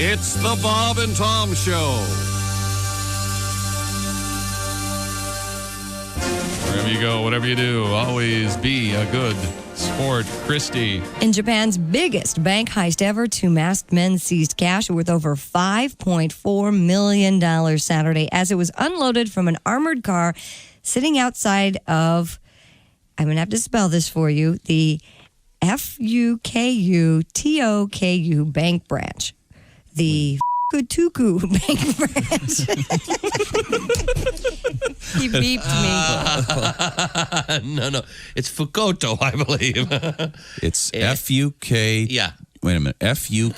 It's the Bob and Tom Show. Wherever you go, whatever you do, always be a good sport. Christy. In Japan's biggest bank heist ever, 2 masked men seized cash worth over $5.4 million Saturday as it was unloaded from an armored car sitting outside of, I'm going to have to spell this for you, the FUKUTOKU bank branch. The Fukutuku bank branch. He beeped me. No. It's Fukuto, I believe. It's F-U-K. Yeah. Wait a minute. F-U-K-U-T-O-K-U.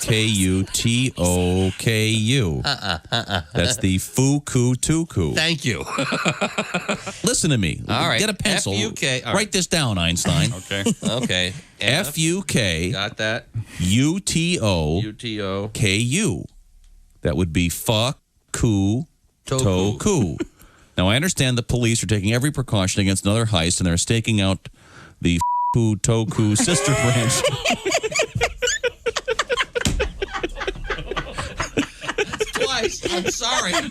That's the Fukutuku. Thank you. Listen to me. All right. Get a pencil. F-U-K. All right. Write this down, Einstein. Okay. Okay. F-U-K. Got that. U-T-O. U-T-O. K-U. That would be Fukutoku. Now, I understand the police are taking every precaution against another heist, and they're staking out the Fukutoku sister branch. Twice. I'm sorry. You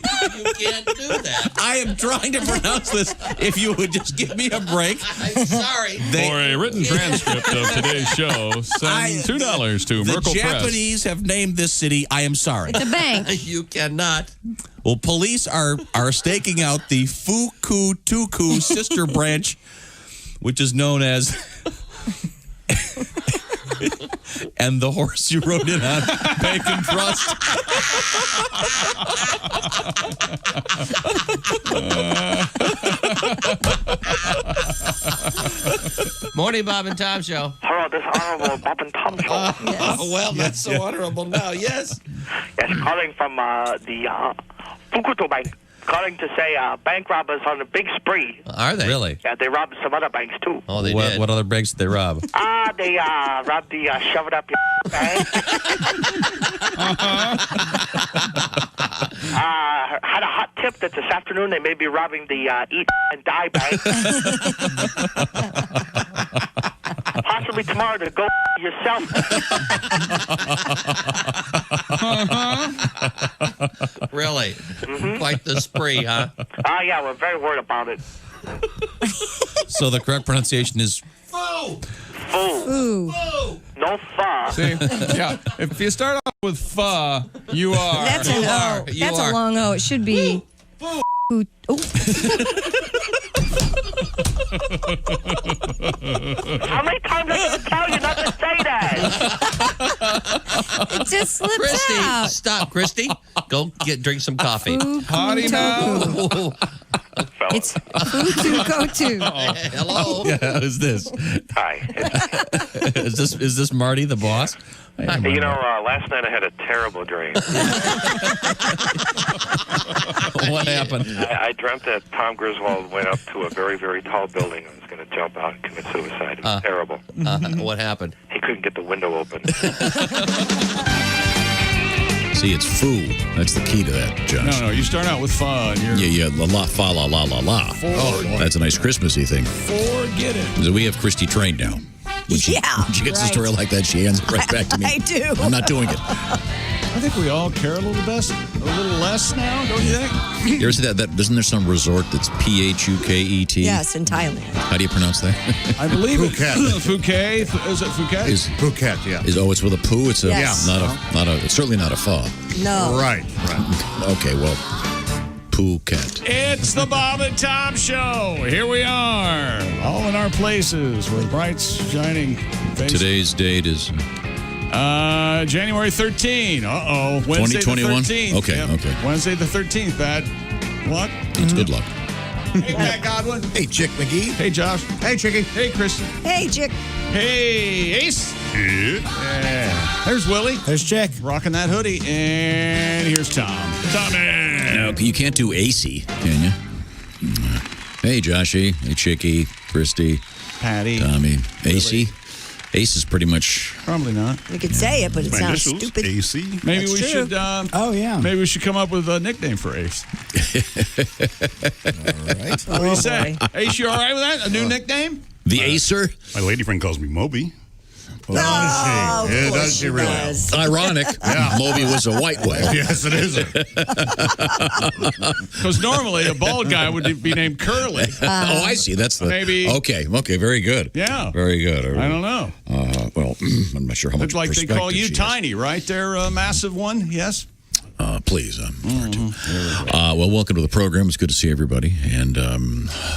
can't do that. I am trying to pronounce this. If you would just give me a break. I'm sorry. For a written transcript of today's show, send $2 to Merkle The Press. Japanese have named this city. I am sorry. It's a bank. You cannot. Well, police are staking out the Fukutuku sister branch, which is known as and the horse you rode in on, Bacon Trust. Morning, Bob and Tom Show. Hello, this honorable Bob and Tom Show. Well, that's so honorable now. Yes. Yes, calling from the Fukuto Bank. Calling to say bank robbers on a big spree. Are they? Really? Yeah, they robbed some other banks, too. Oh, they did. What other banks did they rob? They robbed the shove it up your bank. Had a hot tip that this afternoon they may be robbing the eat and die bank. Possibly tomorrow to go yourself. Really? Quite the spree, huh? Yeah, we're very worried about it. So the correct pronunciation is Foo! Fool. Ooh. No fur. See? Yeah. If you start off with pha, you are. That's an O. You That's are. a long O. It should be. Oh. How many times I have to tell you not to say that? It just slips Christy, out. stop, Christy. Go drink some coffee. Potty mouth. It's Fukutoku. Hello. yeah. Who's this? Hi. Is this Marty, the boss? You know, last night I had a terrible dream. What happened? I dreamt that Tom Griswold went up to a very, very tall building and was going to jump out and commit suicide. It was terrible. What happened? He couldn't get the window open. See, it's foo. That's the key to that, Josh. No, you start out with pha. And Yeah, la la fa la la la la. Oh, that's a nice Christmassy thing. Forget it. So we have Christy trained now. When she gets a story like that, she hands it right back to me. I do. I'm not doing it. I think we all care a little less now, don't you think? You ever see that? Isn't there some resort that's Phuket? Yes, in Thailand. How do you pronounce that? I believe Phuket. Phuket. Is it Phuket? Is Phuket, yeah. it's with a poo? It's a Yes. it's certainly not a pho. No. Right. Okay, well, Phuket. It's the Bob and Tom Show. Here we are, all in our places with bright, shining faces. Today's date is January 13. Wednesday 2021? the 13th. Okay, okay. Wednesday the 13th. Bad luck. It's good luck. Hey, Pat Godwin. Hey, Chick McGee. Hey, Josh. Hey, Chickie. Hey, Kristen. Hey, chick. Hey, Ace. Yeah. There's Willie. There's Chick. Rocking that hoodie. And here's Tom. Tommy. No, you can't do AC, can you? Hey, Joshy. Hey, Chickie. Christy. Patty. Tommy. AC? Ace is pretty much... Probably not. We could say it, but it sounds stupid. AC. Maybe That's we true. should. Yeah. Maybe we should come up with a nickname for Ace. All right. What do you say? boy. Ace, you all right with that? A new nickname? The Acer? My lady friend calls me Moby. Does she? Yeah, of course does she really? does. Ironic. Moby was a white whale. Yes, it is. Because normally a bald guy would be named Curly. Oh, I see. That's the Maybe. Okay, very good. Yeah. Very good. I don't know. Well, I'm not sure how much Looks like they perspective call you she has. Tiny, right? They're a massive one, yes? Please. Well, welcome to the program. It's good to see everybody. And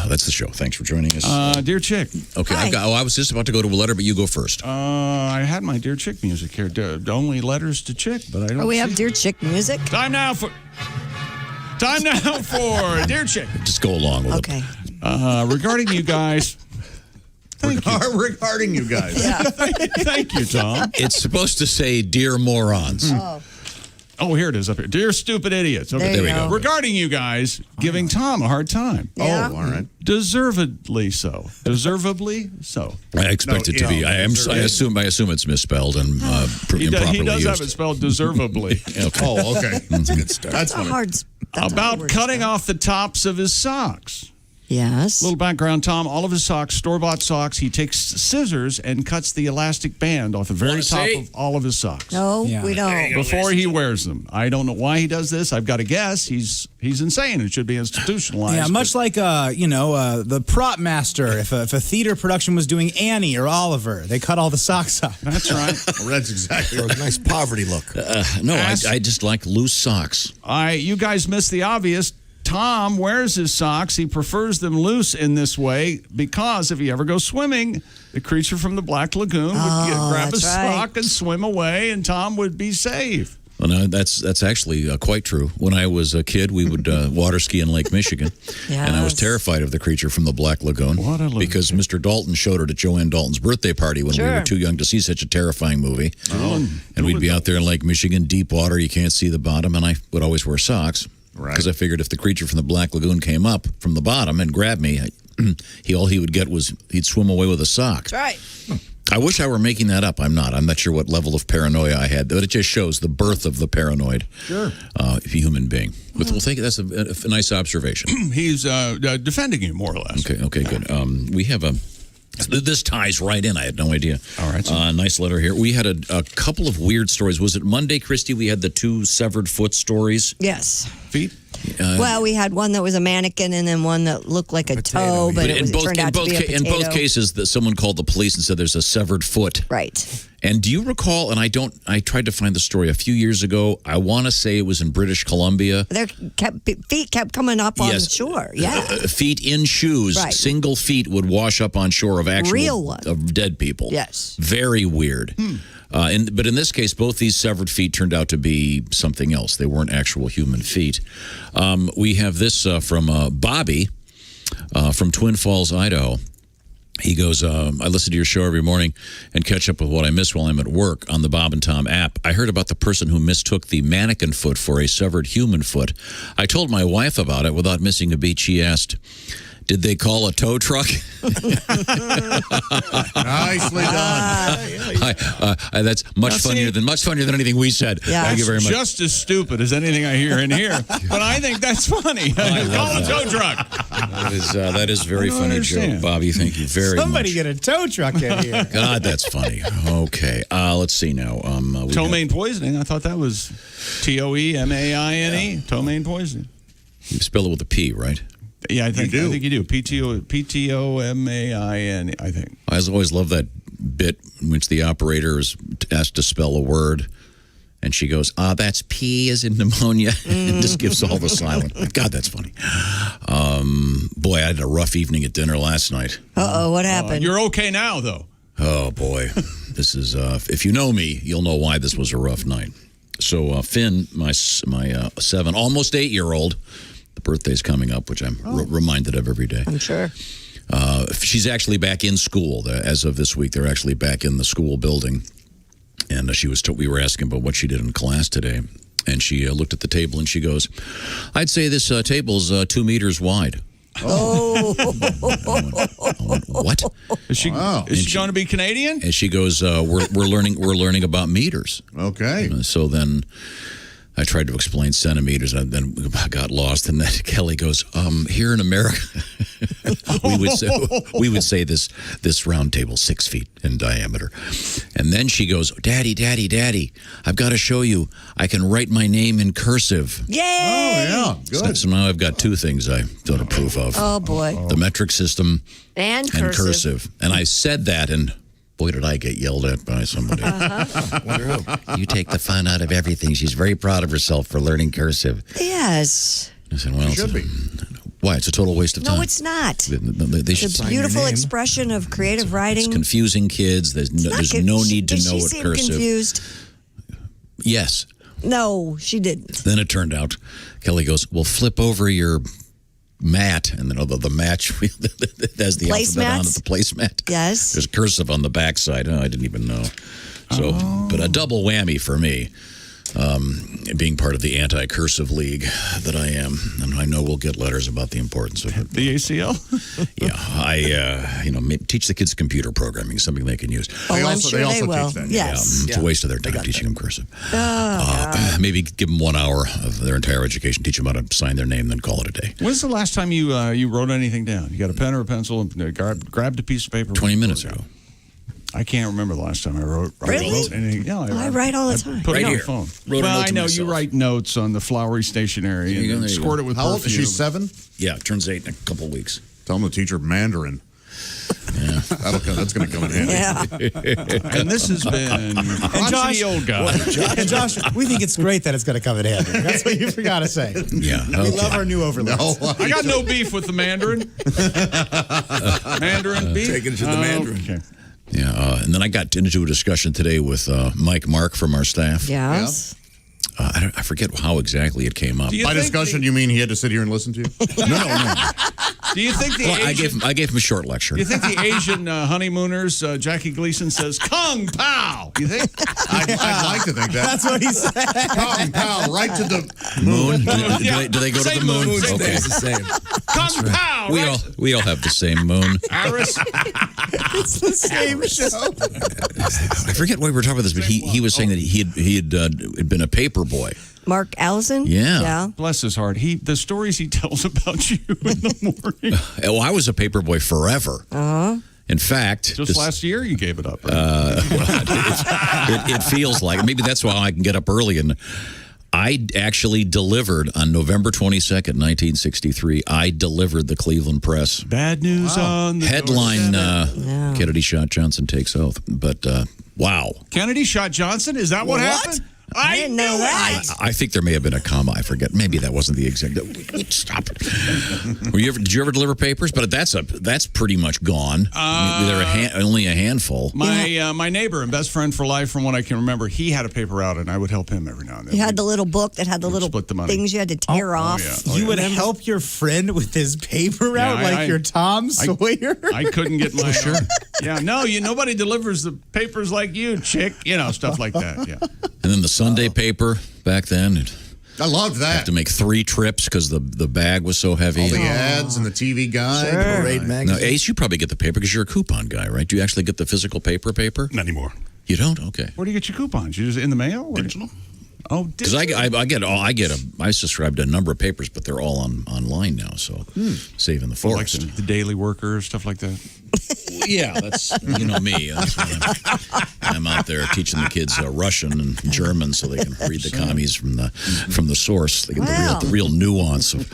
that's the show. Thanks for joining us. Dear Chick. Okay, Hi. I was just about to go to a letter, but you go first. I had my Dear Chick music here. Only letters to Chick, but I don't Oh, we see have Dear Chick music? Time now for Dear Chick. Just go along with Okay. Regarding you guys. Thank you. Regarding you guys. Thank you, Tom. it. It's supposed to say, Dear Morons. Oh, here it is up here. Dear stupid idiots. Okay, There we you go. Regarding you guys giving Tom a hard time. Yeah. Oh, all right. Deservedly so. Deservedly so. I expect it to be. I assume it's misspelled and He improperly does have used. it spelled deservedly. Oh, okay. That's a good start. That's That's a funny. hard. That's a About hard cutting word. off the tops of his socks. Yes. Little background, Tom. All of his socks, store-bought socks, he takes scissors and cuts the elastic band off the very Wanna top see? of all of his socks. No, we don't. Before he wears them. I don't know why he does this. I've got to guess. He's insane. It should be institutionalized. Yeah, much like the prop master. If a theater production was doing Annie or Oliver, they cut all the socks off. That's right. Well, that's exactly right. Nice poverty look. No, Ask- I just like loose socks. You guys missed the obvious. Tom wears his socks. He prefers them loose in this way because if he ever goes swimming, the creature from the Black Lagoon would grab his that's right. sock and swim away, and Tom would be safe. Well, no, that's actually quite true. When I was a kid, we would water ski in Lake Michigan, and I was Yes. terrified of the creature from the Black Lagoon What a lunatic. because Mr. Dalton showed it at Joanne Dalton's birthday party when we Sure. were too young to see such a terrifying movie. And we'd be out there in Lake Michigan, deep water, you can't see the bottom, and I would always wear socks because I figured if the creature from the Black Lagoon came up from the bottom and grabbed me, all he would get was he'd swim away with a sock. That's right. I wish I were making that up. I'm not. I'm not sure what level of paranoia I had, but it just shows the birth of the paranoid human being. But we'll think that's a nice observation. He's defending you, more or less. Okay, good. We have this ties right in. I had no idea. All right. Nice letter here. We had a couple of weird stories. Was it Monday, Christy? We had the 2 severed foot stories. Yes. Feet? Well, we had one that was a mannequin and then one that looked like a toe, but it turned out to be a potato. In both cases, someone called the police and said there's a severed foot. Right. And do you recall, and I tried to find the story a few years ago. I want to say it was in British Columbia. Feet kept coming up on the shore. Yeah. Feet in shoes, Right. single feet would wash up on shore of actual Real one. of dead people. Yes. Very weird. But in this case, both these severed feet turned out to be something else. They weren't actual human feet. We have this from Bobby from Twin Falls, Idaho. He goes, I listen to your show every morning and catch up with what I miss while I'm at work on the Bob and Tom app. I heard about the person who mistook the mannequin foot for a severed human foot. I told my wife about it without missing a beat. She asked, did they call a tow truck? Nicely done. That's much funnier than anything we said. Yeah. Thank you very much. Just as stupid as anything I hear in here. But I think that's funny. Call a tow truck. That is very I don't funny understand. joke, Bobby. Thank you very Somebody much. get a tow truck in here. God, that's funny. Okay, let's see now. Ptomaine poisoning. I thought that was Toemaine. Ptomaine poisoning. You spell it with a P, right? Yeah, I think do. you do. Ptomaine, I think. I always love that bit in which the operator is asked to spell a word, and she goes, that's P as in pneumonia, and just gives all the silent. God, that's funny. Boy, I had a rough evening at dinner last night. Uh-oh, what happened? You're okay now, though. Oh, boy. This is, if you know me, you'll know why this was a rough night. So Finn, my 7, almost 8-year-old, the birthday's coming up, which I'm reminded of every day. I'm sure. She's actually back in school. As of this week, they're actually back in the school building. And we were asking about what she did in class today. And she looked at the table and she goes, I'd say this table's 2 meters wide. Oh. I went, what? Is she going to be Canadian? And she goes, we're learning about meters. Okay. So then I tried to explain centimeters and then got lost. And then Kelly goes, here in America, we would say this round table 6 feet in diameter. And then she goes, Daddy, I've got to show you. I can write my name in cursive. Yay! Oh, yeah. Good. So now I've got two things I don't approve of. Oh, boy. The metric system And and cursive. cursive. And I said that, and boy, did I get yelled at by somebody. You take the fun out of everything. She's very proud of herself for learning cursive. Yes. I said, well, Should be. why? It's a total waste of time. No, it's not. They should It's a beautiful expression of creative writing. It's confusing kids. There's no need to Did know she what seem cursive. confused? Yes. No, she didn't. Then it turned out, Kelly goes, well, flip over your mat, and then the match has the alphabet on it, the placemat. Yes. There's cursive on the backside. Oh, I didn't even know. So, but a double whammy for me, being part of the anti-cursive league that I am, and I know we'll get letters about the importance of it. The ACL? Yeah, I teach the kids computer programming, something they can use. Oh, I'm also- sure they they also will. teach that, Yes. It's a waste of their time teaching them cursive. Oh, Maybe give them 1 hour of their entire education, teach them how to sign their name, then call it a day. When's the last time you wrote anything down? You got a pen or a pencil, and grabbed a piece of paper? 20 minutes ago. I can't remember the last time I wrote Really? anything. Yeah, I write all the time. Put Right it on here. the phone. Wrote a well, note I to know myself. you write notes on the flowery stationery There you go, and there you squirt go. it with How old is perfume. she? 7? Yeah, turns 8 in a couple weeks. Tell them to teach her Mandarin. Yeah. That's going to come in handy. yeah. And this has been Crotchety Josh- Old Guy. And Josh, we think it's great that it's going to come in handy. That's what you forgot to say. Yeah. We okay. love our new overlords. No, I got no beef with the Mandarin. Mandarin beef? Taking it to the Mandarin. Okay. Yeah, and then I got into a discussion today with Mike Mark from our staff. Yes. I forget how exactly it came up. Do you By think discussion, you mean he had to sit here and listen to you? No. Do you think the Well, Asian... I gave him a short lecture. Do you think the Asian honeymooners, Jackie Gleason says, Kung Pao? You think? I'd like to think that. That's what he said. Kung Pao, right to the Moon? Yeah. Do they go to Same the moon? moon, same Okay. thing. same. Kung Pao, We right? we all have the same moon. Iris? It's the same show. I forget why we were talking about this, but he was saying that he had been a paper boy. Mark Allison? Yeah. Yeah. Bless his heart. The stories he tells about you in the morning. Well, I was a paper boy forever. In fact, Just this- last year you gave it up. it feels like maybe that's why I can get up early. And I actually delivered on November 22nd, 1963. I delivered the Cleveland Press Bad news on the headline. doorstep. Kennedy shot, Johnson takes oath. But wow, Kennedy shot Johnson? Is that what happened? I didn't know that. I think there may have been a comma. I forget. Maybe that wasn't the exact. Stop it. Did you ever deliver papers? But that's pretty much gone. Only a handful. My neighbor and best friend for life, from what I can remember, he had a paper route, and I would help him every now and then. You had the little book that had the little split the money. things you had to tear off. yeah. You would help your friend with his paper route Yeah, like you're Tom Sawyer? I couldn't get my yeah, no, nobody delivers the papers like you, chick. Stuff like that. Yeah. And then the Sunday paper back then. I loved Have that. to make 3 trips because the bag was so heavy. All the ads and the TV guide. Sure. The parade Now, magazine. Ace, you probably get the paper because you're a coupon guy, right? Do you actually get the physical paper? Not anymore. You don't? Okay. Where do you get your coupons? You just in the mail? Digital. Oh, Because I subscribe to a number of papers, but they're all online now, so saving the like forest. the Daily Worker, stuff like that. Yeah, that's me. That's what I'm out there teaching the kids Russian and German so they can read the commies from the source. They get Wow. the real nuance of.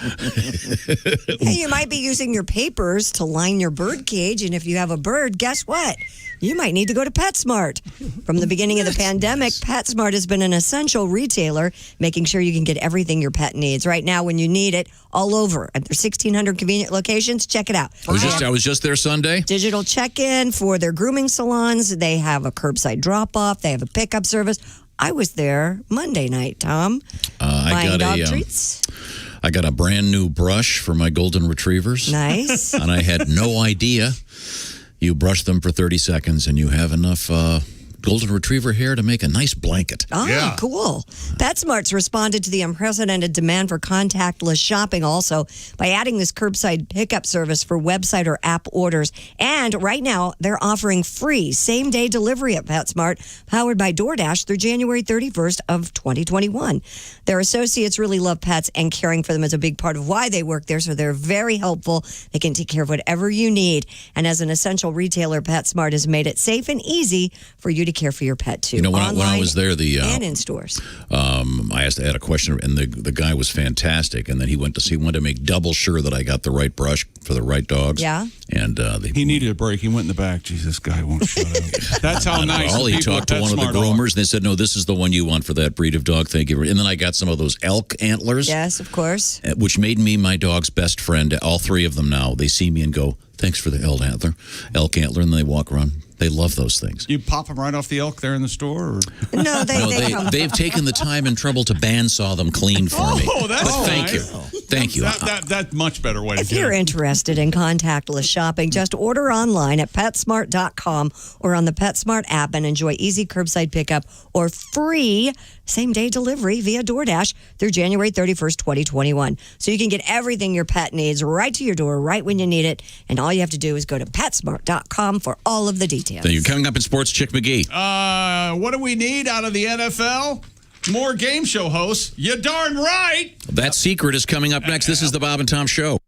Hey, you might be using your papers to line your bird cage, and if you have a bird, guess what? You might need to go to PetSmart. From the beginning of the pandemic, PetSmart has been an essential retailer, making sure you can get everything your pet needs right now when you need it, all over. At their 1,600 convenient locations, check it out. I was just there Sunday. Digital check-in for their grooming salons. They have a curbside drop-off. They have a pickup service. I was there Monday night, Tom, buying dog treats. I got a brand new brush for my golden retrievers. Nice. And I had no idea. You brush them for 30 seconds and you have enough golden retriever hair to make a nice blanket. Oh, Yeah. cool. PetSmart's responded to the unprecedented demand for contactless shopping also by adding this curbside pickup service for website or app orders. And right now, they're offering free same-day delivery at PetSmart, powered by DoorDash through January 31st of 2021. Their associates really love pets, and caring for them is a big part of why they work there, so they're very helpful. They can take care of whatever you need. And as an essential retailer, PetSmart has made it safe and easy for you to care for your pet, too. You know, when I was there, and in stores. I had a question, and the guy was fantastic. And then he wanted to make double sure that I got the right brush for the right dogs. Yeah. And he needed a break. He went in the back. Jesus, this guy won't shut up. That's how nice. Well, the he people talked at to one of the PetSmart groomers, and they said, "No, this is the one you want for that breed of dog." Thank you. And then I got some of those elk antlers. Yes, of course. Which made me my dog's best friend. All three of them now. They see me and go, "Thanks for the elk antler," and they walk around. They love those things. You pop them right off the elk there in the store? Or? No, they've taken the time and trouble to bandsaw them clean for me. Oh, that's Thank nice. you. Thank you. That's much better way to If do you're it. interested in contactless shopping, just order online at PetSmart.com or on the PetSmart app and enjoy easy curbside pickup or free same-day delivery via DoorDash through January 31st, 2021. So you can get everything your pet needs right to your door, right when you need it. And all you have to do is go to PetSmart.com for all of the details. Thank you. Coming up in sports, Chick McGee. What do we need out of the NFL? More game show hosts. You darn right. That secret is coming up next. This is the Bob and Tom Show.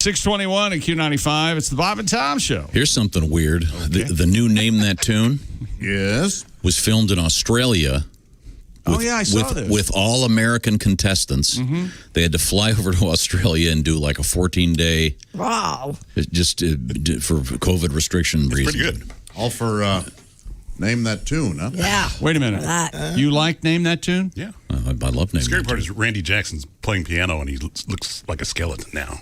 621 at Q95. It's the Bob and Tom Show. Here's something weird. The new Name That Tune Yes. was filmed in Australia. I saw this. With all American contestants. They had to fly over to Australia and do like a 14-day, Wow. just for COVID restriction reasons. Pretty good. All for Name That Tune, huh? Yeah. Wait a minute. That. You like Name That Tune? Yeah. I love Name The scary That part Tune. is Randy Jackson's playing piano, and he looks like a skeleton now.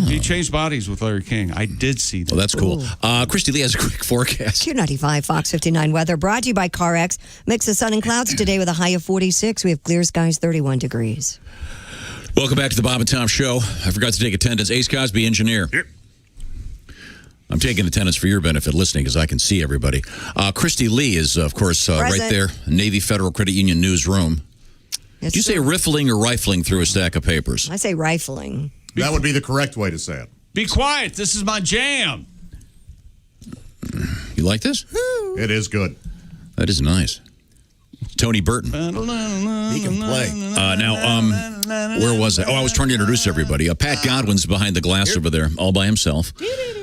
He changed bodies with Larry King. I did see that. Well, that's cool. Christy Lee has a quick forecast. Q95 Fox 59 weather brought to you by CarX. Mix of sun and clouds today with a high of 46. We have clear skies, 31 degrees. Welcome back to the Bob and Tom Show. I forgot to take attendance. Ace Cosby, engineer. Here. I'm taking attendance for your benefit listening because I can see everybody. Christy Lee is, of course, right Present. there, Navy Federal Credit Union newsroom. It's Did you say true. riffling or rifling through a stack of papers? I say rifling. That would be the correct way to say it. Be quiet. This is my jam. You like this? It is good. That is nice. Tony Burton. He can play. Where was I? Oh, I was trying to introduce everybody. Pat Godwin's behind the glass over there, all by himself,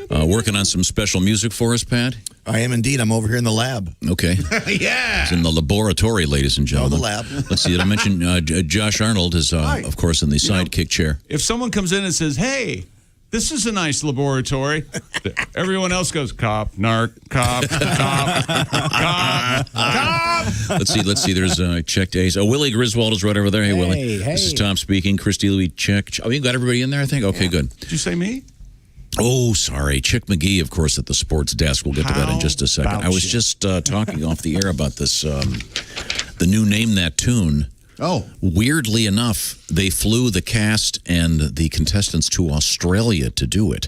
working on some special music for us, Pat. I am indeed. I'm over here in the lab. Okay. Yeah. He's in the laboratory, ladies and gentlemen. the lab. Let's see. Did I mention Josh Arnold is, of course, in the sidekick chair. If someone comes in and says, hey, this is a nice laboratory, everyone else goes, cop, narc, cop, cop, cop, cop. Let's see. There's checked Ace. Oh, Willie Griswold is right over there. Hey, Willie. hey. This is Tom speaking. Christy Louie, check. Oh, you got everybody in there, I think? Okay, good. Did you say me? Oh, sorry. Chick McGee, of course, at the sports desk. We'll get to that in just a second. about I was you? just talking off the air about this, the new Name That Tune. Oh. Weirdly enough, they flew the cast and the contestants to Australia to do it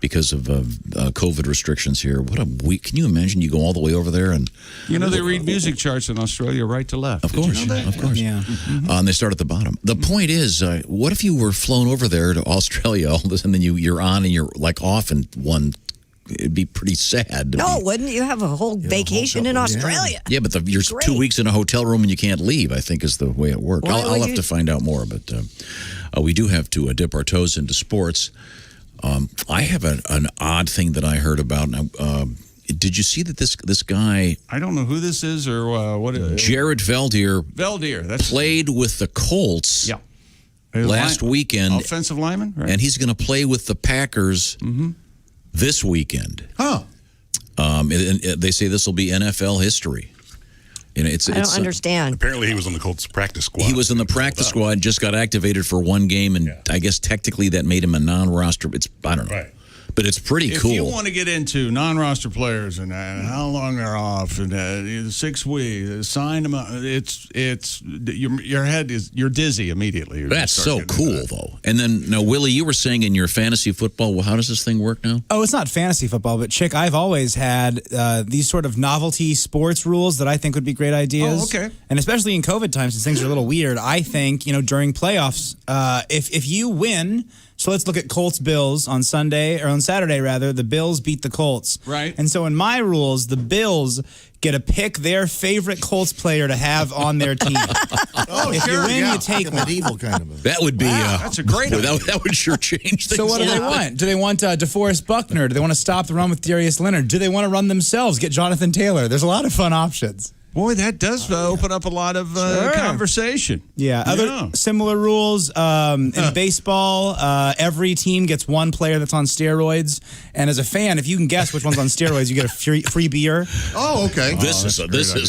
because of COVID restrictions here. What a week. Can you imagine you go all the way over there and... You know, they read music charts in Australia right to left. Of course, of course. Yeah. And they start at the bottom. The point is, what if you were flown over there to Australia all this, and then you're on and you're like off in one? It'd be pretty sad. No, wouldn't you have a whole vacation in Australia? Yeah, but you're Great. 2 weeks in a hotel room and you can't leave, I think is the way it worked. Why I'll would have you- to find out more, but we do have to dip our toes into sports. I have an odd thing that I heard about. Did you see that this guy, I don't know who this is or what. Jared Veldier, Veldier. That's played with the Colts Yeah. last weekend, Offensive lineman, right? and he's going to play with the Packers this weekend. Huh. They say this will be NFL history. You know, I don't understand. Apparently, he was on the Colts practice squad. He was in the practice squad, just got activated for one game, and I guess technically that made him a non-roster. I don't know. Right. But it's pretty if cool. you want to get into non-roster players and how long they're off and 6 weeks, sign them up. It's your head is you're dizzy immediately. That's so cool, though. And then now, Willie, you were saying in your fantasy football, well, how does this thing work now? Oh, it's not fantasy football, but Chick, I've always had these sort of novelty sports rules that I think would be great ideas. Oh, okay. And especially in COVID times, since things are a little weird, I think, during playoffs, if you win, so let's look at Colts-Bills on Sunday, or on Saturday, rather, the Bills beat the Colts. Right. And so in my rules, the Bills get to pick their favorite Colts player to have on their team. If you win, you take Like a one. medieval kind of a. That would be. that's a great idea. That would sure change things. So what do they want? Do they want DeForest Buckner? Do they want to stop the run with Darius Leonard? Do they want to run themselves, get Jonathan Taylor? There's a lot of fun options. Boy, that does open up a lot of conversation. Yeah. Other similar rules in baseball. Every team gets one player that's on steroids, and as a fan, if you can guess which one's on steroids, you get a free beer. Oh, okay. This is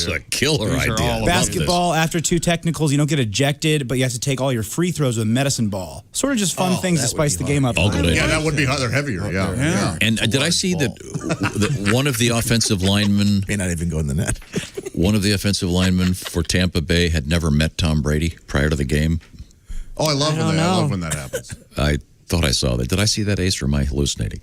a killer These are idea. all about Basketball, after 2 technicals, you don't get ejected, but you have to take all your free throws with a medicine ball. Sort of just fun things to spice the game up. All good Yeah, idea. that would be rather heavier. Yeah. And did I see that one of the offensive linemen, May not even go in the net. one of the offensive linemen for Tampa Bay had never met Tom Brady prior to the game? Oh, I love when that happens. I thought I saw that. Did I see that, Ace, or am I hallucinating?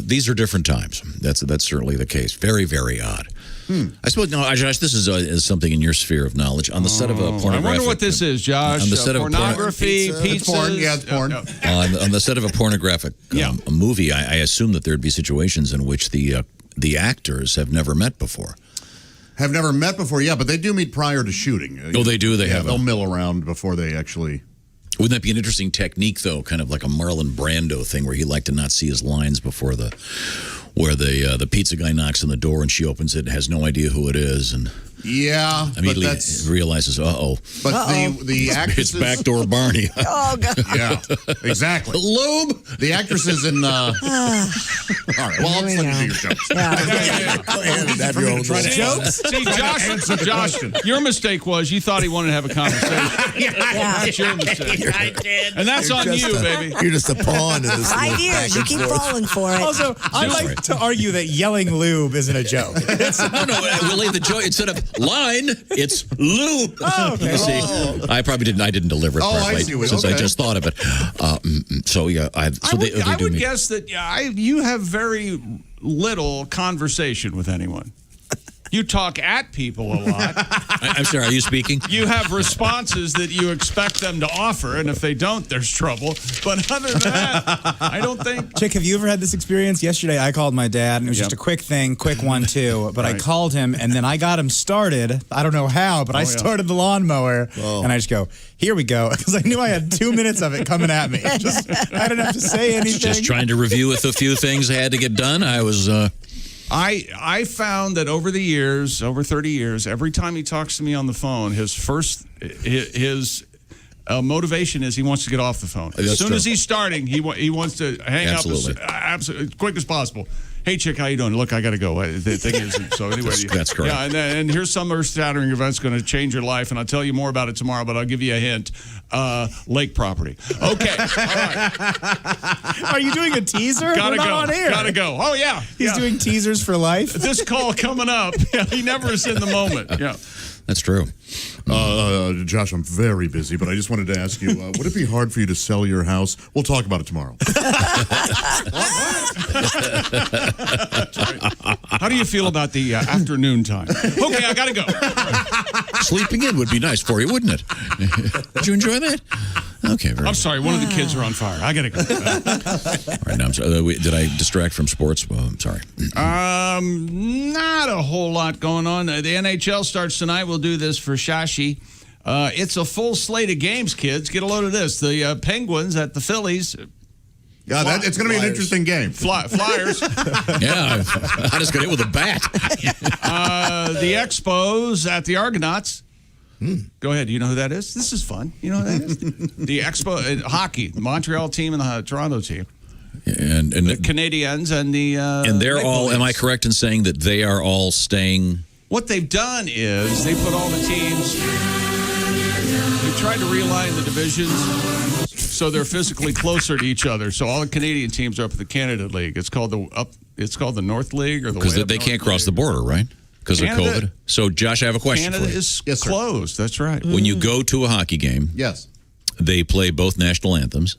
These are different times. That's certainly the case. Very, very odd. I suppose, no, Josh, this is something in your sphere of knowledge. On the set of a pornographic... I wonder what this is, Josh. On the set of pornography, It's pizza. porn. Yeah, it's porn. On the set of a pornographic a movie, I assume that there'd be situations in which the actors have never met before. Have never met before, yeah, but they do meet prior to shooting. Oh, they do? They'll mill around before they actually... Wouldn't that be an interesting technique, though? Kind of like a Marlon Brando thing where he liked to not see his lines before the pizza guy knocks on the door and she opens it and has no idea who it is. And yeah, immediately realizes, But the actresses... It's backdoor Barney. Oh, God. Yeah, exactly. Lube! The actresses in... All right, well, I'll just let you do your jokes. Go ahead and have your own Jokes? See, Josh, your mistake was you thought he wanted to have a conversation. That's your mistake. I did. And that's on you, baby. You're just a pawn in this. 5 years. You keep falling for it. Also, I like to argue that yelling lube isn't a joke. No, Willie, the joke, instead of line, it's lube. Oh, okay. See, I didn't deliver it I properly see. since I Okay. just thought of it. So, yeah, I would guess that you have very little conversation with anyone. You talk at people a lot. I'm sorry, are you speaking? You have responses that you expect them to offer, and if they don't, there's trouble. But other than that, I don't think... Chick, have you ever had this experience? Yesterday, I called my dad, and it was just a quick thing, quick one, too. But I called him, and then I got him started. I don't know how, but I started the lawnmower. And I just go, here we go. Because I knew I had 2 minutes of it coming at me. I didn't have to say anything. Just trying to review with a few things I had to get done. I was... I found that over the years, over 30 years, every time he talks to me on the phone, his motivation is he wants to get off the phone. As soon as he's starting, he wants to hang up as quick as possible. Hey, Chick, how you doing? Look, I got to go. The thing is, so anyway. That's correct. Yeah, and here's some earth-shattering event's going to change your life, and I'll tell you more about it tomorrow, but I'll give you a hint. Lake property. Okay, all right. Are you doing a teaser? Gotta We're go. not on air. Gotta go. Oh, yeah. He's doing teasers for life? This call coming up. Yeah, he never is in the moment. Yeah. That's true. Josh, I'm very busy, but I just wanted to ask you, would it be hard for you to sell your house? We'll talk about it tomorrow. How do you feel about the afternoon time? Okay, I gotta go. Sleeping in would be nice for you, wouldn't it? Did you enjoy that? Okay, very I'm sorry, one of the kids are on fire. I gotta go. All right, now I'm sorry. Did I distract from sports? Well, I'm sorry. Not a whole lot going on. The NHL starts tonight. We'll do this for Shashi. It's a full slate of games, kids. Get a load of this. The Penguins at the Phillies. Yeah, it's going to be an interesting game. Flyers. Yeah, I just got hit with a bat. The Expos at the Argonauts. Go ahead. You know who that is? This is fun. You know who that is? The Expo hockey, the Montreal team and the Toronto team. And the Canadiens and the and they're all. Am I correct in saying that they are all staying? What they've done is they put all the teams. They tried to realign the divisions so they're physically closer to each other. So all the Canadian teams are up at the Canada League. It's called the North League or the because they can't cross the border, right? Because of COVID. So, Josh, I have a question Canada for you. is closed. That's right. When you go to a hockey game, yes, they play both national anthems.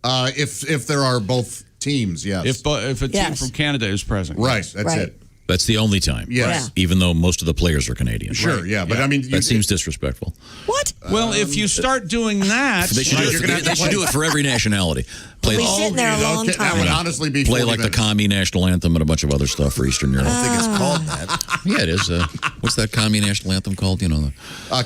If there are both teams, yes. If a team from Canada is present, right? That's it. That's the only time. Yes. Even though most of the players are Canadian. Sure, right. yeah. But I mean... that seems disrespectful. What? Well, if you start doing that... They should do it for every nationality. We'll be sitting there a long time. That would honestly be... Play like the commie national anthem and a bunch of other stuff for Eastern Europe. I don't think it's called that. Yeah, it is. What's that commie national anthem called? You know,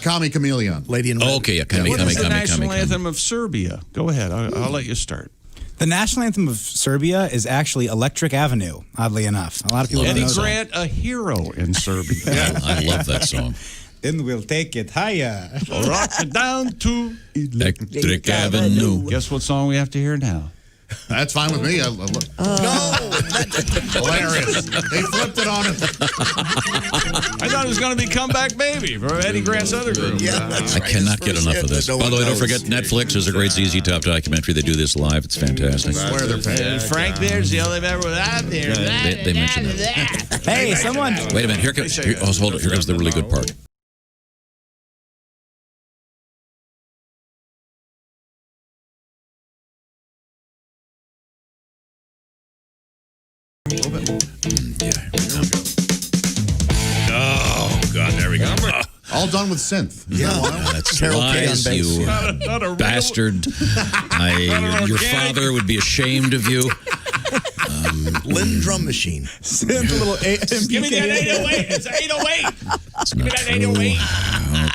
Commie Chameleon. Lady in Red. Oh, okay, yeah. Commie, What is the national anthem of Serbia? Go ahead. I'll let you start. The national anthem of Serbia is actually Electric Avenue, oddly enough. A lot of people don't know Eddie Grant, a hero in Serbia. Yeah, I love that song. Then we'll take it higher. Rock it down to Electric Avenue. Guess what song we have to hear now? That's fine with me. No! Hilarious. They flipped it on him. I thought it was going to be Comeback Baby from Eddie Grant's other group. Yeah, that's I right. cannot get enough of this. No By the way, one don't forget, knows. Netflix is a great ZZ Top documentary. They do this live. It's fantastic. I swear they're paying. Frank Beard's the only member without there. They mentioned that. Hey, someone. Wait a minute. Here comes the really good part. Oh, God. There we go. All done with synth. Yeah. That's Carol Kay on lies, bass. you Not a real- bastard. Your organic. father would be ashamed of you. Lynn drum machine. Send a little Give me that 808. It's 808. Give me that 808.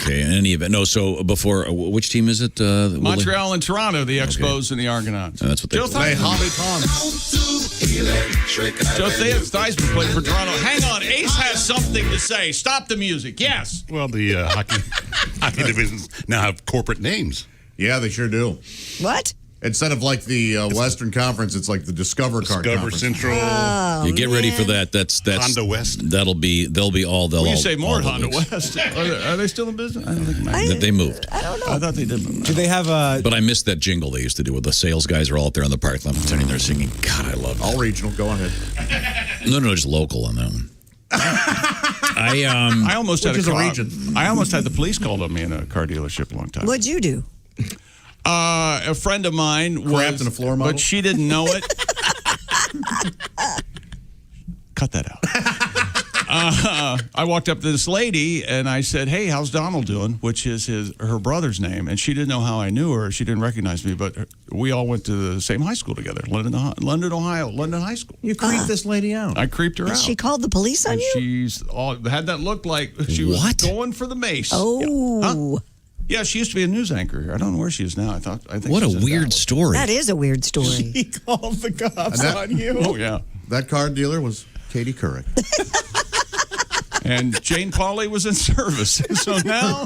Okay, in any event. No, so before, which team is it? Montreal and Toronto, the Expos and the Argonauts. That's what they Joe Theismann played for Toronto. Hang on, Ace has something to say. Stop the music. Yes. Well, the hockey divisions now have corporate names. Yeah, they sure do. What? Instead of like the Western Conference, it's like the Discover Card Discover Conference. Central. You get ready for that. That's Honda West. They'll be all. They'll Well, you all, say more all at the Honda leagues. West. Are they still in business? I don't think They moved. I don't know. I thought they did move. Do they have a? But I missed that jingle they used to do where the sales guys are all out there in the parking lot pretending they're singing. God, I love that. All regional. Go ahead. No, just local on that one. I almost had Which is a car- region. I almost had the police called on me in a car dealership a long time. What'd you do? A friend of mine Crapped was, in a floor model? but she didn't know it. Cut that out. I walked up to this lady and I said, "Hey, how's Donald doing?" Which is her brother's name, and she didn't know how I knew her. She didn't recognize me, but we all went to the same high school together, London, Ohio, London High School. You creeped this lady out. I creeped her out. She called the police on And you? she's had that look like she was What? going for the mace. Oh. Yeah, she used to be a news anchor here. I don't know where she is now. I think What a she's in weird Dallas. story. That is a weird story. He called the cops And that- on you. Oh yeah. That card dealer was Katie Couric. And Jane Pauley was in service. So now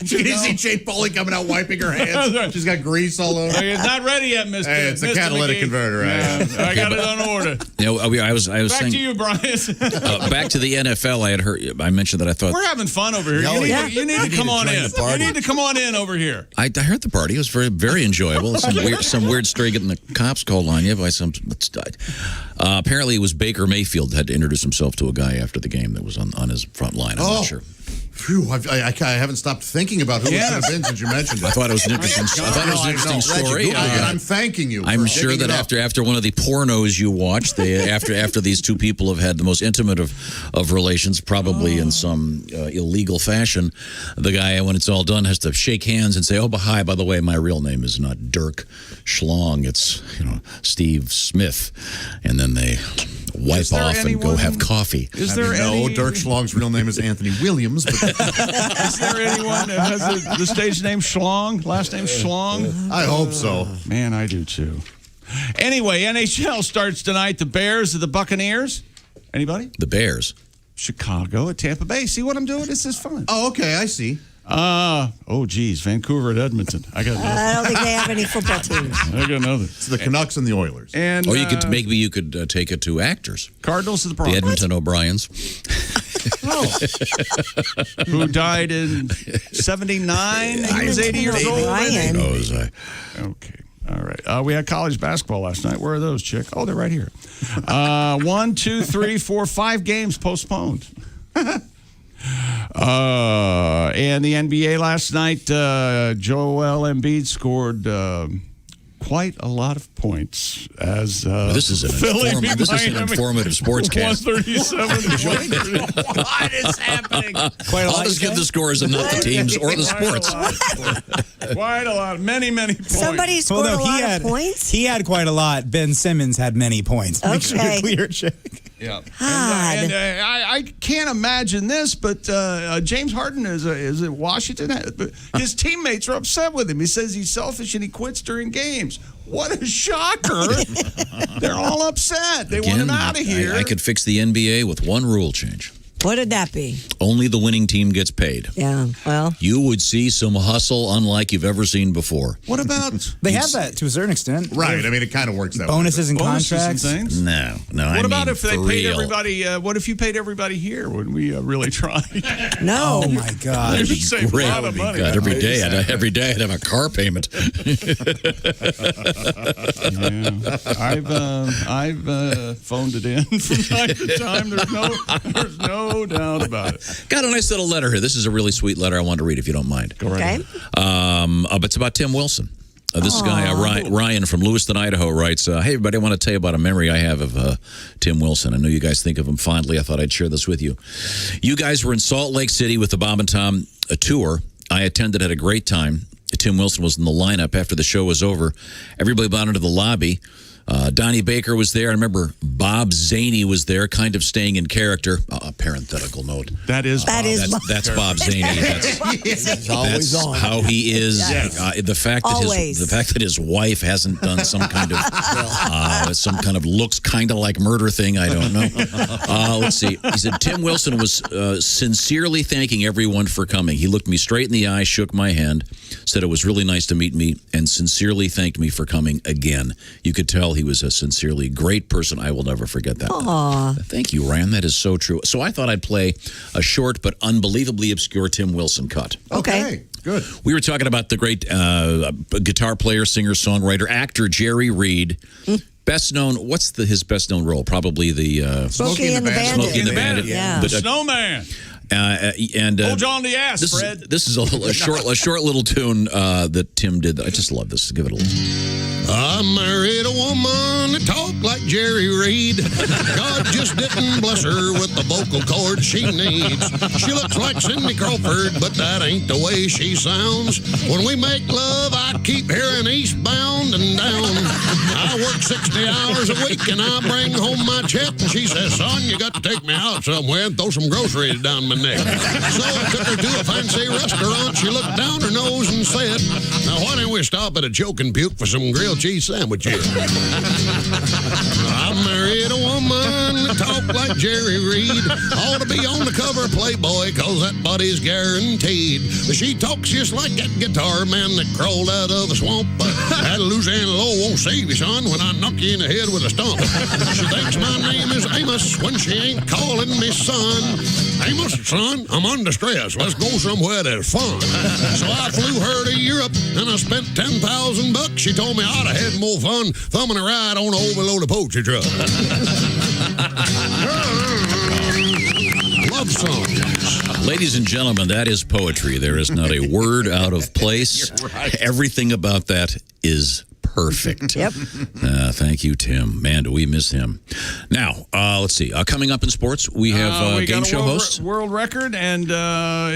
You can see Jane Pauley coming out wiping her hands. She's got grease all over. it's not ready yet, Mr. Hey, it's a Mr. catalytic McGee. converter, right? Yeah, I got it on order. You know, I was Back saying to you, Brian. back to the NFL. I mentioned that I thought We're having fun over here. Oh, yeah. You need to come on in. You need to come on in over here. I heard the party. It was very, very enjoyable. Some weird story getting the cops called on you by some. Apparently, it was Baker Mayfield had to introduce himself to a guy after the game that was on his front line. I'm not sure. Phew, I haven't stopped thinking about who it could have been since you mentioned it. I thought it was an interesting. Story. And I'm thanking you. I'm for sure digging that it up. after one of the pornos you watched, after these two people have had the most intimate of relations, probably in some illegal fashion, the guy, when it's all done, has to shake hands and say, "Oh, but hi, by the way, my real name is not Dirk Schlong. It's Steve Smith," and then they wipe off and go have coffee. Is there any? Dirk Schlong's real name is Anthony Williams, but Is there anyone that has the stage name Schlong? Last name Schlong? I hope so. Man, I do too. Anyway, NHL starts tonight. The Bears or the Buccaneers? Anybody? The Bears. Chicago at Tampa Bay. See what I'm doing? This is fun. Oh, okay, I see. Geez. Vancouver at Edmonton. I got nothing. I don't think they have any football teams. I got nothing. It's the Canucks and the Oilers. And Or you could take it to actors. Cardinals to the The Broncos. Edmonton O'Briens. Who died in 79? He was 80 years old. Ryan. Okay. All right. We had college basketball last night. Where are those, chick? Oh, they're right here. 1, 2, 3, 4, 5 games postponed. And the NBA last night, Joel Embiid scored quite a lot of points as This is an Philly beat informative sportscast. 137. What is happening? I'll just give the scores and not the teams or the sports. Quite a lot. Many points. Somebody scored a lot of points? He had quite a lot. Ben Simmons had many points. Make sure Okay. to clear check. Yeah. God. And I can't imagine this, but James Harden is at Washington. But his teammates are upset with him. He says he's selfish and he quits during games. What a shocker. They're all upset. They want him out of here. I could fix the NBA with one rule change. What would that be? Only the winning team gets paid. Yeah, well. You would see some hustle unlike you've ever seen before. What about They have that to a certain extent. Right. I mean, it kind of works that Bonuses way. and bonuses contracts. and things? No. What about if they for paid real. everybody? What if you paid everybody here when we really tried? No. Oh my God. That'd That'd be save a great. lot of money. God, every day I'd have a car payment. I've phoned it in from time to time. There's no doubt about it. Got a nice little letter here. This is a really sweet letter I want to read if you don't mind. Go right Okay. ahead. It's about Tim Wilson. This guy, Ryan from Lewiston, Idaho, writes, hey, everybody, I want to tell you about a memory I have of Tim Wilson. I know you guys think of him fondly. I thought I'd share this with you. You guys were in Salt Lake City with the Bob and Tom tour. I attended, had a great time. Tim Wilson was in the lineup after the show was over. Everybody went into the lobby. Donnie Baker was there. I remember Bob Zaney was there, kind of staying in character. A parenthetical note. That's Bob Zaney. He's always That's on. how he is. Yes. The fact that his wife hasn't done some kind of looks kind of like murder thing, I don't know. Let's see. He said Tim Wilson was sincerely thanking everyone for coming. He looked me straight in the eye, shook my hand, said it was really nice to meet me, and sincerely thanked me for coming again. You could tell he was a sincerely great person. I will never forget that. Aw. Thank you, Ryan. That is so true. So I thought I'd play a short but unbelievably obscure Tim Wilson cut. Okay. Good. We were talking about the great guitar player, singer, songwriter, actor Jerry Reed. Best known, what's his best known role? Probably the Smokey and the Bandit. Smokey and the Bandit. Yeah. But, Snowman. And Hold on the ass, this Fred. This is a short little tune that Tim did. I just love this. Give it a listen. I married a woman that talked like Jerry Reed. God just didn't bless her with the vocal cords she needs. She looks like Cindy Crawford, but that ain't the way she sounds. When we make love, I keep hearing eastbound and down. I work 60 hours a week and I bring home my check, and she says, son, you got to take me out somewhere and throw some groceries down my neck. So I took her to a fancy restaurant. She looked down her nose and said, now why don't we stop at a Choke and Puke for some grilled cheese sandwiches? I married a woman that talked like Jerry Reed. Ought to be on the cover of Playboy, cause that body's guaranteed. But she talks just like that guitar man that crawled out of a swamp. That Louisiana law won't save you, son, when I knock you in the head with a stump. She thinks my name is Amos when she ain't calling me son. Amos, son, I'm under stress. Let's go somewhere that's fun. So I flew her to Europe and I spent $10,000. She told me I'd have had more fun thumbing a ride on an overloaded poetry truck. Love songs. Ladies and gentlemen, that is poetry. There is not a word out of place. Everything about that is perfect. Yep. Thank you, Tim. Man, do we miss him. Now, let's see. Coming up in sports, we have We game got a show hosts. world record, and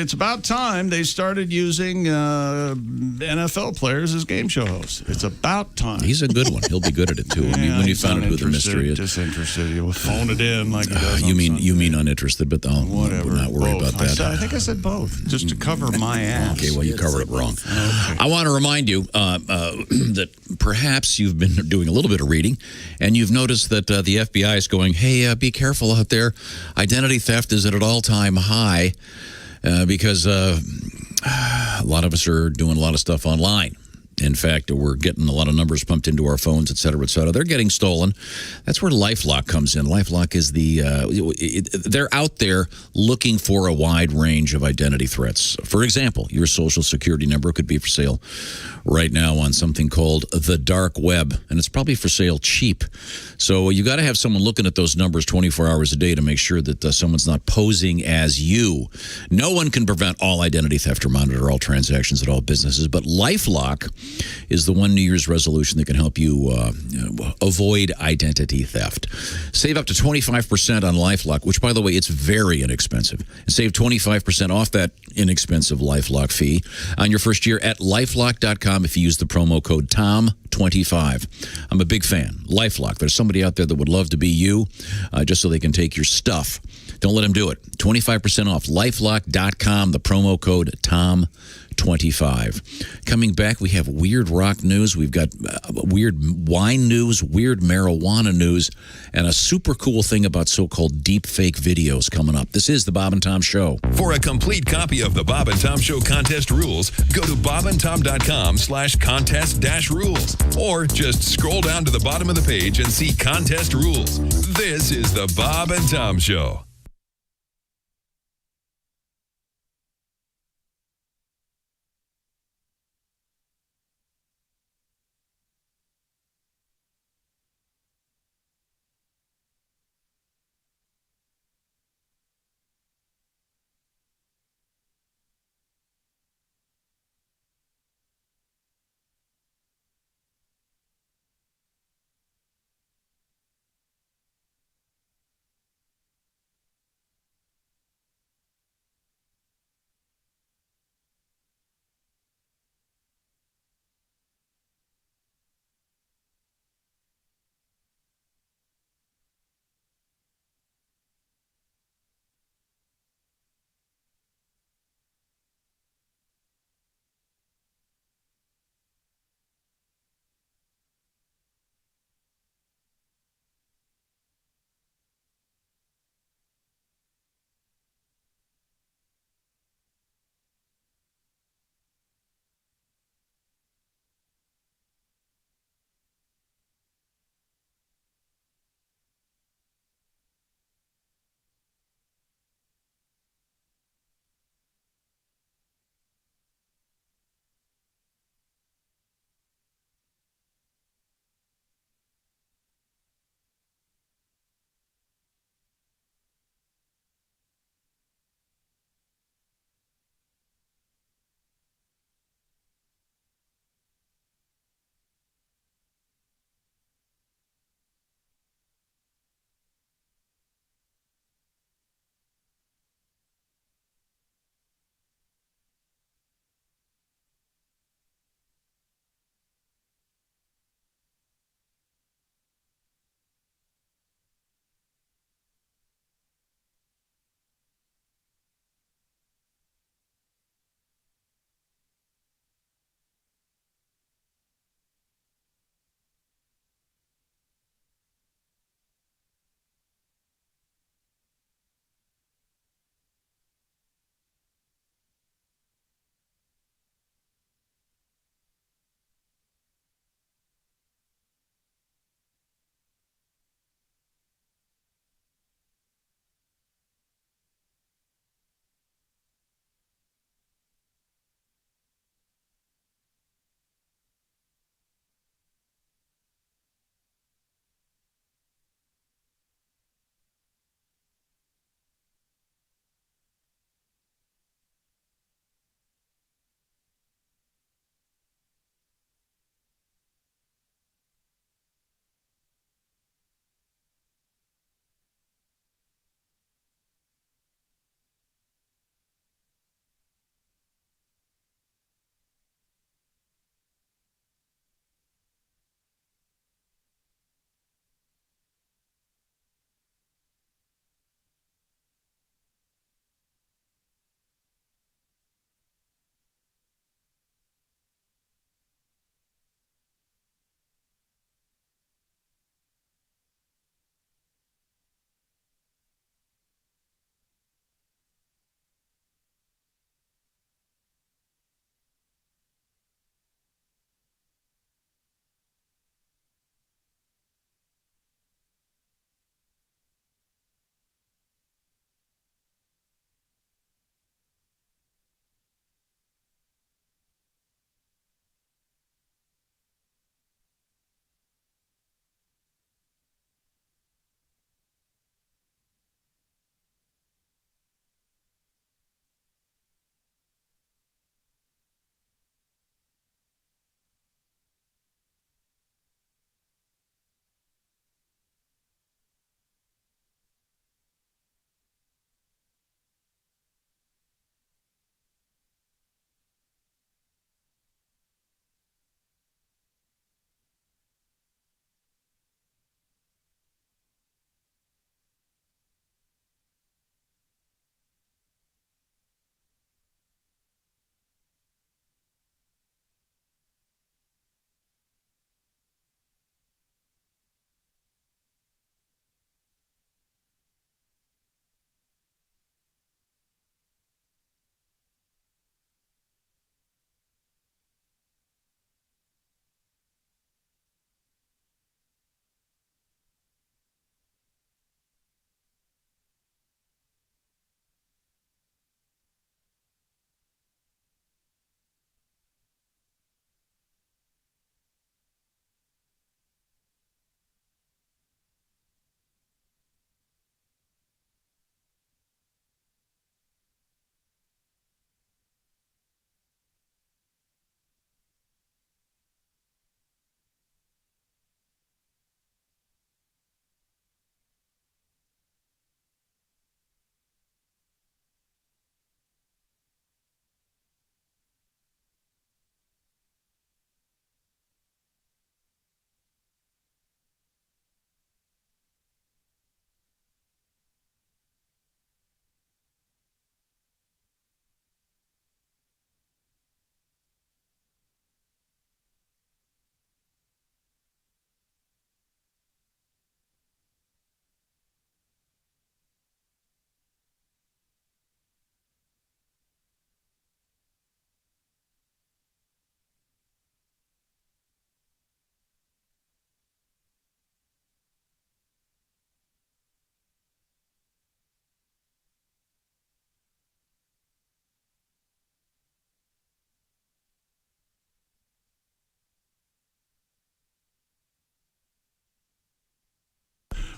it's about time they started using NFL players as game show hosts. It's about time. He's a good one. He'll be good at it, too. When you found out who the mystery is. Disinterested. You'll phone it in like he does. You mean uninterested, but I'll not worry about that. I think I said both, just to cover my ass. Okay, well, you covered it wrong. Okay. I want to remind you that perhaps you've been doing a little bit of reading, and you've noticed that the FBI is going, hey, be careful out there. Identity theft is at an all-time high because a lot of us are doing a lot of stuff online. In fact, we're getting a lot of numbers pumped into our phones, et cetera, et cetera. They're getting stolen. That's where LifeLock comes in. LifeLock is they're out there looking for a wide range of identity threats. For example, your social security number could be for sale right now on something called the dark web, and it's probably for sale cheap. So you got to have someone looking at those numbers 24 hours a day to make sure that someone's not posing as you. No one can prevent all identity theft or monitor all transactions at all businesses, but LifeLock is the one New Year's resolution that can help you avoid identity theft. Save up to 25% on LifeLock, which, by the way, it's very inexpensive. And save 25% off that inexpensive LifeLock fee on your first year at LifeLock.com if you use the promo code TOM25. I'm a big fan. LifeLock. There's somebody out there that would love to be you just so they can take your stuff. Don't let them do it. 25% off. LifeLock.com, the promo code TOM25. Coming back, we have weird rock news. We've got weird wine news, weird marijuana news, and a super cool thing about so-called deep fake videos coming up. This is the Bob and Tom Show. For a complete copy of the Bob and Tom Show contest rules, go to bobandtom.com/contest-rules, or just scroll down to the bottom of the page and see contest rules. This is the Bob and Tom Show.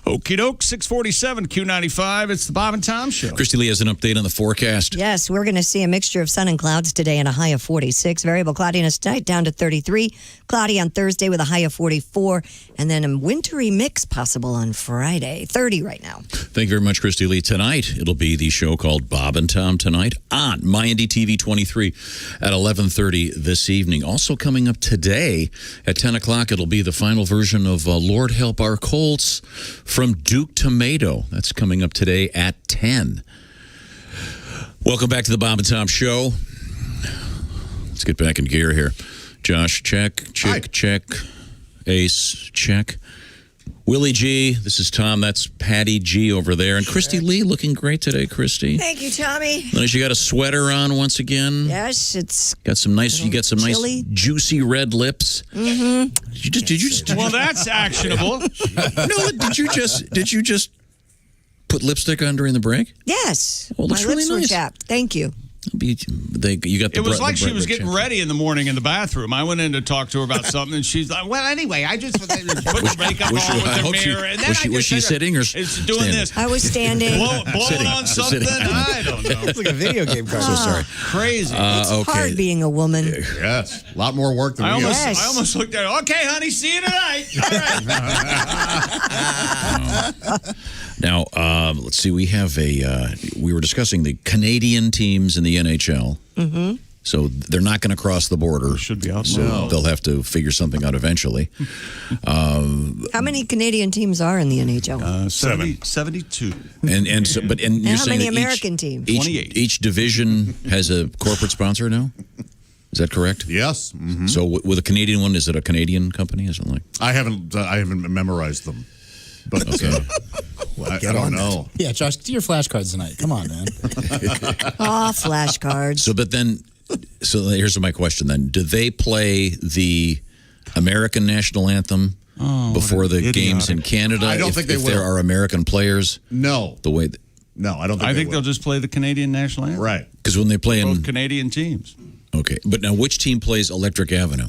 Okie doke, 647 Q95. It's the Bob and Tom Show. Christy Lee has an update on the forecast. Yes, we're going to see a mixture of sun and clouds today and a high of 46. Variable cloudiness tonight down to 33. Cloudy on Thursday with a high of 44. And then a wintry mix possible on Friday. 30 right now. Thank you very much, Christy Lee. Tonight, it'll be the show called Bob and Tom Tonight on MyND TV 23 at 11:30 this evening. Also coming up today at 10 o'clock, it'll be the final version of Lord Help Our Colts from Duke Tomato. That's coming up today at 10. Welcome back to the Bob and Tom Show. Let's get back in gear here. Josh, check. Chick, check. Ace, check. Willie G, this is Tom. That's Patty G over there. And Christy Lee looking great today, Christy. Thank you, Tommy. Nice. You got a sweater on once again. Yes, it's got some nice. You got some chilly. Nice juicy red lips. Mm-hmm. Did you just? Well, that's actionable. No, did you just put lipstick on during the break? Yes. Oh, looks My really lips were nice. chapped. Thank you. You got the It was bre- like the she bre- was red getting chaps. ready in the morning in the bathroom. I went in to talk to her about something, and she's like, "Well, anyway, I just put the makeup on with the mirror." And then was she sitting or it's doing standing? this? I was standing. Blowing Sitting. on something. Sitting. I don't know. It's like a video game card. So sorry. Crazy. It's hard being a woman. Yes. A lot more work than I we almost, have. Yes. I almost looked at her. Okay, honey, see you tonight. All right. Now, let's see. We have we were discussing the Canadian teams in the NHL. Mm-hmm. So they're not going to cross the border. Should be out. So they'll have to figure something out eventually. How many Canadian teams are in the NHL? 72. And you're and how saying many that American teams? 28. Each division has a corporate sponsor now. Is that correct? Yes. Mhm. So with a Canadian one, is it a Canadian company? Is it like? I haven't memorized them. But Okay. I don't know. Yeah, Josh, do your flashcards tonight. Come on, man. Oh, flashcards. So here's my question then. Do they play the American national anthem before the games in Canada? I don't think they if will. there are American players? No. The way No, I don't think I they think will. they'll just play the Canadian national anthem. Right. because when they play Both in Canadian teams. okay, but now which team plays Electric Avenue?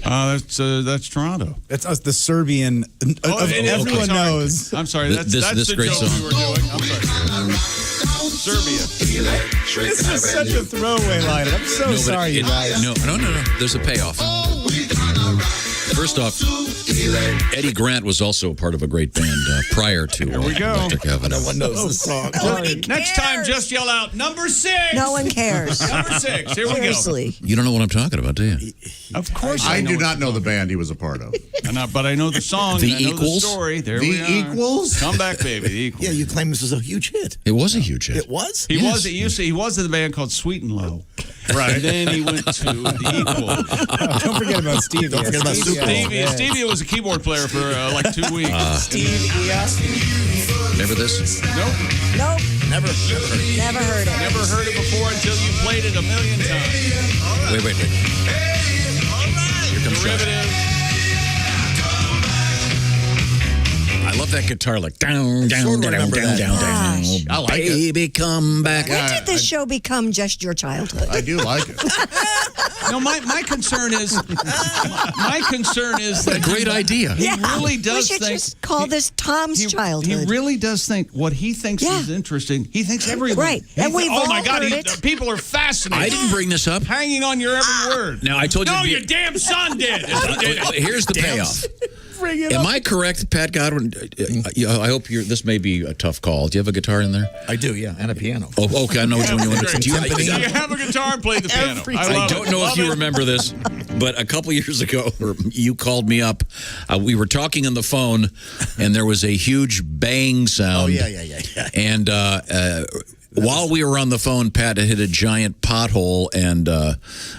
That's Toronto. That's us, the Serbian. Everyone knows. I'm sorry. That's This the great joke song. we were doing. I'm sorry. Serbia. This is such a throwaway line. I'm so sorry, you guys. No. There's a payoff. First off, Eddie Grant was also part of a great band prior to we go. Electric Avenue. No one knows the song. Next time, just yell out number 6. No one cares. Number 6. Here we go. Seriously. You don't know what I'm talking about, do you? Of course, I do what not you're know the band he was a part of. but I know the song. The and I know Equals? The story. There The we are. Equals? Come back, baby. The Equals. Yeah, you claim this was a huge hit. It was a huge hit. It was? He was. He was in the band called Sweet and Low. Right. And then he went to the Equals. Don't forget about Stevie. Don't forget about Super Bowl. Stevie was a keyboard player for like 2 weeks. Remember this? Nope. Nope. Never heard it. Never heard it. Never heard it before until you played it a million times. Wait. Here comes Josh. Derivative. I love that guitar, like down, down, sort of down, remember down, that. down, down. Gosh. I like it. Baby, come back. When did this show become just your childhood? I do like it. No, my concern is What a that great idea. he really does we should think just call this Tom's childhood. He really does think what he thinks Yeah. is interesting. He thinks everything. Right. He And we've oh my all God, heard it. people are fascinated. I didn't bring this up. Hanging on your every word. Now, I told you. No, to be- your damn son did. Here's the payoff. Am I correct, Pat Godwin? I hope this may be a tough call. Do you have a guitar in there? I do, yeah, and a piano. Oh, okay. I know which one you want to do. You have a guitar and play the piano. I don't know if you remember this, but a couple years ago, you called me up. We were talking on the phone, and there was a huge bang sound. Oh, yeah. And while we were on the phone, Pat had hit a giant pothole and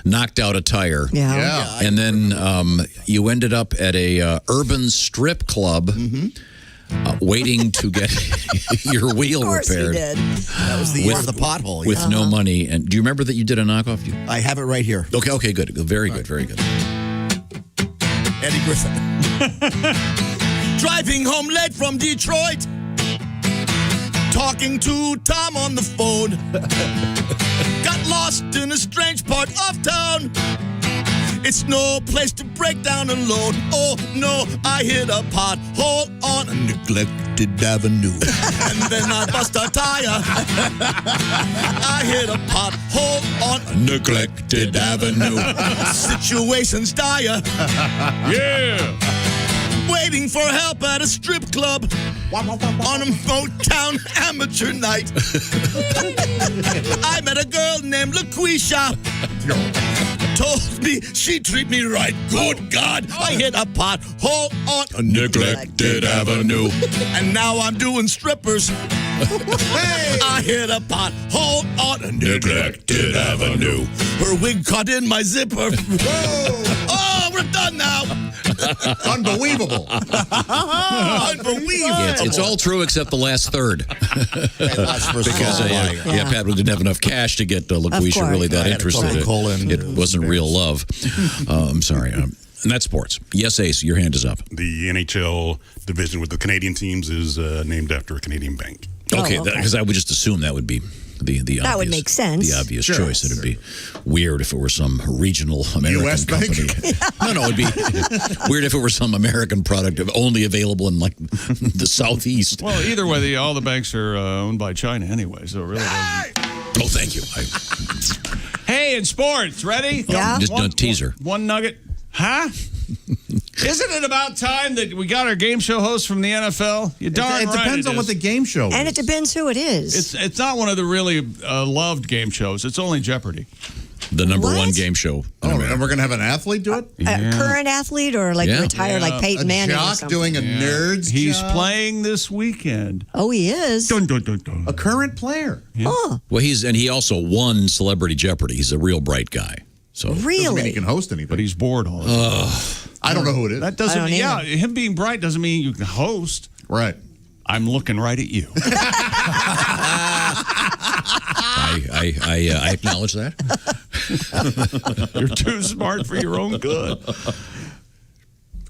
knocked out a tire. Yeah. And then you ended up at a urban strip club waiting to get your wheel Of course repaired. he did. That was the year of the pothole. With no money. And do you remember that you did a knockoff? I have it right here. Okay, good. Very good. Eddie Griffin. Driving home late from Detroit. Talking to Tom on the phone. Got lost in a strange part of town. It's no place to break down and load. Oh no, I hit a pothole on a neglected avenue. And then I bust a tire. I hit a pothole on a neglected avenue. Situation's dire. Yeah. Waiting for help at a strip club on a Motown amateur night. I met a girl named LaQuisha. Told me she'd treat me right. Good God, I hit a pothole on a neglected avenue. And now I'm doing strippers. I hit a pothole on a neglected avenue. Her wig caught in my zipper. Oh, we're done now. Unbelievable. Unbelievable. Yeah, it's all true except the last third. Because Pat didn't have enough cash to get LaQuisha really that interested. It wasn't real love. I'm sorry. And that's sports. Yes, Ace, your hand is up. The NHL division with the Canadian teams is named after a Canadian bank. Okay, because I would just assume that would be the obvious. That would make sense. The obvious choice. It'd be weird if it were some regional American US company. No, it'd be weird if it were some American product only available in like the Southeast. Well, either way, all the banks are owned by China anyway, so it really doesn't. Oh, thank you. Hey, in sports, ready? Yeah. Just a teaser. One nugget. Huh? Isn't it about time that we got our game show host from the NFL? You darn It right depends on what the game show is. And it depends who it is. It's not one of the really loved game shows. It's only Jeopardy. The number one game show. Oh, and we're going to have an athlete do it? A current athlete or like retired, like Peyton Manning or jock something? doing a nerd's He's job? playing this weekend. Oh, he is. Dun, dun, dun, dun. A current player. Oh, Well, he also won Celebrity Jeopardy. He's a real bright guy. So Doesn't mean he really? can host anything. But he's bored all the time. I don't know who it is. That doesn't I don't mean, either. him being bright doesn't mean you can host. Right. I'm looking right at you. I acknowledge that. You're too smart for your own good.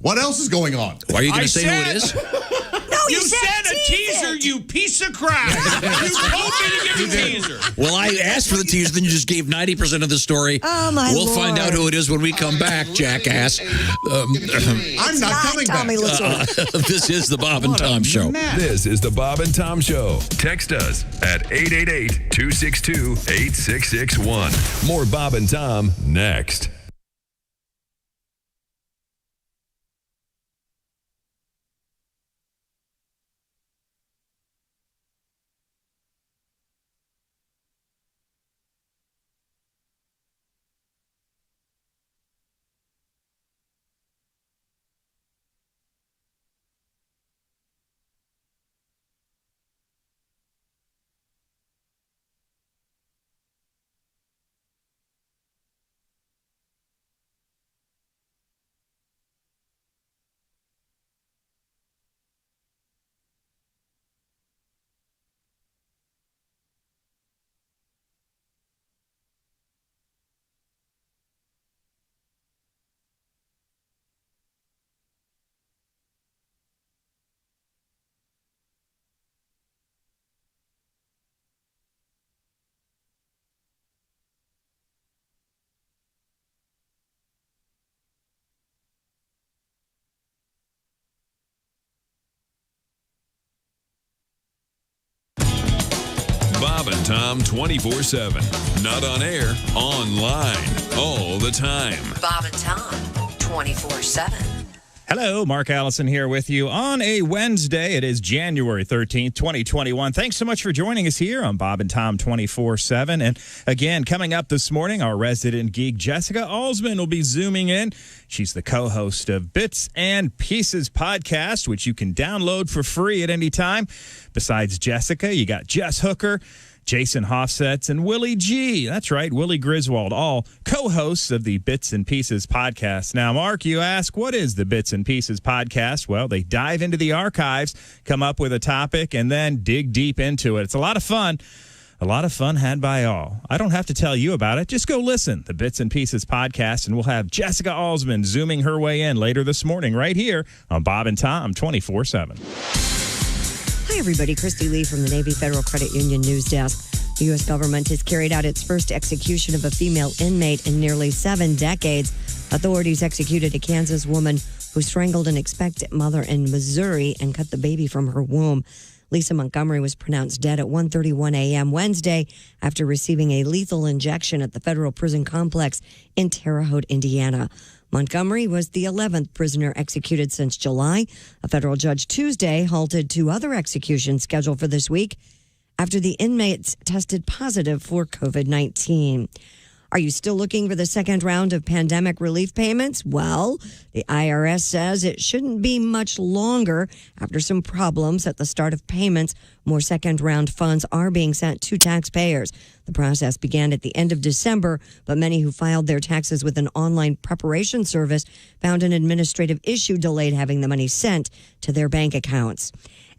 What else is going on? Why are you going I to say who it is? No, You said a teaser, you piece of crap. You told me to give you a teaser. Well, I asked for the teaser, then you just gave 90% of the story. Oh, my We'll find Lord. out who it is when we come back, jackass. I'm not coming Tommy back. Lasorda. This is the Bob and Tom Show. This is the Bob and Tom Show. Text us at 888-262-8661. More Bob and Tom next. Bob and Tom 24/7. Not on air, online, all the time. Bob and Tom 24/7. Hello, Mark Allison here with you on a Wednesday. It is January 13th, 2021. Thanks so much for joining us here on Bob and Tom 24/7. And again, coming up this morning, our resident geek, Jessica Alsman, will be zooming in. She's the co-host of Bits and Pieces podcast, which you can download for free at any time. Besides Jessica, you got Jess Hooker, Jason Hofsetz, and Willie G. That's right, Willie Griswold, all co-hosts of the Bits and Pieces podcast. Now, Mark, you ask, what is the Bits and Pieces podcast? Well, they dive into the archives, come up with a topic, and then dig deep into it. It's a lot of fun. A lot of fun had by all. I don't have to tell you about it. Just go listen. The Bits and Pieces podcast, and we'll have Jessica Alsman zooming her way in later this morning right here on Bob and Tom 24/7. Hi, everybody. Christy Lee from the Navy Federal Credit Union News Desk. The U.S. government has carried out its first execution of a female inmate in nearly 7 decades. Authorities executed a Kansas woman who strangled an expectant mother in Missouri and cut the baby from her womb. Lisa Montgomery was pronounced dead at 1:31 a.m. Wednesday after receiving a lethal injection at the federal prison complex in Terre Haute, Indiana. Montgomery was the 11th prisoner executed since July. A federal judge Tuesday halted 2 other executions scheduled for this week after the inmates tested positive for COVID-19. Are you still looking for the second round of pandemic relief payments? Well, the IRS says it shouldn't be much longer. After some problems at the start of payments, more second round funds are being sent to taxpayers. The process began at the end of December, but many who filed their taxes with an online preparation service found an administrative issue delayed having the money sent to their bank accounts.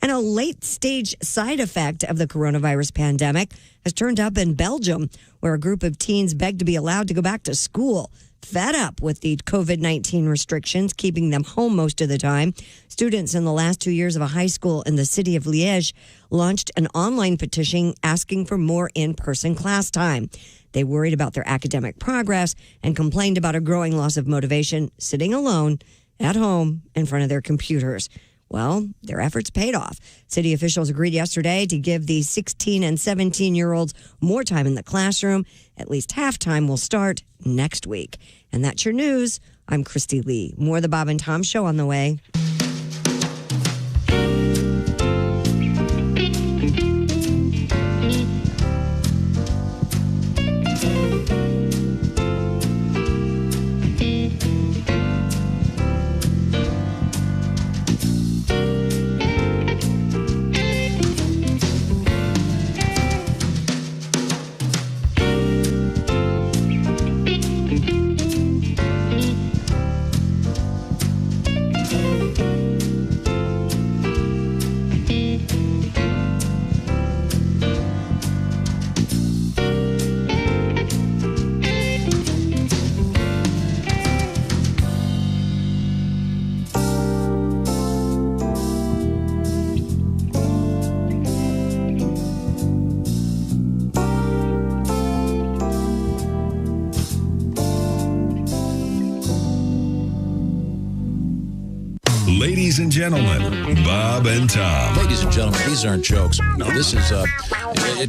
And a late-stage side effect of the coronavirus pandemic has turned up in Belgium, where a group of teens begged to be allowed to go back to school. Fed up with the COVID-19 restrictions, keeping them home most of the time, students in the last 2 years of a high school in the city of Liège launched an online petition asking for more in-person class time. They worried about their academic progress and complained about a growing loss of motivation sitting alone at home in front of their computers. Well, their efforts paid off. City officials agreed yesterday to give the 16 and 17-year-olds more time in the classroom. At least half time will start next week. And that's your news. I'm Christy Lee. More of the Bob and Tom Show on the way. Ladies and gentlemen, Bob and Tom. Ladies and gentlemen, these aren't jokes. No, this is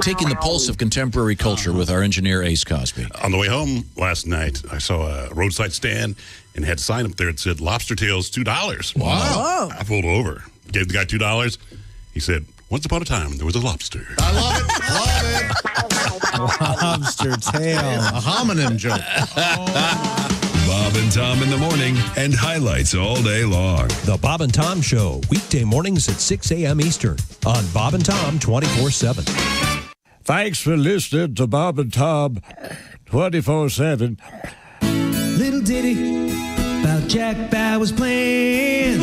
taking the pulse of contemporary culture with our engineer, Ace Cosby. On the way home last night, I saw a roadside stand and had a sign up there that said lobster tails $2. Wow. I pulled over, gave the guy $2. He said, once upon a time, there was a lobster. I love it. Lobster tail. A hominin joke. Bob and Tom in the morning and highlights all day long. The Bob and Tom Show, weekday mornings at 6 a.m. Eastern on Bob and Tom 24/7. Thanks for listening to Bob and Tom 24/7. Little ditty about Jack Bauer's plan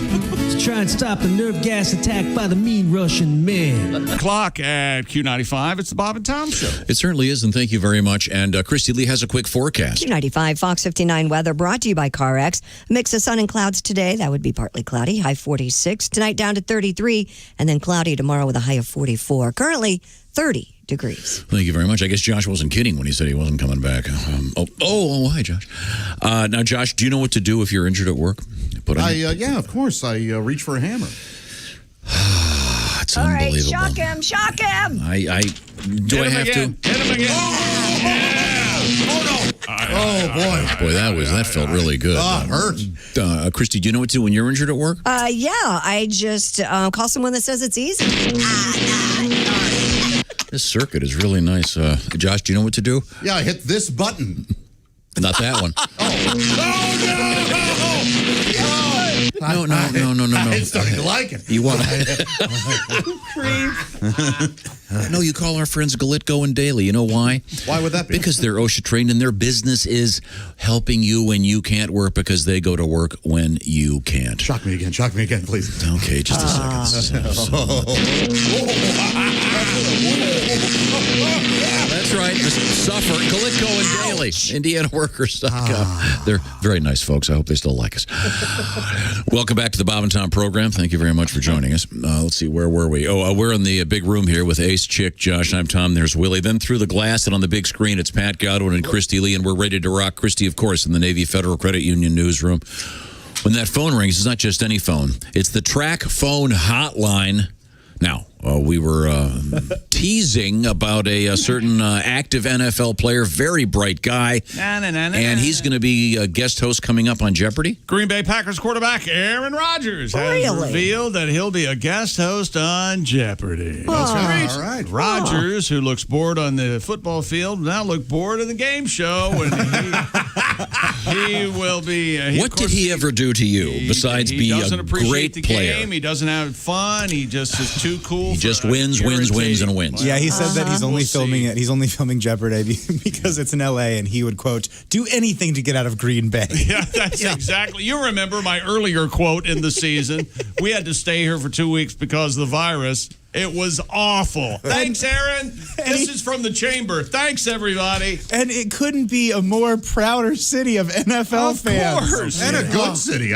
to try and stop the nerve gas attack by the mean Russian man. Clock at Q95. It's the Bob and Tom Show. It certainly is, and thank you very much. And Christy Lee has a quick forecast. Q95 Fox 59 weather brought to you by CarX. A mix of sun and clouds today. That would be partly cloudy. High 46. Tonight down to 33. And then cloudy tomorrow with a high of 44. Currently 30 degrees. Thank you very much. I guess Josh wasn't kidding when he said he wasn't coming back. Hi, Josh. Now, Josh, do you know what to do if you're injured at work? Yeah, of course. I reach for a hammer. It's All right, unbelievable. shock him, shock him. Do I have to? Hit him again. Oh, boy. Boy, that felt really good. Hurt. Christy, do you know what to do when you're injured at work? Yeah, I just call someone that says it's easy. This circuit is really nice. Josh, do you know what to do? Yeah, I hit this button. Not that one. No. I'm starting to like it. You want No, you call our friends Galitko and Daly. You know why? Why would that be? Because they're OSHA trained and their business is helping you when you can't work because they go to work when you can't. Shock me again, please. Okay, just a second. That's That's right. Just suffer. Coletco and Daily. IndianaWorkers.com. They're very nice folks. I hope they still like us. Welcome back to the Bob and Tom program. Thank you very much for joining us. Let's see, where were we? We're in the big room here with Ace, Chick, Josh. I'm Tom. There's Willie. Then through the glass and on the big screen, it's Pat Godwin and Christy Lee, and we're ready to rock. Christy, of course, in the Navy Federal Credit Union newsroom. When that phone rings, it's not just any phone. It's the Track Phone Hotline. Now, we were teasing about a certain active NFL player, very bright guy, and he's going to be a guest host coming up on Jeopardy. Green Bay Packers quarterback Aaron Rodgers has revealed that he'll be a guest host on Jeopardy. That's right. All right. Rodgers, who looks bored on the football field, now look bored in the game show. And he will be. What did he ever do to you besides be a great the player? Game. He doesn't have fun. He just is too cool. He just wins, and wins. Yeah, he said that he's only filming it. He's only filming Jeopardy because it's in L.A. and he would, quote, do anything to get out of Green Bay. Yeah, that's exactly. You remember my earlier quote in the season. We had to stay here for 2 weeks because of the virus. It was awful. Thanks, Aaron. This is from the chamber. Thanks, everybody. And it couldn't be a more prouder city of NFL fans. Of course. And a good city.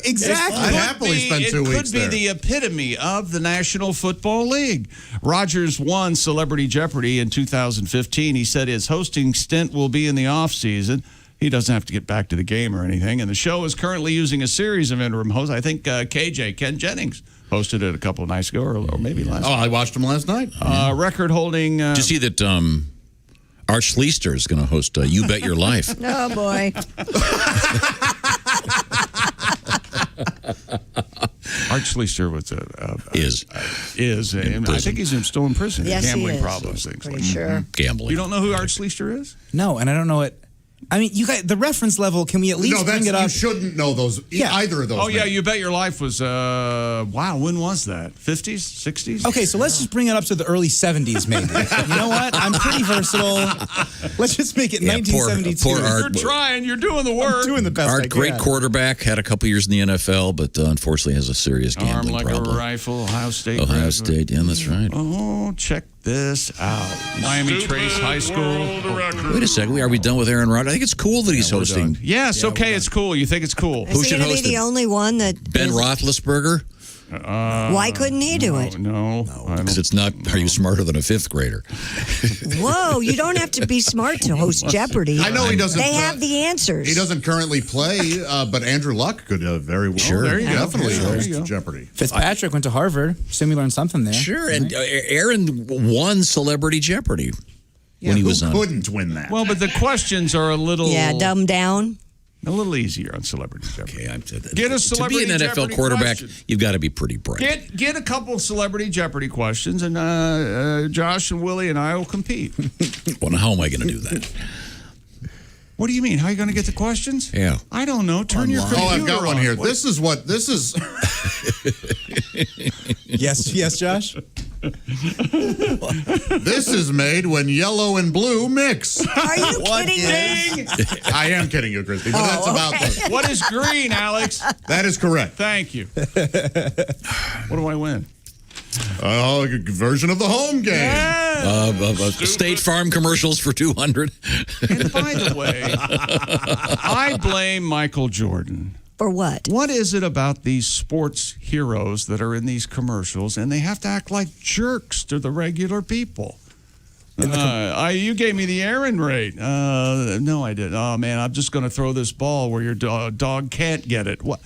Exactly. I'd happily spend 2 weeks there. It could be the epitome of the National Football League. Rodgers won Celebrity Jeopardy in 2015. He said his hosting stint will be in the offseason. He doesn't have to get back to the game or anything. And the show is currently using a series of interim hosts. I think Ken Jennings hosted it a couple of nights ago, or maybe last night. I watched him last night. Record-holding... Did you see that Arch Schleister is going to host You Bet Your Life? Oh, boy. Arch Schleister was is I think he's still in prison. Yes, Gambling he is. problems, things Pretty like sure. Gambling. You don't know who Arch Schleister is? No, and I don't know what. I mean, you guys, the reference level, can we at least bring it up? You shouldn't know those, either of those. Oh, yeah, You Bet Your Life was, wow, when was that? 50s, 60s? Okay, so let's just bring it up to the early 70s, maybe. You know what? I'm pretty versatile. Let's just make it 1972. Poor Art. You're trying. You're doing the work. I'm doing the best Art, I can. great quarterback, had a couple years in the NFL, but unfortunately has a serious gambling Arm like problem. a rifle, Ohio State. Ohio State, yeah, that's right. Oh, check this out. Miami Trace High School. Wait a second, are we done with Aaron Rodgers? I think it's cool that he's hosting. Yes, okay, it's cool. You think it's cool. Who should host be it? the only one that Ben Roethlisberger? Why couldn't he do it? No. Because it's not, are you smarter than a fifth grader? Whoa, you don't have to be smart to host Jeopardy. I know he doesn't. They have the answers. He doesn't currently play, but Andrew Luck could very well. Sure. There you go. Definitely There host you go. Jeopardy. Fitzpatrick went to Harvard. Assume you learned something there. Sure, and Aaron won Celebrity Jeopardy when he was on. Who couldn't win that? Well, but the questions are a little... dumbed down. A little easier on Celebrity Jeopardy. Okay, Get a Celebrity to be an NFL Jeopardy quarterback, question. you've got to be pretty bright. Get a couple of Celebrity Jeopardy questions, and Josh and Willie and I will compete. Well, now how am I going to do that? What do you mean? How are you going to get the questions? Yeah. I don't know. Turn your computer I've got one on. here. This is. Yes, Josh? This is made when yellow and blue mix. Are you kidding me? I am kidding you, Christy, but that's about this. What is green, Alex? That is correct. Thank you. What do I win? A version of the home game. State Farm commercials for $200. And by the way, I blame Michael Jordan. For what? What is it about these sports heroes that are in these commercials and they have to act like jerks to the regular people? You gave me the Aaron rate. No, I didn't. Oh, man, I'm just going to throw this ball where your dog can't get it. What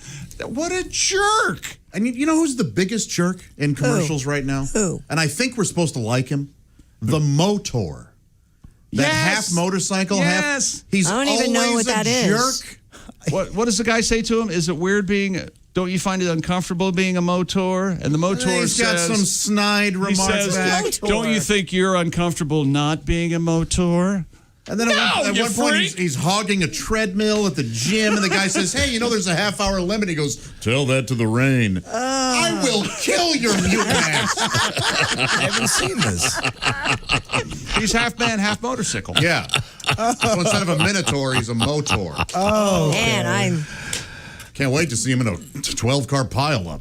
a jerk. And you know who's the biggest jerk in commercials right now? Who? And I think we're supposed to like him. The Motor. That half motorcycle, half... He's I don't even know always what that a is. jerk. What does the guy say to him? Is it weird being... Don't you find it uncomfortable being a motor? And the motor He's got some snide remarks back. Don't you think you're uncomfortable not being a motor? And then at one point, he's hogging a treadmill at the gym, and the guy says, hey, there's a half-hour limit. He goes, tell that to the rain. I will kill your mutant ass. I haven't seen this. He's half man, half motorcycle. Yeah. So instead of a Minotaur, he's a Motor. Oh, man, Can't wait to see him in a 12-car pileup.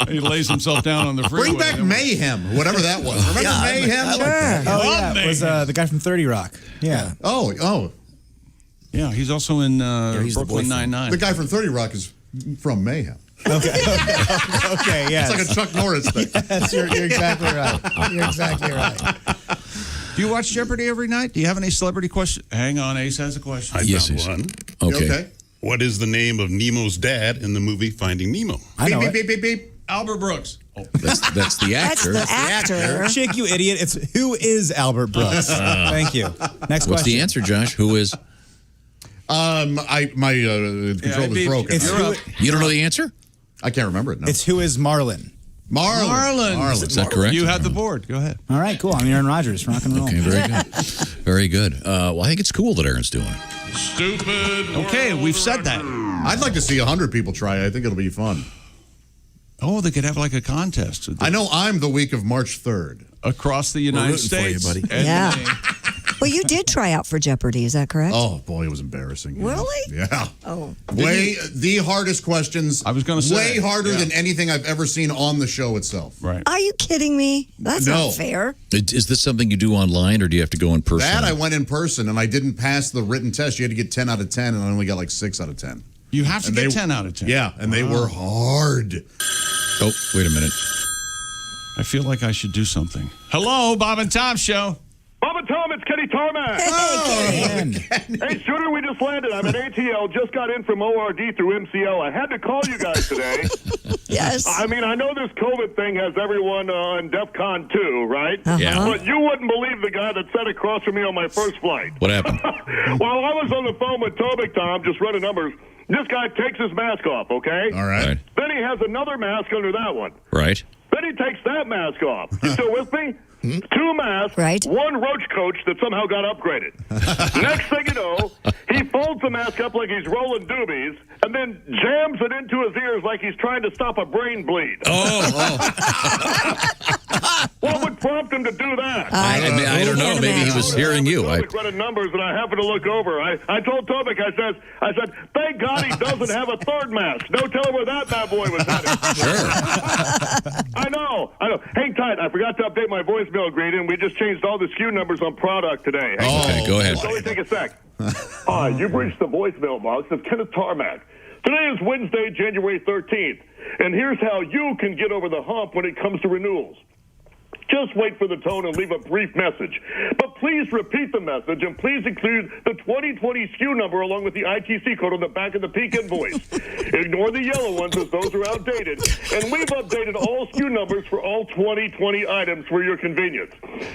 He lays himself down on the freeway. Bring back Mayhem, whatever that was. Remember Mayhem? Oh, yeah. It was the guy from 30 Rock. Yeah. Oh. Yeah, he's also in he's Brooklyn Nine-Nine. The guy from 30 Rock is from Mayhem. Okay, yeah. It's like a Chuck Norris thing. Yes, you're exactly right. You're exactly right. Do you watch Jeopardy every night? Do you have any celebrity questions? Hang on, Ace has a question. I found one. Okay. What is the name of Nemo's dad in the movie Finding Nemo? I know beep, beep, beep. Albert Brooks. Oh. That's the actor. That's the actor. Chick, you idiot. It's who is Albert Brooks? Thank you. Next question. What's the answer, Josh? Who is? My controller is broken. You don't know the answer? I can't remember it. No. It's who is Marlon? Marlon. Is that correct? You had the board. Go ahead. All right, cool. I'm Aaron Rodgers. Rock and roll. Okay, very good. Very good. Well, I think it's cool that Aaron's doing it. Stupid. Okay, we've said that. I'd like to see 100 people try it. I think it'll be fun. Oh, they could have like a contest. I know I'm the week of March 3rd. Across the United States. For you, buddy. Yeah. Well, you did try out for Jeopardy, is that correct? Oh, boy, it was embarrassing. Really? Yeah. Oh. The hardest questions. I was going to say. Way harder than anything I've ever seen on the show itself. Right. Are you kidding me? That's No. not fair. Is this something you do online, or do you have to go in person? That I went in person, and I didn't pass the written test. You had to get 10 out of 10, and I only got like 6 out of 10. You have to get 10 out of 10. Yeah, and they were hard. Oh, wait a minute. I feel like I should do something. Hello, Bob and Tom Show. Bob and Tom, it's Kenny Tarmac. Hey, Shooter, we just landed. I'm at ATL, just got in from ORD through MCL. I had to call you guys today. Yes. I mean, I know this COVID thing has everyone on DEFCON 2, right? Yeah. But you wouldn't believe the guy that sat across from me on my first flight. What happened? While I was on the phone with Tobic, Tom, just running numbers, this guy takes his mask off, okay? All right. Then he has another mask under that one. Right. Then he takes that mask off. You still with me? 2 masks, right. 1 roach coach that somehow got upgraded. Next thing you know, he folds the mask up like he's rolling doobies and then jams it into his ears like he's trying to stop a brain bleed. What would prompt him to do that? I don't know. Maybe he was hearing you. Tobic running numbers, and I happened to look over. I told Tobic, I said, thank God he doesn't have a third mask. No telling where that bad boy was headed. Sure. I know. Hang tight. I forgot to update my voicemail greeting. We just changed all the SKU numbers on product today. Okay, go ahead. Just only take a sec. Hi, you've reached the voicemail box of Kenneth Tarmac. Today is Wednesday, January 13th, and here's how you can get over the hump when it comes to renewals. Just wait for the tone and leave a brief message. But please repeat the message, and please include the 2020 SKU number along with the ITC code on the back of the peak invoice. Ignore the yellow ones as those are outdated. And we've updated all SKU numbers for all 2020 items for your convenience.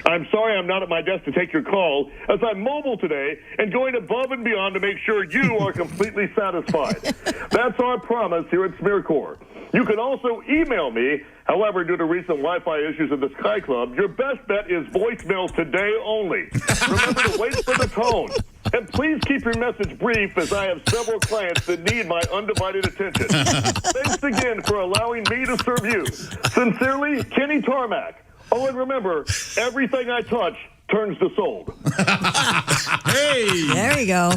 I'm sorry I'm not at my desk to take your call, as I'm mobile today and going above and beyond to make sure you are completely satisfied. That's our promise here at SmearCorps. You can also email me. However, due to recent Wi-Fi issues at the Sky Club, your best bet is voicemail today only. Remember to wait for the tone. And please keep your message brief, as I have several clients that need my undivided attention. Thanks again for allowing me to serve you. Sincerely, Kenny Tarmac. Oh, and remember, everything I touch turns to sold. Hey! There you go.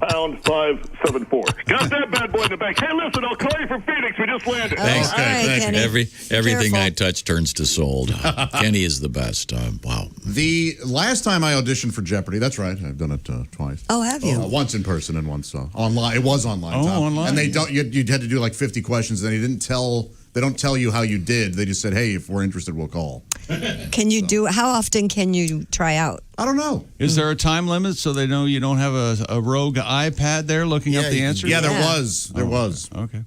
Pound 574. Got that bad boy in the back. Hey, listen, I'll call you from Phoenix. We just landed. Thanks. All right, Thank Kenny. Everything Careful. I touch turns to sold. Kenny is the best. Wow. The last time I auditioned for Jeopardy, that's right, I've done it twice. Oh, have you? Once in person and once online. It was online. Oh, Tom. online. And they don't. You had to do like 50 questions, and they don't tell you how you did. They just said, "Hey, if we're interested, we'll call." Can you do? How often can you try out? I don't know. Is there a time limit so they know you don't have a rogue iPad there looking up the answers? Yeah, there was. There was. Okay.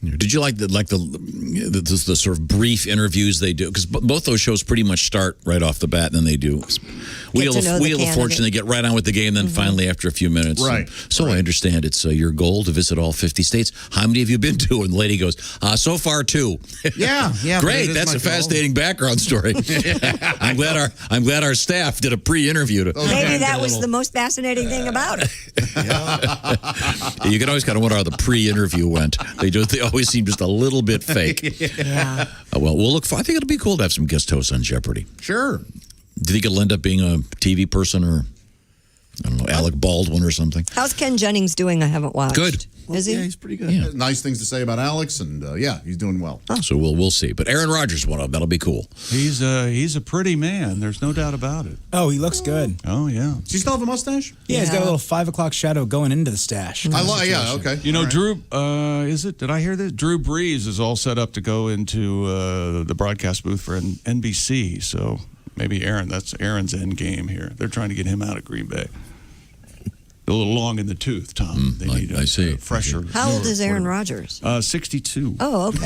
Did you like the sort of brief interviews they do? Because both those shows pretty much start right off the bat, and then they do Wheel of Fortune. They get right on with the game, then finally after a few minutes. Right. So I understand it's your goal to visit all 50 states. How many have you been to? And the lady goes, so far 2. Yeah. Great. That's a fascinating background story. I'm glad our staff did a pre-interview. Maybe that was the most fascinating thing about it. You can always kind of wonder how the pre-interview went. They always seem just a little bit fake. Yeah. Well, we'll look. I think it'll be cool to have some guest hosts on Jeopardy. Sure. Do you think it'll end up being a TV person or? I don't know, Alec Baldwin or something. How's Ken Jennings doing? I haven't watched. Good. Is he? Yeah, he's pretty good. Yeah. Nice things to say about Alex, and he's doing well. So we'll see. But Aaron Rodgers won up. That'll be cool. He's a pretty man. There's no doubt about it. Oh, he looks good. Oh, yeah. Does he still have a mustache? Yeah, he's got a little 5 o'clock shadow going into the stash. Okay. You know, Drew, did I hear this? Drew Brees is all set up to go into the broadcast booth for NBC. So maybe that's Aaron's end game here. They're trying to get him out of Green Bay. A little long in the tooth, Tom. They need a fresher. How old is Aaron Rodgers? 62. Oh, okay.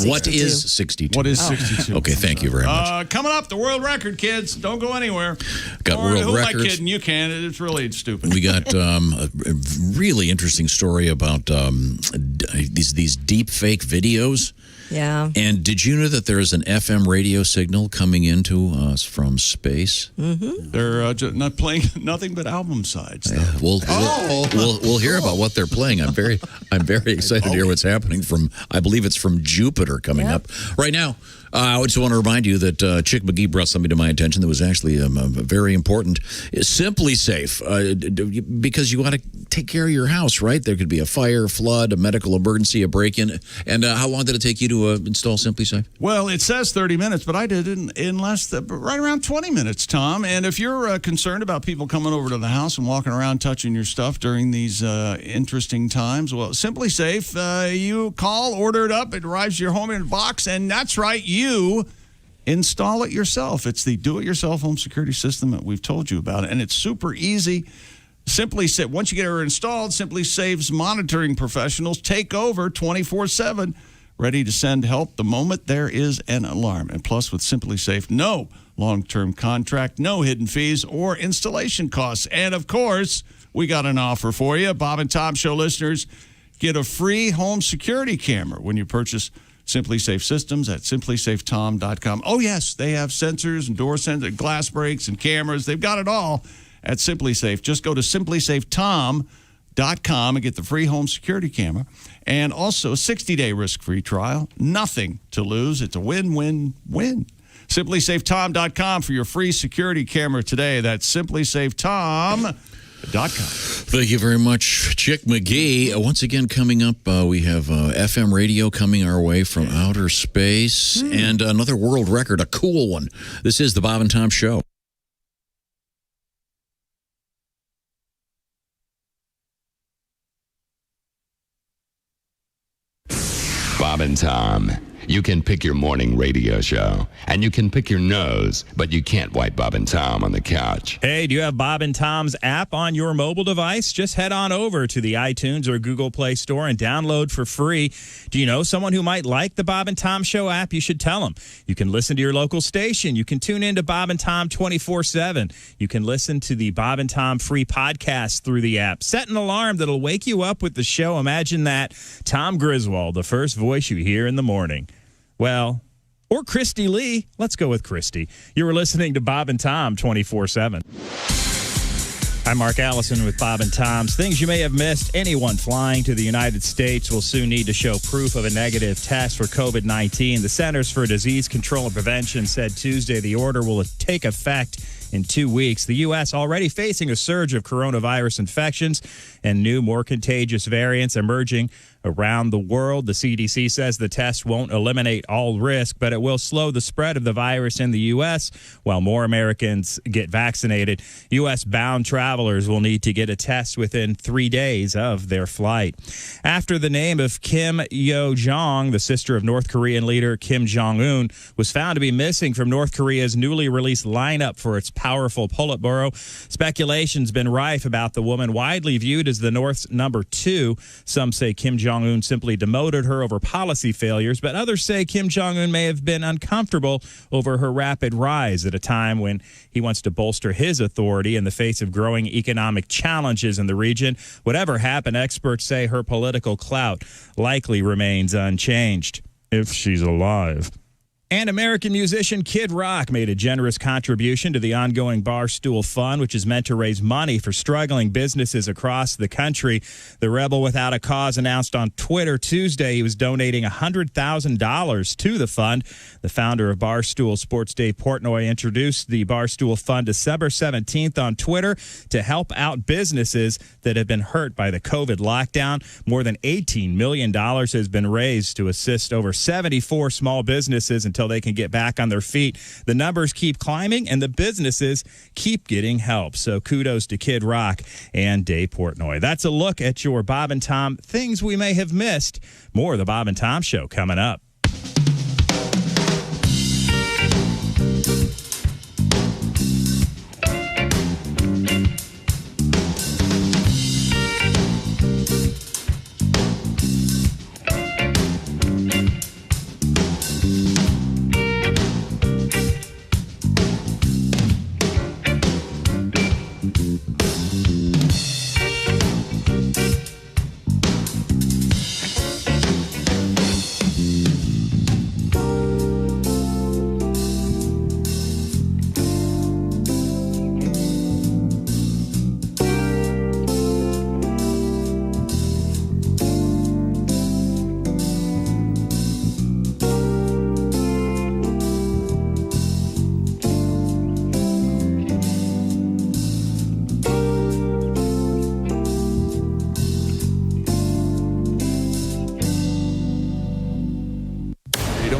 What is 62? What is 62? Okay, thank you very much. Coming up, the world record, kids. Don't go anywhere. Got world who records. Am I kidding? You can. It's really stupid. We got a really interesting story about these deep fake videos. Yeah. And did you know that there is an FM radio signal coming into us from space? Mm-hmm. They're not playing nothing but album sides. We'll hear about what they're playing. I'm very excited to hear what's happening from. I believe it's from Jupiter coming up right now. I just want to remind you that Chick McGee brought something to my attention that was actually very important. Simply Safe, because you want to take care of your house, right? There could be a fire, flood, a medical emergency, a break-in. And how long did it take you to install Simply Safe? Well, it says 30 minutes, but I did it in right around 20 minutes, Tom. And if you're concerned about people coming over to the house and walking around touching your stuff during these interesting times, well, Simply Safe, you call, order it up, it arrives to your home in a box, and that's right, you install it yourself. It's the do-it-yourself home security system that we've told you about, and it's super easy. Simply Safe, once you get it installed, Simply Safe's monitoring professionals take over 24/7, ready to send help the moment there is an alarm. And plus, with Simply Safe, no long-term contract, no hidden fees or installation costs. And of course, we got an offer for you. Bob and Tom Show listeners get a free home security camera when you purchase Simply Safe systems at simplysafetom.com. Oh, yes, they have sensors and door sensors, glass breaks and cameras. They've got it all at Simply Safe. Just go to simplysafetom.com and get the free home security camera and also a 60-day risk-free trial. Nothing to lose. It's a win-win-win. simplysafetom.com for your free security camera today. That's simplysafetom.com. Thank you very much, Chick McGee. Once again, coming up, we have FM radio coming our way from outer space and another world record, a cool one. This is the Bob and Tom Show. Bob and Tom. You can pick your morning radio show, and you can pick your nose, but you can't wipe Bob and Tom on the couch. Hey, do you have Bob and Tom's app on your mobile device? Just head on over to the iTunes or Google Play Store and download for free. Do you know someone who might like the Bob and Tom Show app? You should tell them. You can listen to your local station. You can tune in to Bob and Tom 24/7. You can listen to the Bob and Tom free podcast through the app. Set an alarm that'll wake you up with the show. Imagine that. Tom Griswold, the first voice you hear in the morning. Well, or Christy Lee. Let's go with Christy. You were listening to Bob and Tom 24/7. I'm Mark Allison with Bob and Tom's Things You May Have Missed. Anyone flying to the United States will soon need to show proof of a negative test for COVID-19. The Centers for Disease Control and Prevention said Tuesday the order will take effect in 2 weeks. The U.S. already facing a surge of coronavirus infections and new, more contagious variants emerging around the world. The CDC says the test won't eliminate all risk, but it will slow the spread of the virus in the U.S. while more Americans get vaccinated. U.S.-bound travelers will need to get a test within 3 days of their flight. After the name of Kim Yo-jong, the sister of North Korean leader Kim Jong-un, was found to be missing from North Korea's newly released lineup for its powerful Politburo, speculation's been rife about the woman widely viewed as the North's number 2. Some say Kim Jong-un simply demoted her over policy failures, but others say Kim Jong-un may have been uncomfortable over her rapid rise at a time when he wants to bolster his authority in the face of growing economic challenges in the region. Whatever happened, experts say her political clout likely remains unchanged, if she's alive. And American musician Kid Rock made a generous contribution to the ongoing Barstool Fund, which is meant to raise money for struggling businesses across the country. The Rebel Without a Cause announced on Twitter Tuesday he was donating $100,000 to the fund. The founder of Barstool, Sports Dave Portnoy, introduced the Barstool Fund December 17th on Twitter to help out businesses that have been hurt by the COVID lockdown. More than $18 million has been raised to assist over 74 small businesses until they can get back on their feet. The numbers keep climbing and the businesses keep getting help. So kudos to Kid Rock and Dave Portnoy. That's a look at your Bob and Tom things we may have missed. More of the Bob and Tom Show coming up.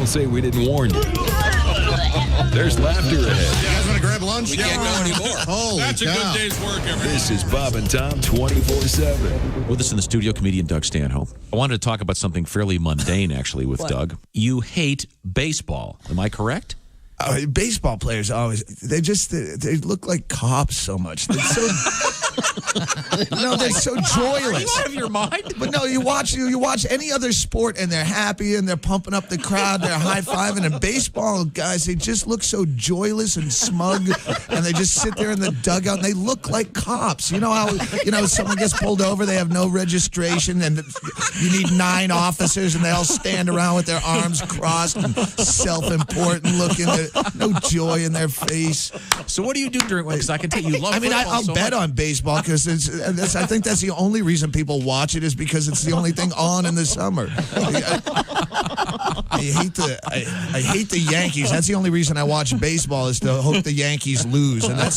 Say we didn't warn you. There's laughter ahead. You guys want to grab lunch? We can't go anymore. Holy That's a cow. good day's work, everybody. This is Bob and Tom 24/7. With us in the studio, comedian Doug Stanhope. I wanted to talk about something fairly mundane, actually, with Doug. You hate baseball. Am I correct? Baseball players always they look like cops so much. They're so they're so joyless. Are you out of your mind? But no, you watch any other sport and they're happy and they're pumping up the crowd, they're high fiving. And baseball guys, they just look so joyless and smug, and they just sit there in the dugout and they look like cops. You know how someone gets pulled over, they have no registration, and you need 9 officers, and they all stand around with their arms crossed and self-important looking. No joy in their face. So what do you do during? Because I can tell you love. I'll bet on baseball because I think that's the only reason people watch it is because it's the only thing on in the summer. I hate the Yankees. That's the only reason I watch baseball is to hope the Yankees lose, and I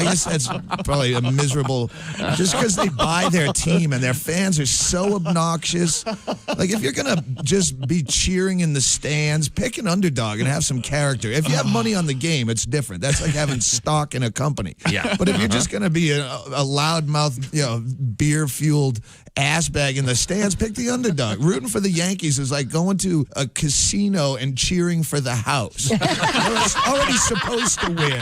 guess that's probably a miserable. Just because they buy their team and their fans are so obnoxious. Like if you're gonna just be cheering in the stands, pick an underdog and have some character. If you have money on the game, it's different. That's like having stock in a company. Yeah. But if you're just going to be a loudmouth, beer-fueled ass bag in the stands, pick the underdog. Rooting for the Yankees is like going to a casino and cheering for the house. You're already supposed to win.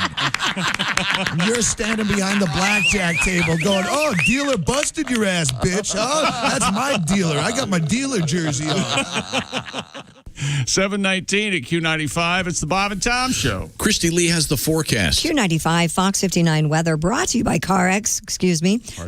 You're standing behind the blackjack table going, "Oh, dealer busted your ass, bitch. Oh, that's my dealer. I got my dealer jersey on." 7:19 at Q95. It's the Bob and Tom Show. Christy Lee has the forecast. Q95 Fox 59 weather brought to you by CarX.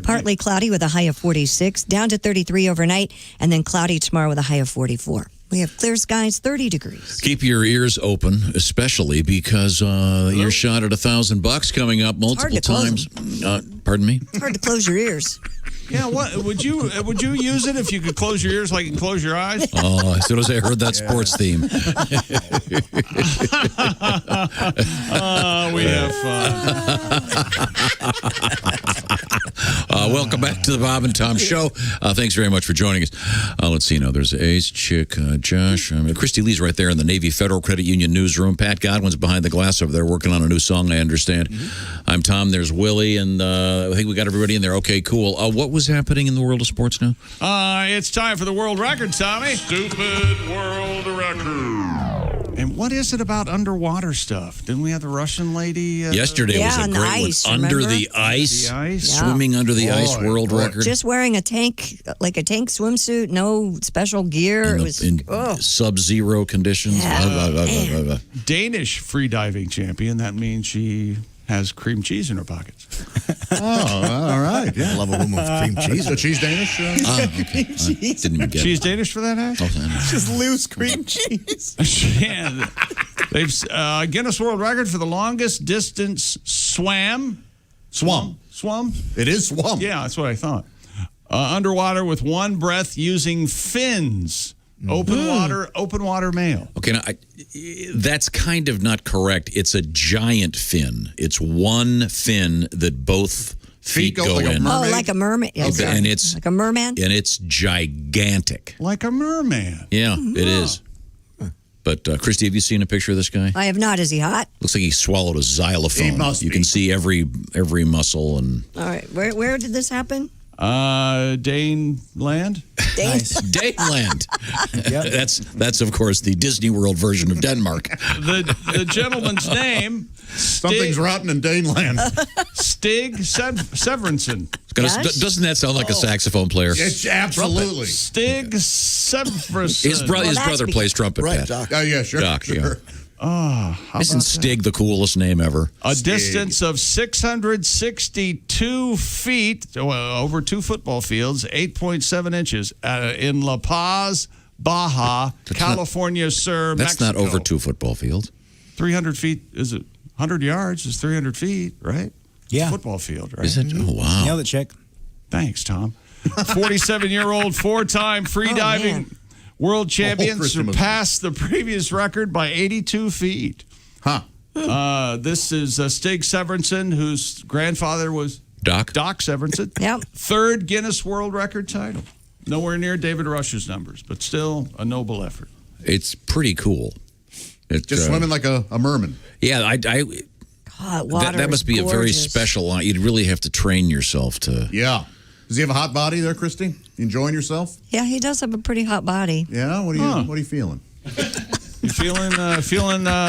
Partly cloudy with a high of 46, down to 33 overnight, and then cloudy tomorrow with a high of 44. We have clear skies, 30 degrees. Keep your ears open, especially because your shot at $1,000 coming up multiple times. Pardon me? It's hard to close your ears. Yeah, what would you use it if you could close your ears like you can close your eyes? Oh, as soon as I heard that sports theme. We have fun. Welcome back to the Bob and Tom Show. Thanks very much for joining us. Let's see now. There's Ace, Chick, Josh. Christy Lee's right there in the Navy Federal Credit Union newsroom. Pat Godwin's behind the glass over there working on a new song, I understand. Mm-hmm. I'm Tom. There's Willie, and I think we got everybody in there. Okay, cool. What was happening in the world of sports now? It's time for the world record, Tommy. Stupid world record. And what is it about underwater stuff? Didn't we have the Russian lady? Yesterday was a great ice, one. Under the ice. Swimming under the ice world record. Just wearing a tank swimsuit, no special gear. In sub-zero conditions. Yeah. Danish freediving champion. That means she has cream cheese in her pockets. Oh, all right. Yeah. I love a woman with cream cheese. So she's Danish? Okay. Didn't even get She's Danish for that, Ash? Just loose cream cheese. Yeah. They've Guinness World Record for the longest distance swam. Swum. It is swum. Yeah, that's what I thought. Underwater with one breath using fins. Open water male. Okay, now that's kind of not correct. It's a giant fin. It's one fin that both feet go like in. Oh, like a mermaid. Yes, Okay, and it's like a merman. And it's gigantic. Like a merman. Yeah, it is. But Christy, have you seen a picture of this guy? I have not. Is he hot? Looks like he swallowed a xylophone. He must You be. can see every muscle and. All right. Where did this happen? Daneland. Daneland. That's of course the Disney World version of Denmark. The gentleman's name. Something's rotten in Daneland. Stig Severinsen. Doesn't that sound like a saxophone player? It's absolutely. Stig Severinsen. His brother plays trumpet. Right, Pat. Doc. Oh, yeah, sure. Doc, sure. Yeah. Isn't Stig the coolest name ever? A distance of 662 feet, over 2 football fields, 8.7 inches, in La Paz, Baja, California, Sur, That's Mexico. not over 2 football fields. 300 feet, is it? 100 yards is 300 feet, right? Yeah. Football field, right? Is it? Oh, wow. Nailed it, chick. Thanks, Tom. 47-year-old four-time freediving world champion surpassed the previous record by 82 feet. Huh. This is Stig Severinsen, whose grandfather was Doc Severinsen. Yep. 3rd Guinness World Record title. Nowhere near David Rush's numbers, but still a noble effort. It's pretty cool. Just swimming like a merman. Yeah, God, water that must be a very special line. You'd really have to train yourself to. Yeah. Does he have a hot body there, Christy? You enjoying yourself? Yeah, he does have a pretty hot body. Yeah. What are you feeling? You feeling some I'm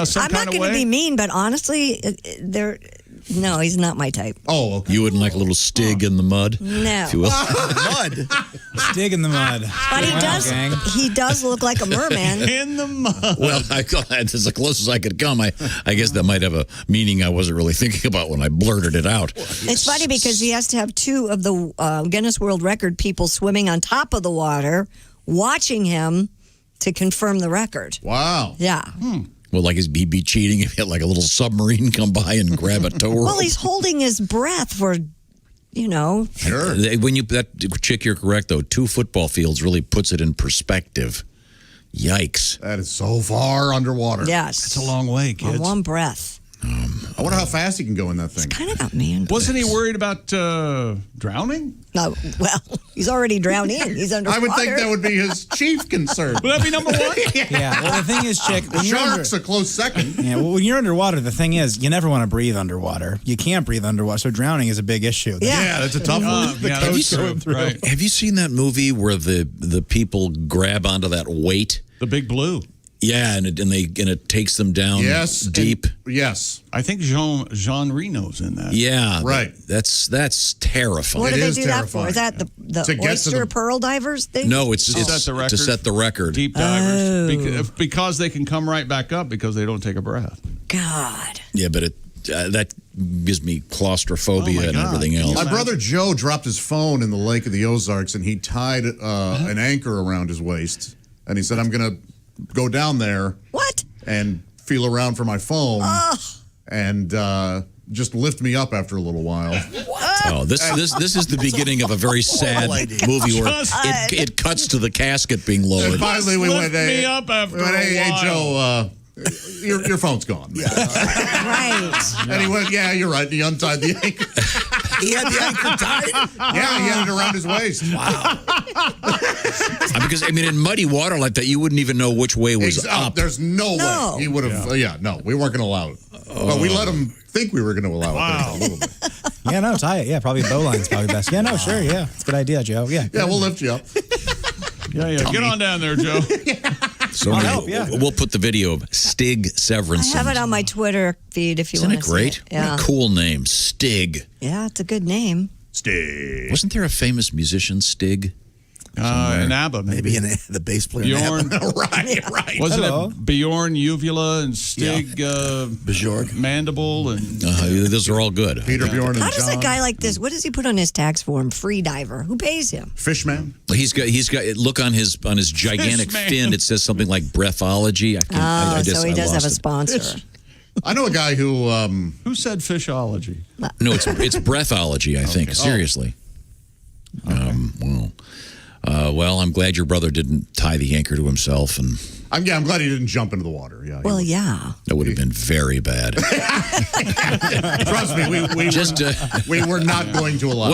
kind not of going way? to be mean, but honestly, no, he's not my type. Oh, okay. You wouldn't like a little Stig in the mud? No. If you will. Mud. Stig in the mud. But he does look like a merman. In the mud. Well, that's as close as I could come. I guess that might have a meaning I wasn't really thinking about when I blurted it out. It's funny because he has to have 2 of the Guinness World Record people swimming on top of the water, watching him to confirm the record. Wow. Yeah. Well, like he'd be cheating if he had like a little submarine come by and grab a tow rope. Well, he's holding his breath for, Sure. When that chick, you're correct though. 2 football fields really puts it in perspective. Yikes! That is so far underwater. Yes. It's a long way, kids. On one breath. I wonder how fast he can go in that thing. Kind of got me into Wasn't he this. worried about drowning? No, well, he's already drowning. He's underwater. I would think that would be his chief concern. Would that be number 1? Yeah. Well, the thing is, chick, when you're Shark's a close second. Yeah, well, when you're underwater, the thing is, you never want to breathe underwater. You can't breathe underwater, so drowning is a big issue. Yeah, that's a tough one. Have you seen that movie where the people grab onto that weight? The Big Blue. Yeah, and it takes them down deep. Yes. I think Jean Reno's in that. Yeah. Right. That's terrifying. What do they do that for? Is that the oyster pearl divers thing? No, it's to set the record. Deep divers. Because they can come right back up because they don't take a breath. God. Yeah, but that gives me claustrophobia and everything else. My brother Joe dropped his phone in the Lake of the Ozarks, and he tied an anchor around his waist. And he said, I'm going to go down there. What? And feel around for my phone. And just lift me up after a little while. Oh, this is the beginning of a very sad movie where it cuts to the casket being lowered. And finally we went, me up after a while. Hey, Joe, your phone's gone. Yeah. Right. And he went, yeah, you're right. He untied the anchor. He had the anchor tied? Yeah, he had it around his waist. Wow. Because, in muddy water like that, you wouldn't even know which way was up. There's no way he would have. No, we weren't going to allow it. But we let him think we were going to allow it. A little bit. Yeah, no, tie it. Yeah, probably bowline's probably best. Yeah, no, sure. Yeah, it's a good idea, Joe. Yeah. Yeah, we'll lift you up. Yeah. Get on down there, Joe. So we'll put the video of Stig Severinsen. I have it on my Twitter feed if you Isn't want it to great? see it. Yeah. What a cool name, Stig. Yeah, it's a good name. Stig. Wasn't there a famous musician, Stig? And ABBA, maybe. the bass player. Bjorn. right. Wasn't it Bjorn, Uvula, and Stig Bjork, Mandible, and those are all good. Peter Bjorn and How does a John. guy like this? What does he put on his tax form? Free diver. Who pays him? Fishman. He's got look on his gigantic Fishman. fin. It says something like breathology. I So he does have a lost it. sponsor. I know a guy who said fishology? No, it's breathology. I think seriously. Well, I'm glad your brother didn't tie the anchor to himself, and I'm glad he didn't jump into the water. Yeah. Well, yeah. that would have been very bad. Trust me, we were not going to allow.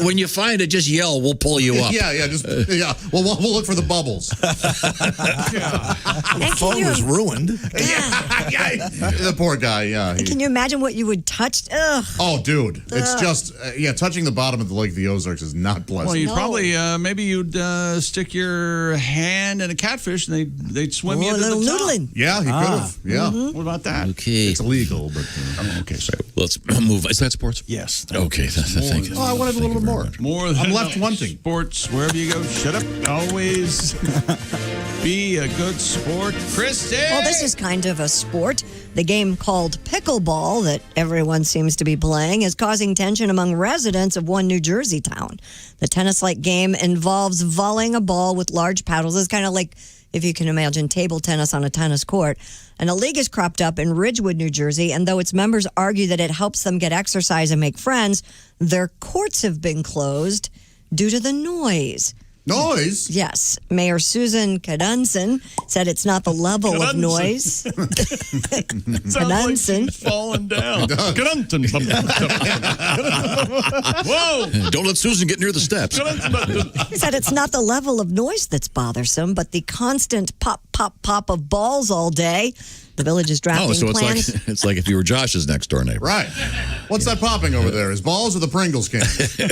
When you find it, just yell. We'll pull you up. Yeah. Well, we'll look for the bubbles. The phone was ruined. The poor guy. Yeah. Can you imagine what you would touch? Ugh. Oh, dude, it's just touching the bottom of the Lake of the Ozarks is not pleasant. Well, you'd probably maybe you'd stick your hand in a catfish and they'd swim you to the top. Noodling. Yeah, he could have. Yeah. What about that? Okay. It's illegal, but okay. So Let's move. Is that sports? Yes. Okay. Thank you. oh, I wanted a little bit more. More than I'm left wanting. Sports, wherever you go, shut up. Always be a good sport. Christy! Well, this is kind of a sport. The game called pickleball that everyone seems to be playing is causing tension among residents of one New Jersey town. The tennis-like game involves volleying a ball with large paddles. It's kind of like, if you can imagine, table tennis on a tennis court. And a league has cropped up in Ridgewood, New Jersey, and though its members argue that it helps them get exercise and make friends, their courts have been closed due to the noise. Noise? Yes. Mayor Susan Kadunson said it's not the level of noise. Sounds like she's falling down. Whoa! Don't let Susan get near the steps. He said it's not the level of noise that's bothersome, but the constant pop, pop, pop of balls all day. The village is drafting so plans. it's like if you were Josh's next door neighbor. Right. What's that popping over there? His balls or the Pringles can? Yeah,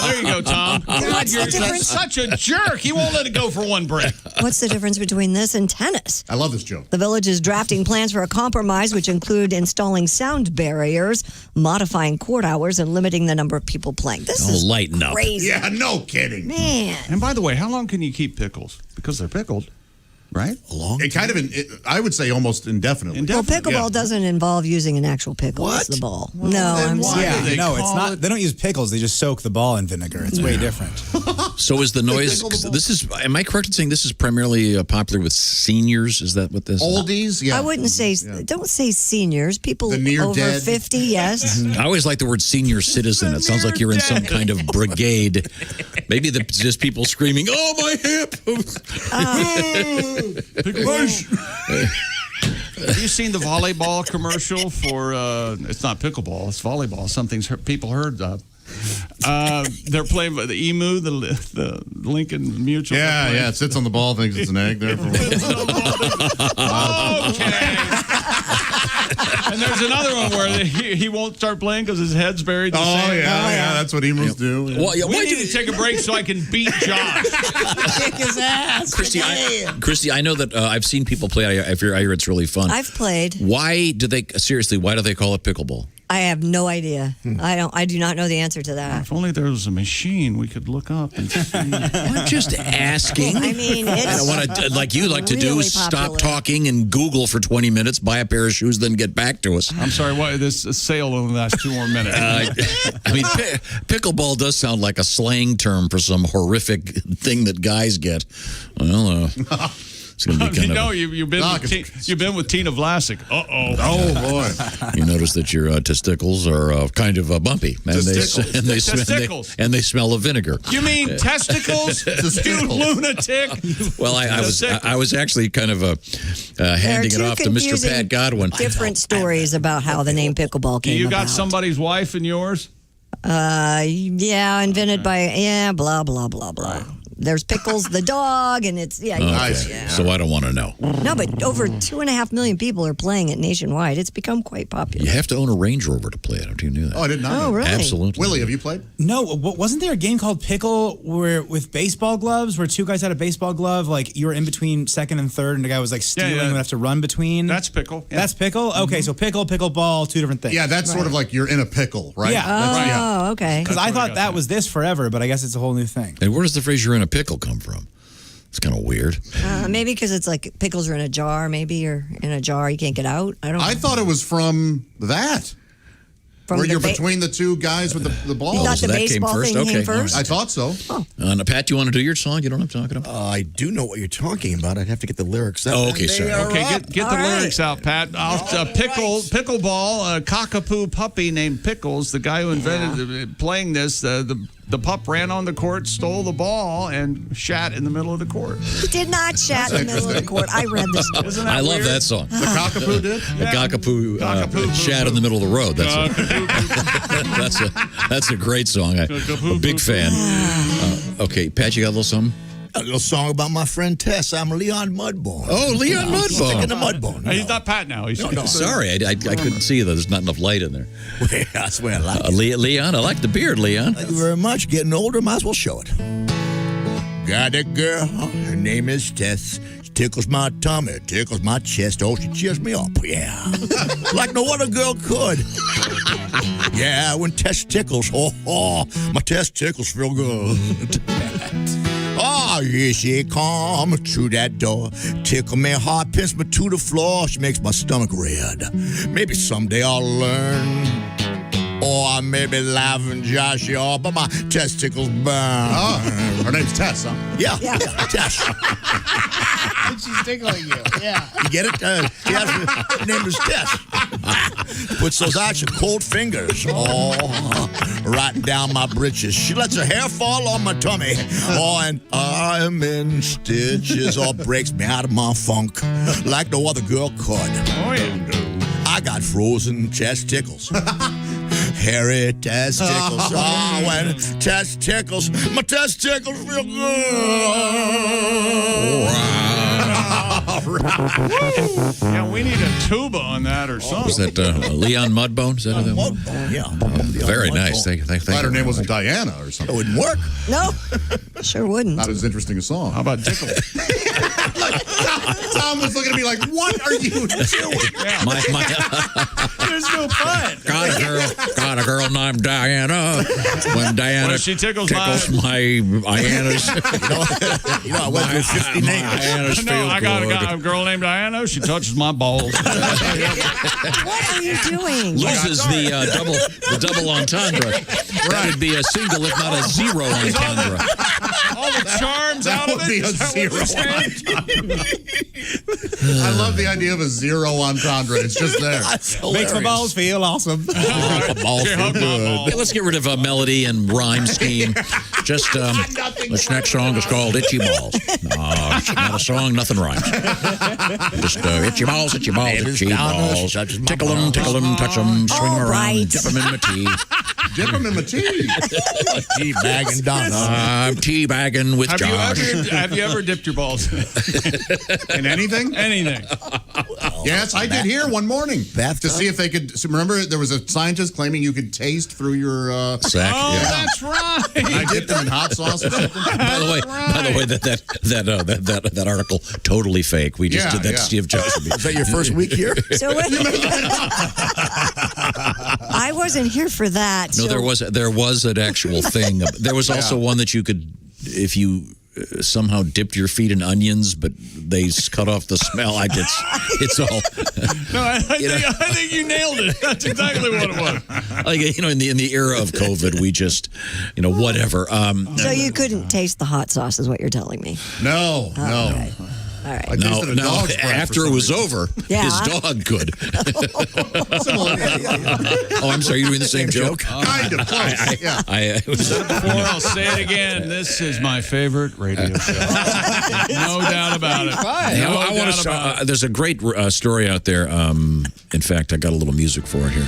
there you go, Tom. God, you're such a jerk. He won't let it go for one break. What's the difference between this and tennis? I love this joke. The village is drafting plans for a compromise, which include installing sound barriers, modifying court hours, and limiting the number of people playing. This is lighten up. crazy. Yeah, no kidding. Man. And by the way, how long can you keep pickles? Because they're pickled, right? It kind of, I would say almost indefinitely. Well, pickleball doesn't involve using an actual pickle as the ball. Well, no, then I'm why sorry. do they No, it's call not. it- They don't use pickles. They just soak the ball in vinegar. It's way different. So is the noise? Am I correct in saying this is primarily popular with seniors? Is that what this? Oldies? Yeah. I wouldn't say, don't say seniors. People The near over dead. 50, yes. I always like the word senior citizen. It sounds like you're in some kind of brigade. Maybe just people screaming, "Oh, my hip!" Have you seen the volleyball commercial for, it's not pickleball, it's volleyball, something people heard of. They're playing with the emu, the Lincoln Mutual. Yeah, it sits on the ball, thinks it's an egg there. And there's another one where he won't start playing because his head's buried in the sand. Yeah, that's what emus do. Yeah. Well, yeah, We why need to take a break so I can beat Josh. Kick his ass. Christy, I know that I've seen people play. I hear it's really fun. I've played. Why do they call it pickleball? I have no idea. I do not know the answer to that. If only there was a machine we could look up and see. I'm just asking. I mean, it's I don't want to, like you like to do, really stop popular. talking and Google for 20 minutes, buy a pair of shoes, then get back to us. I'm sorry, this sale only lasts 2 more minutes. I mean, pickleball does sound like a slang term for some horrific thing that guys get. Well, it's going to be kind of... You've been with Tina Vlasic. Uh-oh. Oh, boy. You notice that your testicles are kind of bumpy. And they smell of vinegar. You mean testicles? You lunatic. Well, I was actually kind of handing it off to Mr. Pat Godwin. Different stories about how the name pickleball came You got about. somebody's wife in yours? Yeah, invented by, blah, blah, blah, blah. there's Pickles the dog, and it's yeah. So I don't want to know. No, but over 2.5 million people are playing it nationwide. It's become quite popular. You have to own a Range Rover to play it. I don't even know that. Oh, I did not. Oh, really? Absolutely. Willie, have you played? No, wasn't there a game called Pickle with baseball gloves where two guys had a baseball glove, like you were in between second and third, and the guy was like stealing and would have to run between? That's Pickle. Yeah. That's Pickle? Okay, so pickleball, two different things. Yeah, that's sort of like you're in a pickle, right? Yeah. Oh, okay. Because I thought that was this forever, but I guess it's a whole new thing. And where does the phrase "you're in a pickle" come from? It's kind of weird. Maybe because it's like pickles are in a jar, maybe, or in a jar you can't get out. I don't know. I thought it was from that. From where the you're between the two guys with the ball. You thought so the that came baseball first? thing came Okay. first? I thought so. Pat, do you want to do your song? You know what I'm talking about? I do know what you're talking about. I'd have to get the lyrics out. Oh, okay, sorry. Okay, get the lyrics out, Pat. Pickleball, a cockapoo puppy named Pickles, the guy who invented playing this, the pup ran on the court, stole the ball, and shat in the middle of the court. He did not shat in the middle of the court. I read this. I love that song. The cockapoo did? The cockapoo shat in the middle of the road. That's a great song. I'm a big fan. Okay, Pat, you got a little something? A little song about my friend Tess. I'm Leon Mudbone. Oh, Leon Mudbone. Sticking to Mudbone. He's not Pat now. He's Sorry, I couldn't see you. There's not enough light in there. I swear I like it. Leon, I like the beard, Leon. Thank you very much. Getting older, might as well show it. Got a girl, her name is Tess. She tickles my tummy, tickles my chest. Oh, she cheers me up, yeah. Like no other girl could. Yeah, when Tess tickles, my Tess tickles feel good. Oh, yeah, she come through that door. Tickle me hard, pins me to the floor. She makes my stomach red. Maybe someday I'll learn. Or I may be laughing Josh, y'all, but my testicles burn. Oh, her name's Tess, huh? Yeah, Tess. She's tickling you. Yeah. You get it? Her name is Tess. Puts those ice cold fingers right down my britches. She lets her hair fall on my tummy. And I'm in stitches. Breaks me out of my funk like no other girl could. Oh, yeah. I got frozen testicles. Hairy testicles. When testicles, my testicles feel good. Yeah, we need a tuba on that or something. Was that Leon Mudbone? Is that who that was? Mudbone, yeah. Very nice. Thank Glad her you. name wasn't Diana or something. It wouldn't work. No, sure wouldn't. Not as interesting a song. How about Tickle? Tom was looking at me like, what are you doing? There's no fun. Got a girl named Diana. When Diana Well, she tickles my Diana's. You know, I went through 50 names. Diana's No, feel I got good. a girl named Diana. She touches my balls. What are you doing? Loses the double entendre. That would be a single, if not a zero entendre. All the charms out That of would it. be a Is that what you're saying? I love the idea of a zero entendre. It's just there. Makes my balls feel awesome. Balls feel good. Okay, let's get rid of melody and rhyme scheme. Just this next song is called "Itchy Balls." No, it's not a song. Nothing rhymes. Just itchy balls, itchy balls, itchy balls. Tickle them, touch them, swing them around, dip them in my tea. Dip them in my tea. Teabagging Donna. I'm teabagging with Josh. Have you ever dipped your balls In anything? anything? Yes, I did here one morning to see if they could. Remember, there was a scientist claiming you could taste through your sack. Oh, Yeah. that's right. I dipped them in hot sauce or something. By the way, that article totally fake. We just did that to Steve Jobs. Is that your first week here? So I wasn't here for that. No, so there was an actual thing. There was also one that you could, if you somehow dipped your feet in onions, but they cut off the smell. It's all. No, I think you nailed it. That's exactly what it was. Like, in the era of COVID, we just, whatever. So you couldn't taste the hot sauce, is what you're telling me? No. Okay. All right. I tasted a dog's breath after for it was some over, Yeah. his dog could. Oh, I'm sorry, you're doing the same joke? Kind of close. Yeah. I Said it before, I'll say it again. This is my favorite radio show. No doubt about it. I want to. There's a great story out there. In fact, I got a little music for it here.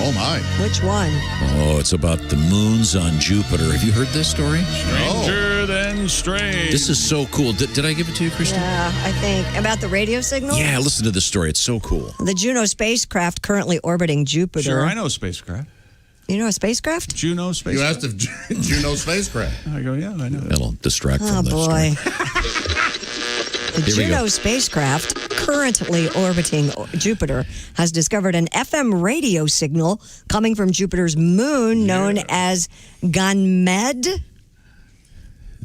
Oh my. Which one? Oh, it's about the moons on Jupiter. Have you heard this story? Stranger Weird and strange. This is so cool. Did I give it to you, Christy? Yeah, I think. About the radio signal? Yeah, listen to this story. It's so cool. The Juno spacecraft currently orbiting Jupiter. Sure, I know spacecraft. You know a spacecraft? Juno spacecraft. You asked if Juno spacecraft. I go, yeah, I know. That'll distract Oh, from the story. boy. The Juno spacecraft, currently orbiting Jupiter, has discovered an FM radio signal coming from Jupiter's moon known as Ganymede.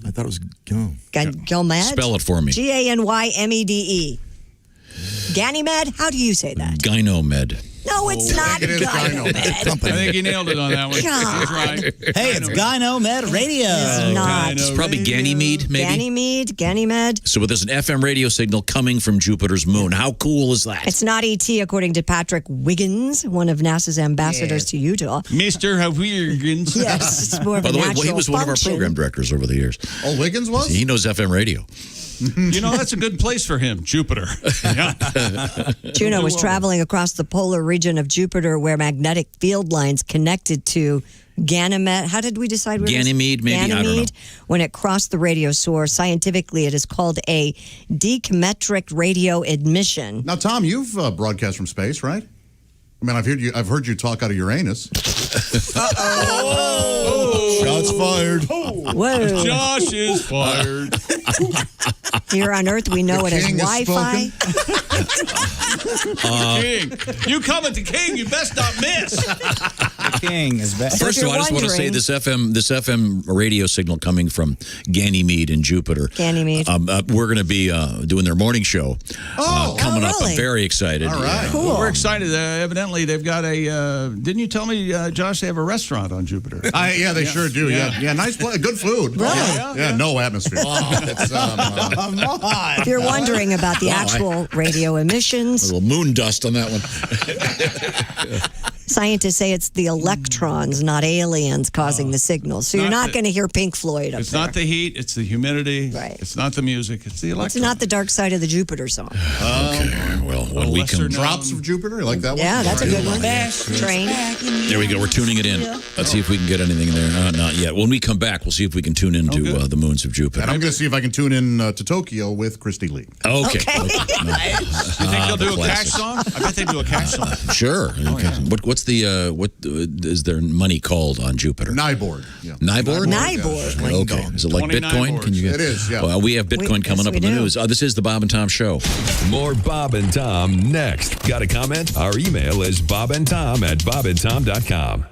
I thought it was Ganymede? Spell it for me. Ganymede. Ganymede? How do you say that? Gynomed. No, it's not Ganymede. I think you nailed it on that one. God. He's right. Hey, it's Gynomed Radio. It's not. It's probably Ganymede, maybe. Ganymede. So there's an FM radio signal coming from Jupiter's moon. How cool is that? It's not ET, according to Patrick Wiggins, one of NASA's ambassadors to Utah. Mr. Wiggins. Yes, it's more of By a the way, natural he was one of our function. program directors over the years. Oh, Wiggins was? He knows FM radio. You know, that's a good place for him, Jupiter. Yeah. Juno was traveling across the polar region of Jupiter where magnetic field lines connected to Ganymede. How did we decide? Ganymede, maybe? I don't know. Ganymede. When it crossed the radio source, scientifically, it is called a dechimetric radio emission. Now, Tom, you've broadcast from space, right? I mean, I've heard you talk out of Uranus. Shots fired. Whoa. Josh is fired. Here on Earth, we know The it as king has Wi-Fi. King. You come at the king, you best not miss. The king is back. So First if of all, I you're just want to say wondering- this FM radio signal coming from Ganymede in Jupiter. Ganymede. We're going to be doing their morning show coming up. really? I'm very excited. All right. Cool. Well, we're excited. Evidently, they've got a. Didn't you tell me, Josh, they have a restaurant on Jupiter? Yeah, they sure do. Yeah, nice place, good food. Really? Yeah, no atmosphere. It's, Come on. If you're wondering about the actual radio A emissions, little moon dust on that one. scientists say it's the electrons, not aliens, causing the signal. So you're not going to hear Pink Floyd up It's there. not the heat, it's the humidity. Right. It's not the music, it's the It's electrons. not the dark side of the Jupiter song. Okay. Well, when we lesser can. known- Drops of Jupiter, you like that one? Yeah, that's a good one. Train. There we go. We're tuning it in. Let's see if we can get anything in there. Not yet. When we come back, we'll see if we can tune into the moons of Jupiter. And I'm going to see if I can tune in to Tokyo with Christy Lee. Okay. You think they'll do a cash song? I bet they do a cash song. Sure. Okay. What's the what is their money called on Jupiter? Nyborg. Yeah. Nyborg? Nyborg. Okay. Is it like 29 Bitcoin? Can you get? It is, yeah. Well, we have Bitcoin coming yes, up we in the do. news. This is the Bob and Tom Show. More Bob and Tom next. Got a comment? Our email is bobandtom@bobandtom.com.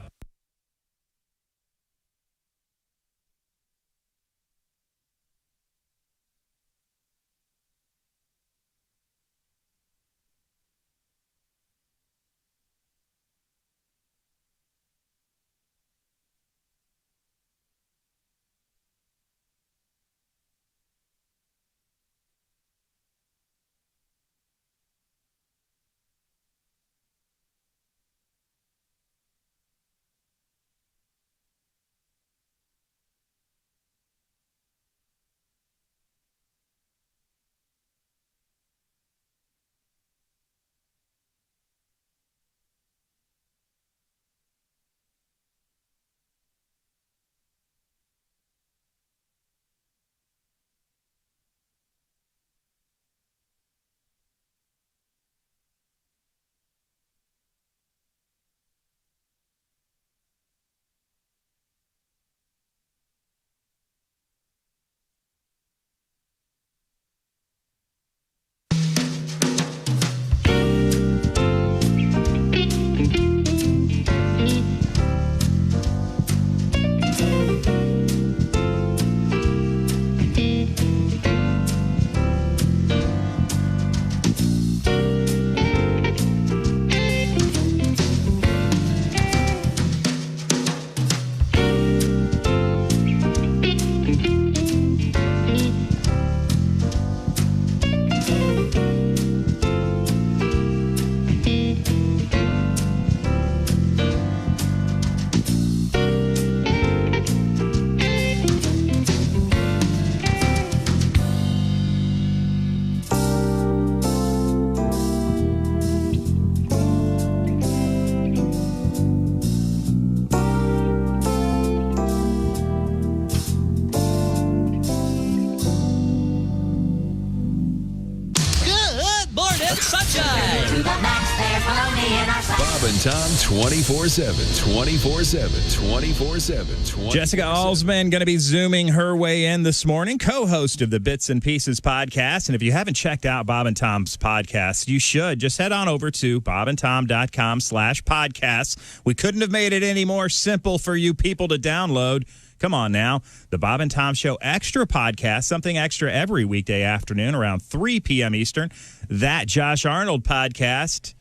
Tom 24/7, 24/7, 24/7. Jessica Alsman going to be zooming her way in this morning, co-host of the Bits and Pieces podcast. And if you haven't checked out Bob and Tom's podcast, you should. Just head on over to bobandtom.com/podcasts. We couldn't have made it any more simple for you people to download. Come on now. The Bob and Tom Show Extra podcast, something extra every weekday afternoon around 3 p.m. Eastern. That Josh Arnold podcast,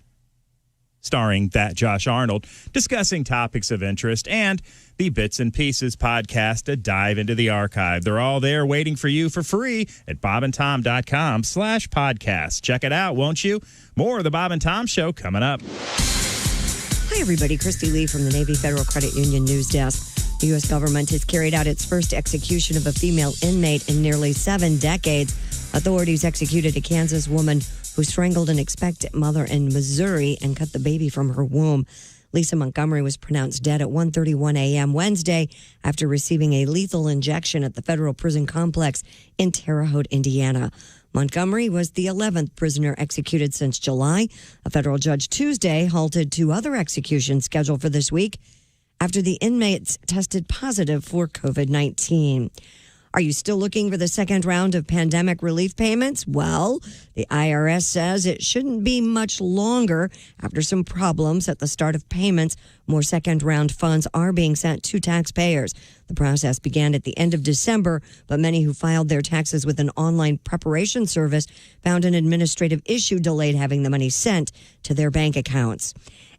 starring that Josh Arnold, discussing topics of interest, and the Bits and Pieces podcast, a dive into the archive. They're all there waiting for you for free at bobandtom.com/podcast. Check it out, won't you? More of the Bob and Tom Show coming up. Hi, everybody. Christy Lee from the Navy Federal Credit Union News Desk. The U.S. government has carried out its first execution of a female inmate in nearly 7 decades. Authorities executed a Kansas woman who strangled an expectant mother in Missouri and cut the baby from her womb. Lisa Montgomery was pronounced dead at 1:31 a.m. Wednesday after receiving a lethal injection at the federal prison complex in Terre Haute, Indiana. Montgomery was the 11th prisoner executed since July. A federal judge Tuesday halted 2 other executions scheduled for this week after the inmates tested positive for COVID-19. Are you still looking for the second round of pandemic relief payments? Well, the IRS says it shouldn't be much longer. After some problems at the start of payments, more second round funds are being sent to taxpayers. The process began at the end of December, but many who filed their taxes with an online preparation service found an administrative issue delayed having the money sent to their bank accounts.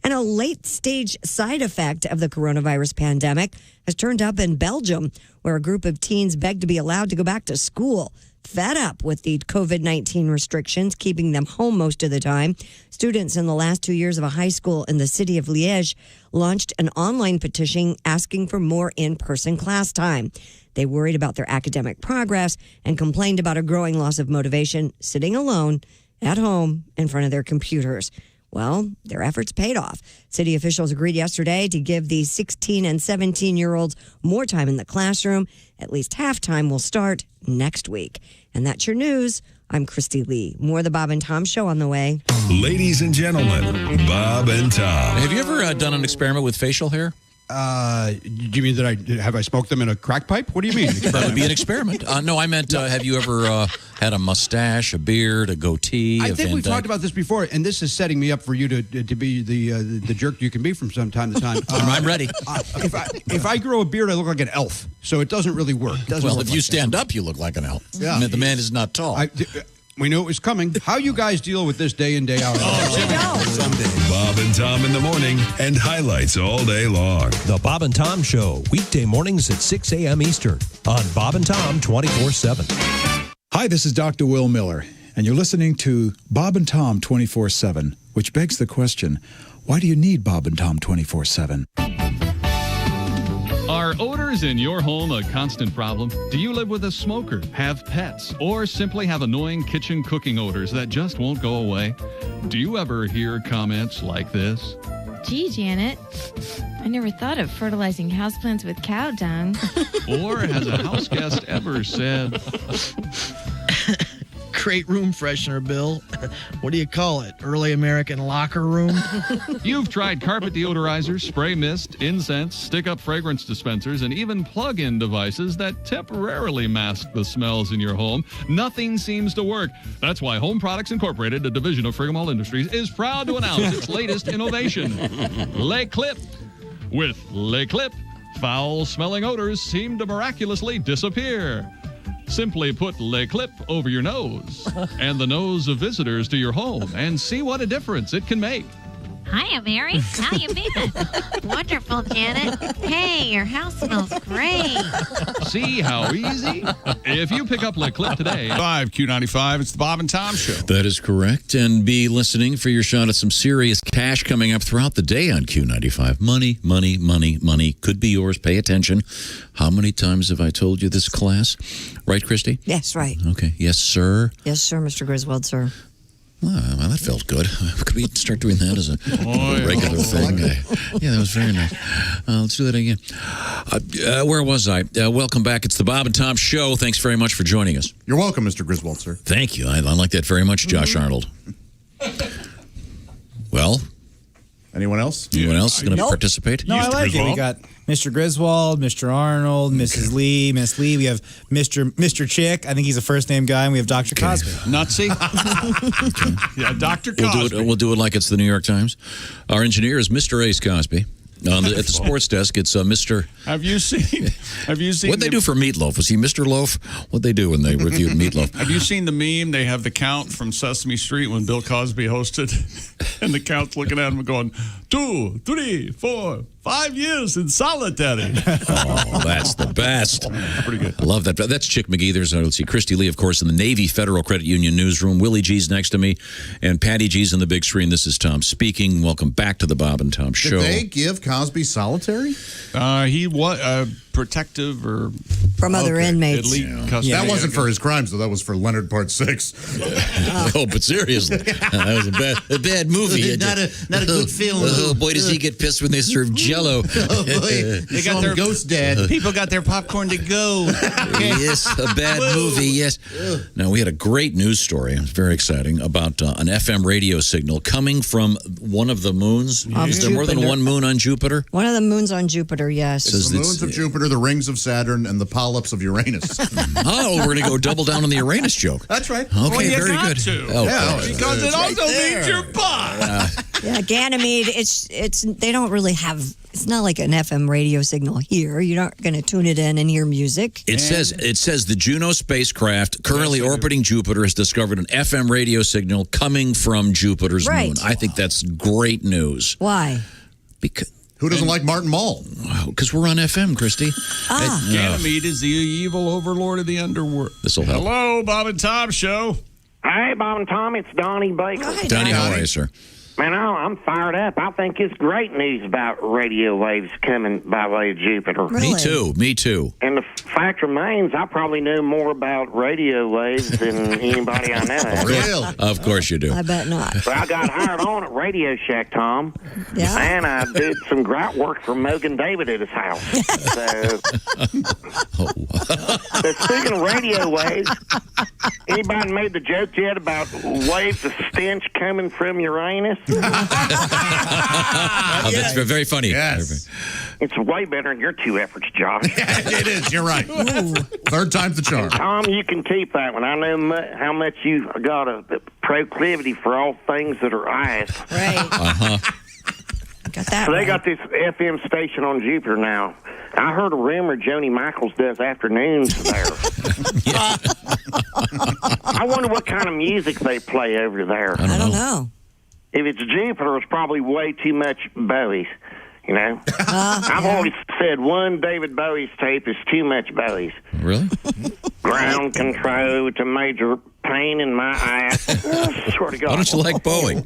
And a late-stage side effect of the coronavirus pandemic has turned up in Belgium, where a group of teens begged to be allowed to go back to school. Fed up with the COVID-19 restrictions, keeping them home most of the time, students in the last 2 years of a high school in the city of Liège launched an online petition asking for more in-person class time. They worried about their academic progress and complained about a growing loss of motivation sitting alone at home in front of their computers. Well, their efforts paid off. City officials agreed yesterday to give the 16 and 17-year-olds more time in the classroom. At least half time will start next week. And that's your news. I'm Christy Lee. More of the Bob and Tom Show on the way. Ladies and gentlemen, Bob and Tom. Have you ever done an experiment with facial hair? Do you mean that I smoked them in a crack pipe? What do you mean? That would be an experiment. No, I meant, have you ever had a mustache, a beard, a goatee? I think we've talked about this before, and this is setting me up for you to be the jerk you can be from time to time. I'm ready. If I grow a beard, I look like an elf, so it doesn't really work. Well, if you stand up, you look like an elf. Yeah. I mean, the man is not tall. We knew it was coming. How you guys deal with this day in, day out? Bob and Tom in the morning and highlights all day long. The Bob and Tom Show, weekday mornings at 6 a.m. Eastern on Bob and Tom 24/7. Hi, this is Dr. Will Miller, and you're listening to Bob and Tom 24/7, which begs the question, why do you need Bob and Tom 24/7? Are odors in your home a constant problem? Do you live with a smoker, have pets, or simply have annoying kitchen cooking odors that just won't go away? Do you ever hear comments like this? Gee, Janet, I never thought of fertilizing houseplants with cow dung. Or has a house guest ever said, Great room freshener, Bill. What do you call it? Early American locker room? You've tried carpet deodorizers, spray mist, incense, stick-up fragrance dispensers, and even plug-in devices that temporarily mask the smells in your home. Nothing seems to work. That's why Home Products Incorporated, a division of Frigamall Industries, is proud to announce its latest innovation, Le Clip. With Le Clip, foul-smelling odors seem to miraculously disappear. Simply put Le Clip over your nose and the nose of visitors to your home and see what a difference it can make. Hiya, Mary. How you been? Wonderful, Janet. Hey, your house smells great. See how easy? If you pick up Le Clip today. 5 Q95, it's the Bob and Tom Show. That is correct. And be listening for your shot at some serious cash coming up throughout the day on Q95. Money, money, money, money could be yours. Pay attention. How many times have I told you this, class? Right, Christy? Yes, right. Okay. Yes, sir. Yes, sir, Mr. Griswold, sir. Well, that felt good. Could we start doing that as a regular thing? Yeah, that was very nice. Let's do that again. Where was I? Welcome back. It's the Bob and Tom Show. Thanks very much for joining us. You're welcome, Mr. Griswold, sir. Thank you. I like that very much, Josh Arnold. Well, Anyone else? Anyone else going to participate? No, I like it. We got Mr. Griswold, Mr. Arnold, Mrs. Lee, Miss Lee. We have Mr. Chick. I think he's a first name guy, and we have Dr. Cosby. Nazi. Yeah, Dr. Cosby. We'll do it like it's the New York Times. Our engineer is Mr. Ace Cosby. At the sports desk, it's Mr. Have you seen? What'd they do for Meatloaf? Was he Mr. Loaf? What'd they do when they reviewed Meatloaf? Have you seen the meme? They have the count from Sesame Street when Bill Cosby hosted, and the count's looking at him and going, 2, 3, 4, 5 years in solitary. Oh, that's the best. Pretty good. I love that. That's Chick McGee. There's, let's see, Christy Lee, of course, in the Navy Federal Credit Union newsroom. Willie G's next to me, and Patty G's in the big screen. This is Tom speaking. Welcome back to the Bob and Tom Show. Did they give Cosby solitary? He was protective or from other inmates. Elite custody. That wasn't for his crimes, though. That was for Leonard Part 6. Oh, but seriously, that was a bad movie. Not a good film. Oh boy, does he get pissed when they serve Jello? Oh boy, they got their ghost dad. People got their popcorn to go. Yes, a bad movie. Yes. Now we had a great news story. It was very exciting about an FM radio signal coming from one of the moons. Is there more than one moon on Jupiter? One of the moons on Jupiter, yes. It's the moons of Jupiter, the rings of Saturn, and the polyps of Uranus. Oh, we're going to go double down on the Uranus joke. That's right. Okay, you very got good. to. Oh, because it also means you're pie. Yeah, Ganymede. It's they don't really have. It's not like an FM radio signal here. You're not going to tune it in and hear music. It says the Juno spacecraft currently orbiting Jupiter has discovered an FM radio signal coming from Jupiter's moon. I think that's great news. Why? Because who doesn't like Martin Mull? Because we're on FM, Christy. Ganymede is the evil overlord of the underworld. This will help. Hello, Bob and Tom Show. Hey, Bob and Tom, it's Donnie Baker. Hi, Donnie, how are you, sir? Man, I'm fired up. I think it's great news about radio waves coming by way of Jupiter. Really? Me too. And the fact remains, I probably know more about radio waves than anybody I know. Really? Of course you do. I bet not. So I got hired on at Radio Shack, Tom. Yeah. And I did some grout work for Mogan David at his house. So speaking of radio waves, anybody made the joke yet about waves of stench coming from Uranus? That's very funny. Yes. It's way better than your two efforts, Josh. It is. You're right. Third time's the charm. Tom, you can keep that one. I know how much you got a proclivity for all things that are ice. Right. Got that. So they right. got this FM station on Jupiter now. I heard a rumor Joni Michaels does afternoons there. I wonder what kind of music they play over there. I don't know. If it's Jupiter, it's probably way too much Bowie's, you know? I've always said one David Bowie's tape is too much Bowie's. Really? Ground control to major pain in my ass. Swear to God. Why don't you like Bowie?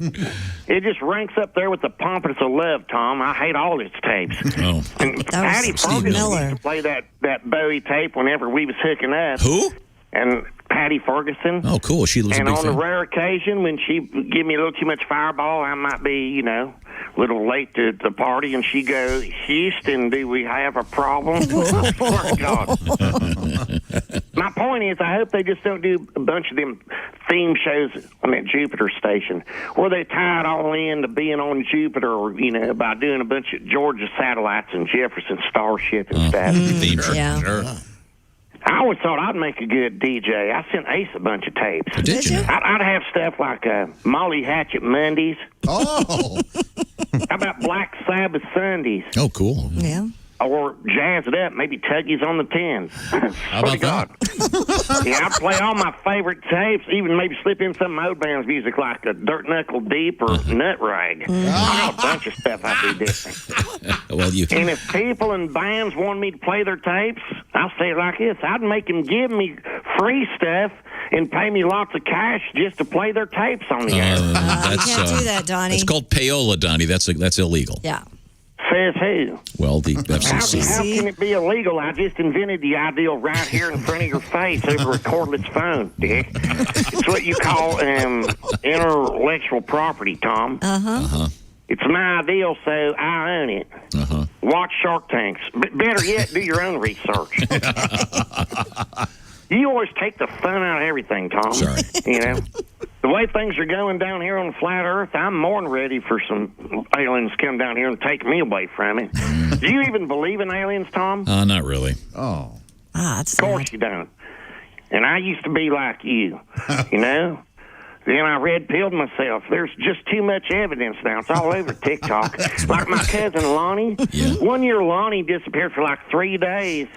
It just ranks up there with the Pompous of Love, Tom. I hate all his tapes. Oh. And Patty Ferguson used to play that Bowie tape whenever we was hooking up. Who? And Patty Ferguson. Oh, cool. She was a And big on fan. the rare occasion when she give me a little too much Fireball, I might be, you know, a little late to the party, and she goes, Houston, do we have a problem? I swear to God. My point is, I hope they just don't do a bunch of them theme shows on that Jupiter station where they tie it all in to being on Jupiter, or, you know, by doing a bunch of Georgia satellites and Jefferson Starship and stuff. Theme show. Yeah. Sure. I always thought I'd make a good DJ. I sent Ace a bunch of tapes. Did you? I'd have stuff like Molly Hatchet Mondays. Oh. How about Black Sabbath Sundays? Oh, cool. Yeah. Or jazz it up, maybe Tuggies on the Tens. How about that? Yeah, I'd play all my favorite tapes, even maybe slip in some old band's music like Dirt Knuckle Deep or Nut Rag. I got a bunch of stuff I do different. Well, And if people and bands want me to play their tapes, I'll say it like this. I'd make them give me free stuff and pay me lots of cash just to play their tapes on the air. You can't do that, Donnie. It's called payola, Donnie. That's illegal. Yeah. Says who? Well, the How FCC. can it be illegal? I just invented the ideal right here in front of your face over a cordless phone, Dick. It's what you call intellectual property, Tom. Uh-huh. It's my ideal, so I own it. Uh-huh. Watch Shark Tanks. Better yet, do your own research. You always take the fun out of everything, Tom. Sorry. You know? The the way things are going down here on flat Earth, I'm more than ready for some aliens to come down here and take me away from it. Do you even believe in aliens, Tom? Not really. Oh. Of course you don't. And I used to be like you, you know? Then I red-pilled myself. There's just too much evidence now. It's all over TikTok. Like my cousin Lonnie. 1 year, Lonnie disappeared for like 3 days.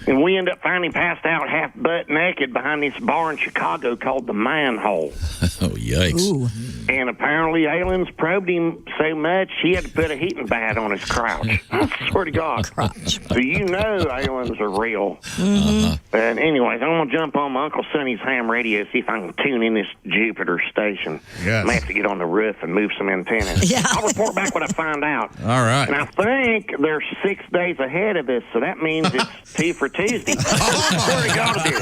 And we ended up finding passed out half butt naked behind this bar in Chicago called the Manhole. Oh, yikes. Ooh. And apparently aliens probed him so much he had to put a heating pad on his crotch. I swear to God. So you know aliens are real. But anyways, I'm going to jump on my Uncle Sonny's ham radio, see if I can tune in this Jupiter station. Yes. I may have to get on the roof and move some antennas. Yeah. I'll report back what I find out. All right. And I think they're 6 days ahead of us, so that means it's 2 for Tuesday. Swear to God it is.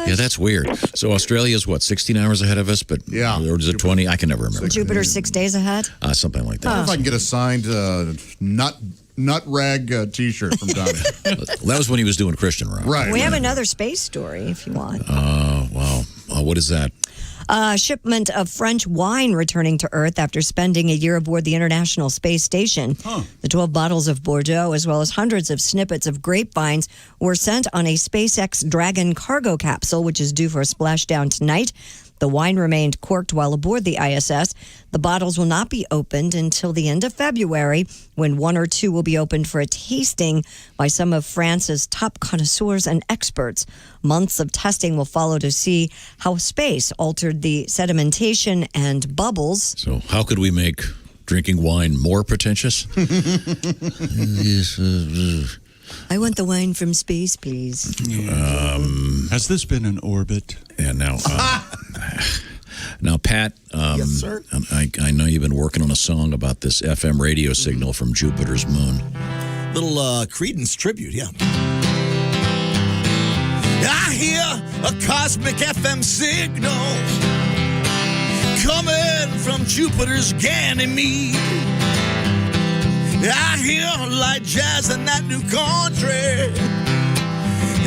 Yeah, that's weird. So Australia's what, 16 hours ahead of us? But or is it 20? I can never remember. Jupiter 6 days ahead? Something like I wonder that. if I can get a signed nut rag T-shirt from Donnie. That was when he was doing Christian rock. Right. We have another space story if you want. Wow. What is that? A shipment of French wine returning to Earth after spending a year aboard the International Space Station. The 12 bottles of Bordeaux, as well as hundreds of snippets of grapevines, were sent on a SpaceX Dragon cargo capsule, which is due for a splashdown tonight. The wine remained corked while aboard the ISS. The bottles will not be opened until the end of February, when 1 or 2 will be opened for a tasting by some of France's top connoisseurs and experts. Months of testing will follow to see how space altered the sedimentation and bubbles. So how could we make drinking wine more pretentious? I want the wine from space, please. Has this been in orbit? Yeah, now, Pat, Yes, sir. I know you've been working on a song about this FM radio signal from Jupiter's moon. Little Credence tribute, yeah. I hear a cosmic FM signal coming from Jupiter's Ganymede. I hear light jazz in that new country.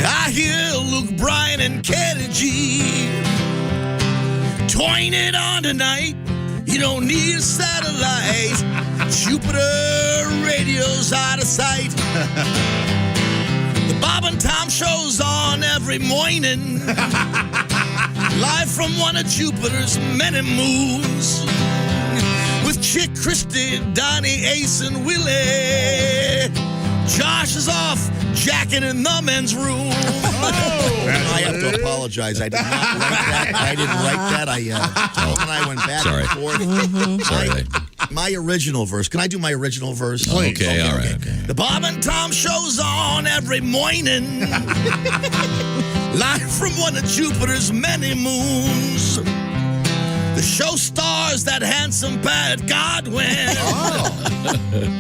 I hear Luke Bryan and Kenny G. Turn it on tonight. You don't need a satellite. Jupiter radio's out of sight. The Bob and Tom show's on every morning. Live from one of Jupiter's many moons. With Chick, Christy, Donnie, Ace, and Willie. Josh is off jacking in the men's room. I have to apologize. I did not write that. Tom and I went back and forth. Sorry. My original verse. Can I do my original verse? Okay, all right. Okay. The Bob and Tom show's on every morning. Live from one of Jupiter's many moons. The show stars that handsome Pat Godwin.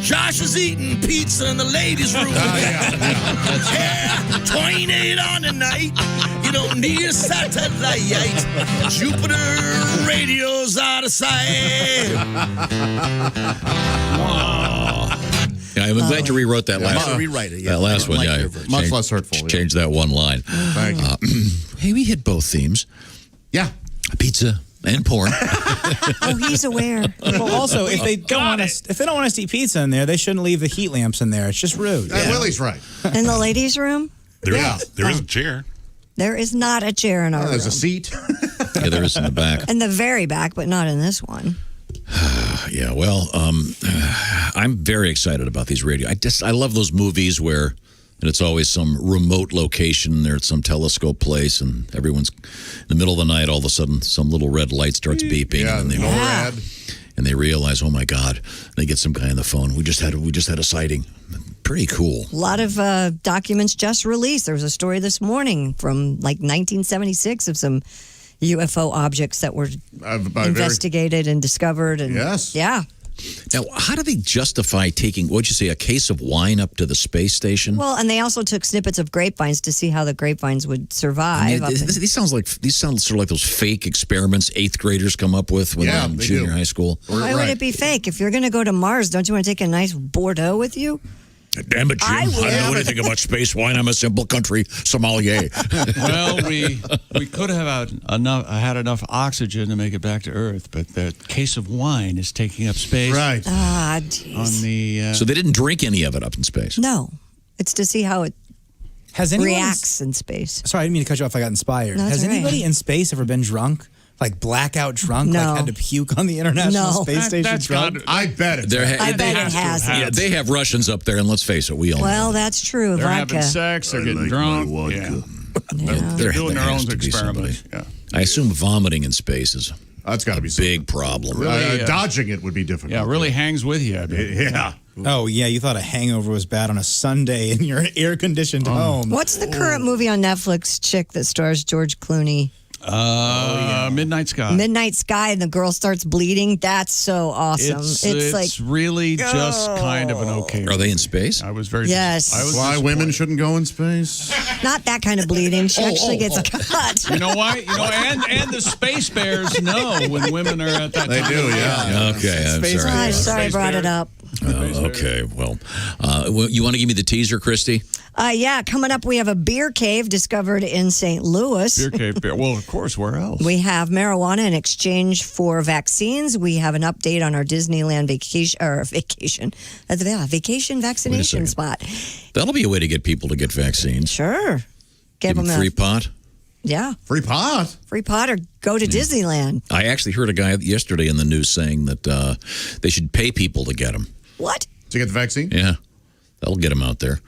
Josh is eating pizza in the ladies' room. Turn it on tonight. You don't need a satellite. Jupiter radio's out of sight. Yeah, I'm glad you rewrote that last one. Rewrite it. That last one, yeah. Much less hurtful. Change that one line. Thank you. Hey, we hit both themes. Yeah. Pizza and porn. Oh, he's aware. Well, also, if they don't want us to eat pizza in there, they shouldn't leave the heat lamps in there. It's just rude. Willie's right. In the ladies' room? There is a chair. There is not a chair in our room. There's a seat. Yeah, there is in the back. In the very back, but not in this one. Yeah, well, I'm very excited about these radio. I love those movies where it's always some remote location. They're at some telescope place, and everyone's in the middle of the night. All of a sudden, some little red light starts beeping, and they realize, oh my God! They get some guy on the phone. We just had a sighting. Pretty cool. A lot of documents just released. There was a story this morning from like 1976 of some UFO objects that were investigated and discovered. And yeah. Now, how do they justify taking, what'd you say, a case of wine up to the space station? Well, and they also took snippets of grapevines to see how the grapevines would survive. These sound sort of like those fake experiments 8th graders come up with when they're in junior high school. Why would it be fake? If you're going to go to Mars, don't you want to take a nice Bordeaux with you? Damn it, Jim. I I would. don't know anything about space wine. I'm a simple country sommelier. Well, we could have had enough oxygen to make it back to Earth, but the case of wine is taking up space. Right. Ah, jeez. On the So they didn't drink any of it up in space. No, it's to see how it Has anyone reacts in space. Sorry, I didn't mean to cut you off. I got inspired. No, that's Has all right. anybody in space ever been drunk? Like blackout drunk? No. Like had to puke on the International No. Space Station That's drunk? got- I bet it's. I bet it has. Yeah, they have Russians up there, and let's face it, we all Well, know. that's true. They're Vodka. having sex. They're getting drunk. Yeah. They're doing their there own has to be experiments. Yeah. I assume vomiting in space is That's got to be a big problem. Really, dodging it would be difficult. Yeah, really hangs with you. I bet. Yeah. Oh, yeah, you thought a hangover was bad on a Sunday in your air-conditioned home. What's the current movie on Netflix, chick that stars George Clooney? Midnight Sky. Midnight Sky, and the girl starts bleeding. That's so awesome. It's like really just kind of an okay. Are they in space? I was very. Yes. I was Why disappointed. women shouldn't go in space? not that kind of bleeding. She actually gets cut. You know why? You know, and the space bears know when women are at that. They time do, of yeah. Okay, I'm Space sorry. I'm bears. sorry I Space brought it bears. up. Okay, well, you want to give me the teaser, Christy? Yeah, coming up, we have a beer cave discovered in St. Louis. Beer cave bear. Well, of course. Where else? We have marijuana in exchange for vaccines. We have an update on our Disneyland vacation vaccination spot. That'll be a way to get people to get vaccines. Sure. Give them free pot. Yeah. Free pot? Free pot or go to Disneyland. I actually heard a guy yesterday in the news saying that they should pay people to get them. What? To get the vaccine? Yeah. That'll get them out there.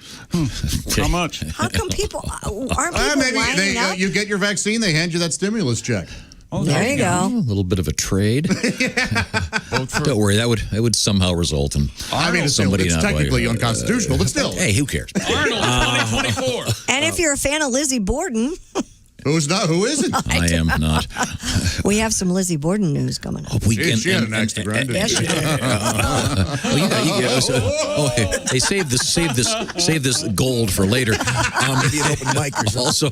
How much? How come people aren't people Maybe lining up? you get your vaccine, they hand you that stimulus check. Oh, there you go. A little bit of a trade. Don't worry, that would somehow result in I mean, it's somebody not technically unconstitutional, but still. Hey, who cares? Arnold 2024. And if you're a fan of Lizzie Borden, Who's not? Who isn't? I am not. we have some Lizzie Borden news coming up. She had an axe to grind. Yes, she did. Hey, save this gold for later. Also,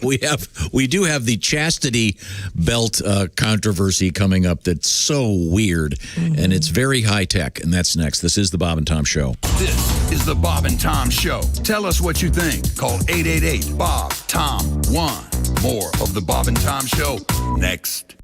we do have the chastity belt controversy coming up. That's so weird, and it's very high tech. And that's next. This is the Bob and Tom Show. This is the Bob and Tom Show. Tell us what you think. Call 888-BOB-TOM-1. More of the Bob and Tom Show next.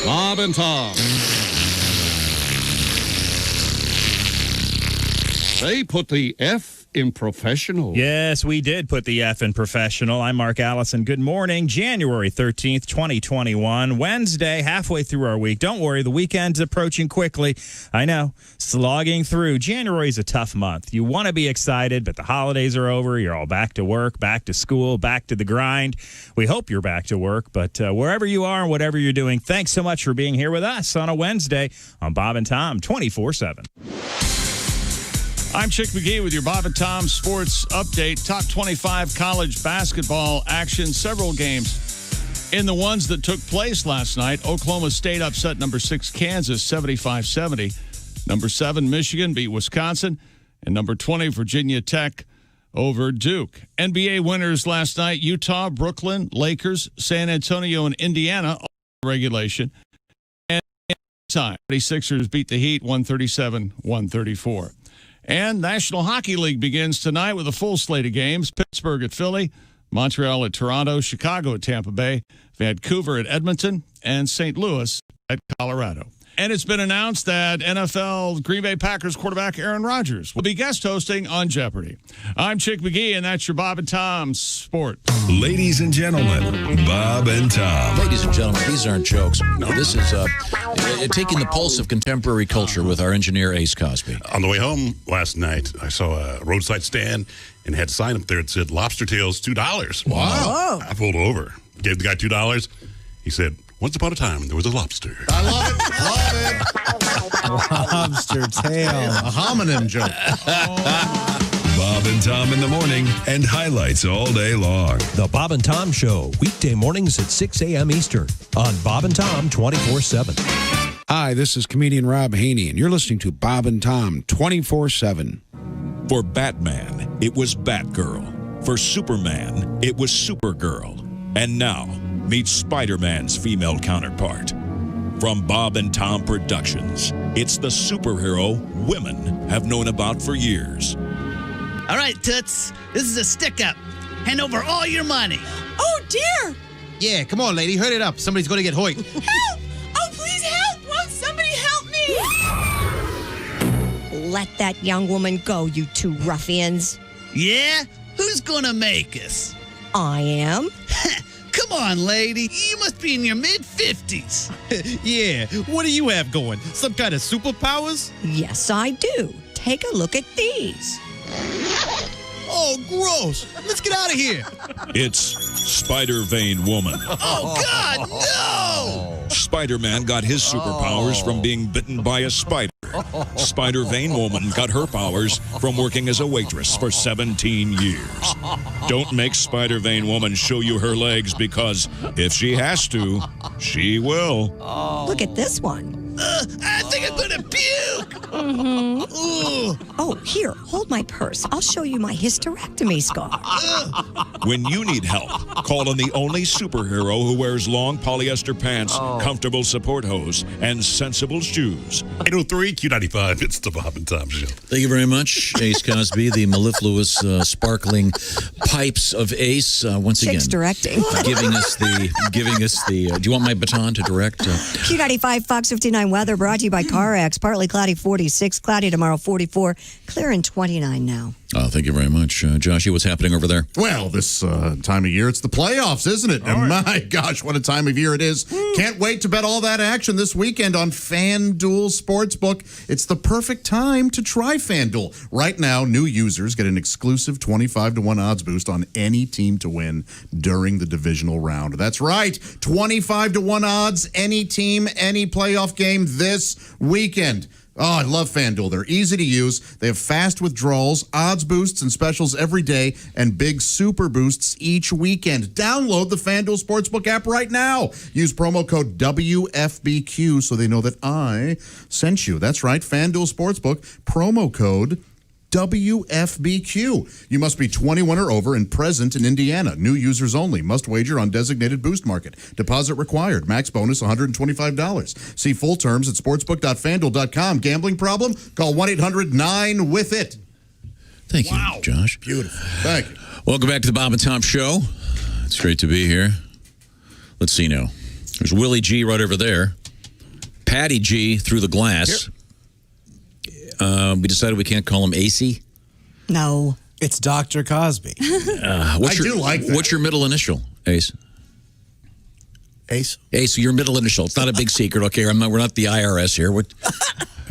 Bob and Tom. They put the F in professional. Yes, we did put the F in professional. I'm Mark Allison. Good morning. January 13th, 2021. Wednesday, halfway through our week. Don't worry, the weekend's approaching quickly. I know, slogging through. January's a tough month. You want to be excited, but the holidays are over. You're all back to work, back to school, back to the grind. We hope you're back to work, but wherever you are and whatever you're doing, thanks so much for being here with us on a Wednesday on Bob and Tom 24/7. I'm Chick McGee with your Bob and Tom Sports Update. Top 25 college basketball action. Several games in the ones that took place last night. Oklahoma State upset number 6 Kansas 75-70. Number 7 Michigan beat Wisconsin. And number 20 Virginia Tech over Duke. NBA winners last night: Utah, Brooklyn, Lakers, San Antonio, and Indiana. Regulation. And time. The Sixers beat the Heat 137-134. And National Hockey League begins tonight with a full slate of games. Pittsburgh at Philly, Montreal at Toronto, Chicago at Tampa Bay, Vancouver at Edmonton, and St. Louis at Colorado. And it's been announced that NFL Green Bay Packers quarterback Aaron Rodgers will be guest hosting on Jeopardy! I'm Chick McGee, and that's your Bob and Tom Sport. Ladies and gentlemen, Bob and Tom. Ladies and gentlemen, these aren't jokes. No, this is taking the pulse of contemporary culture with our engineer, Ace Cosby. On the way home last night, I saw a roadside stand and had a sign up there that said lobster tails $2. Wow. I pulled over, gave the guy $2. He said, "Once upon a time, there was a lobster." I love it. Lobster tail. A hominin joke. Bob and Tom in the morning and highlights all day long. The Bob and Tom Show, weekday mornings at 6 a.m. Eastern on Bob and Tom 24/7. Hi, this is comedian Rob Haney, and you're listening to Bob and Tom 24/7. For Batman, it was Batgirl. For Superman, it was Supergirl. And now, meet Spider-Man's female counterpart. From Bob and Tom Productions, it's the superhero women have known about for years. All right, Toots, this is a stick-up. Hand over all your money. Oh, dear. Yeah, come on, lady. Hurry it up. Somebody's going to get hoiked. Help! Oh, please help. Won't somebody help me? Let that young woman go, you two ruffians. Yeah? Who's going to make us? I am. Come on, lady. You must be in your mid-50s. Yeah, what do you have going? Some kind of superpowers? Yes, I do. Take a look at these. Oh, gross. Let's get out of here. It's Spider-Vein Woman. Oh, God, no! Spider-Man got his superpowers from being bitten by a spider. Spider-Vein Woman got her powers from working as a waitress for 17 years. Don't make Spider-Vein Woman show you her legs, because if she has to, she will. Look at this one. I think I'm going to puke. Mm-hmm. Oh, here, hold my purse. I'll show you my hysterectomy scar. When you need help, call on the only superhero who wears long polyester pants, comfortable support hose, and sensible shoes. 803 Q95. It's the Bob and Tom Show. Thank you very much, Ace Cosby, the mellifluous, sparkling pipes of Ace. Once Chicks again, directing. giving us the. Do you want my baton to direct? Q95 Fox 59 weather brought to you by CarX. Partly cloudy 46, cloudy tomorrow 44, clear in 29 now. Oh, thank you very much. Joshy, what's happening over there? Well, this time of year, it's the playoffs, isn't it? And my gosh, what a time of year it is. Can't wait to bet all that action this weekend on FanDuel Sportsbook. It's the perfect time to try FanDuel. Right now, new users get an exclusive 25-1 odds boost on any team to win during the divisional round. That's right, 25-1 odds, any team, any playoff game this weekend. Oh, I love FanDuel. They're easy to use. They have fast withdrawals, odds boosts, and specials every day, and big super boosts each weekend. Download the FanDuel Sportsbook app right now. Use promo code WFBQ so they know that I sent you. That's right, FanDuel Sportsbook, promo code WFBQ. You must be 21 or over and present in Indiana. New users only. Must wager on designated boost market. Deposit required. Max bonus $125. See full terms at sportsbook.fanduel.com. Gambling problem? Call 1-800-9-WITH-IT. Thank you, Josh. Beautiful. Thank you. Welcome back to the Bob and Tom Show. It's great to be here. Let's see now. There's Willie G right over there. Patty G through the glass. We decided we can't call him AC. No. It's Dr. Cosby. I do like that. What's your middle initial, Ace? Ace? Ace, your middle initial. It's not a big secret, okay? We're not the IRS here.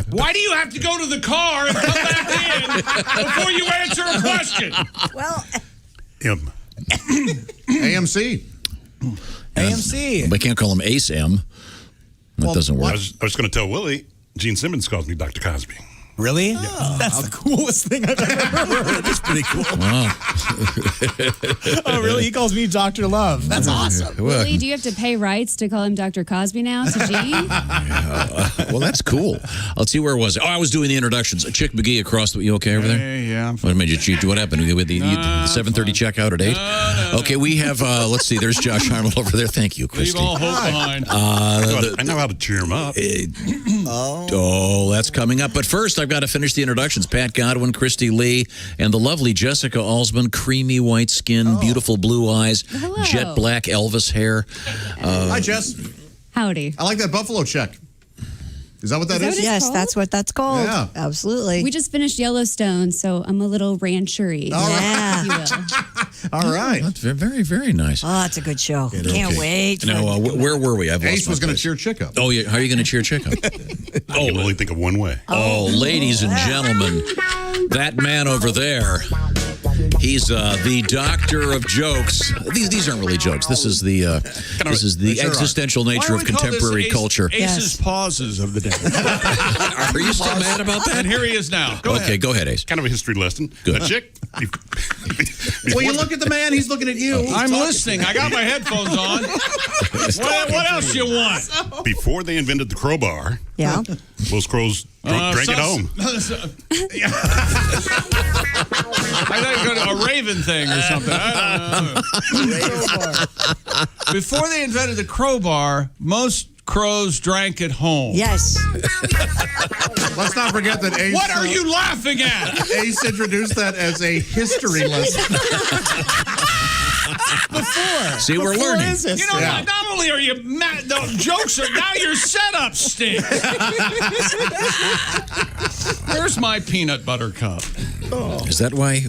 Why do you have to go to the car and come back in before you answer a question? Well, M. AMC. AMC. We can't call him Ace M. That doesn't work. I was going to tell Willie, Gene Simmons calls me Dr. Cosby. Really? Yeah. That's the coolest thing I've ever heard. That's pretty cool. Wow. Oh, really? He calls me Dr. Love. That's awesome. Willie, do you have to pay rights to call him Dr. Cosby now to Gene? Well, that's cool. Let's see, where was it? Oh, I was doing the introductions. Chick McGee across the... You okay over there? Yeah. What happened? With the 7:30 checkout at 8? No. Okay, we have... let's see. There's Josh Arnold over there. Thank you, Christy. Leave all hope behind. I know how to cheer him up. That's coming up. But first, I've got to finish the introductions. Pat Godwin, Christy Lee, and the lovely Jessica Alsman. Creamy white skin, beautiful blue eyes, Hello. jet black Elvis hair. Hi, Jess. Howdy. I like that buffalo check. Is that what that is? yes, that's what that's called. Yeah. Absolutely. We just finished Yellowstone, so I'm a little ranchery. Yeah. If you will. All right. That's very, very nice. Oh, that's a good show. Can't wait. Now, where were we? Ace was going to cheer Chick up. Oh, yeah. How are you going to cheer Chick up? I can only think of one way. Oh, ladies and gentlemen, that man over there, he's the doctor of jokes. These aren't really jokes. This is the existential nature of contemporary culture. Ace's pauses of the day. Are you still mad about that? And here he is now. Go ahead. Go ahead, Ace. Kind of a history lesson. Good. A chick. Well, you look at the man, he's looking at you. I'm listening. I got my headphones on. What else you want? Before they invented the crowbar, Yeah. those crows drank it home. I thought you were going to a raven thing or something. I don't know. Before they invented the crowbar, most crows drank at home. Yes. Let's not forget that Ace... What are you laughing at? Ace introduced that as a history lesson. See, we're learning. You know, not only are you mad, the jokes are now your setup stinks. Where's my peanut butter cup? Is that why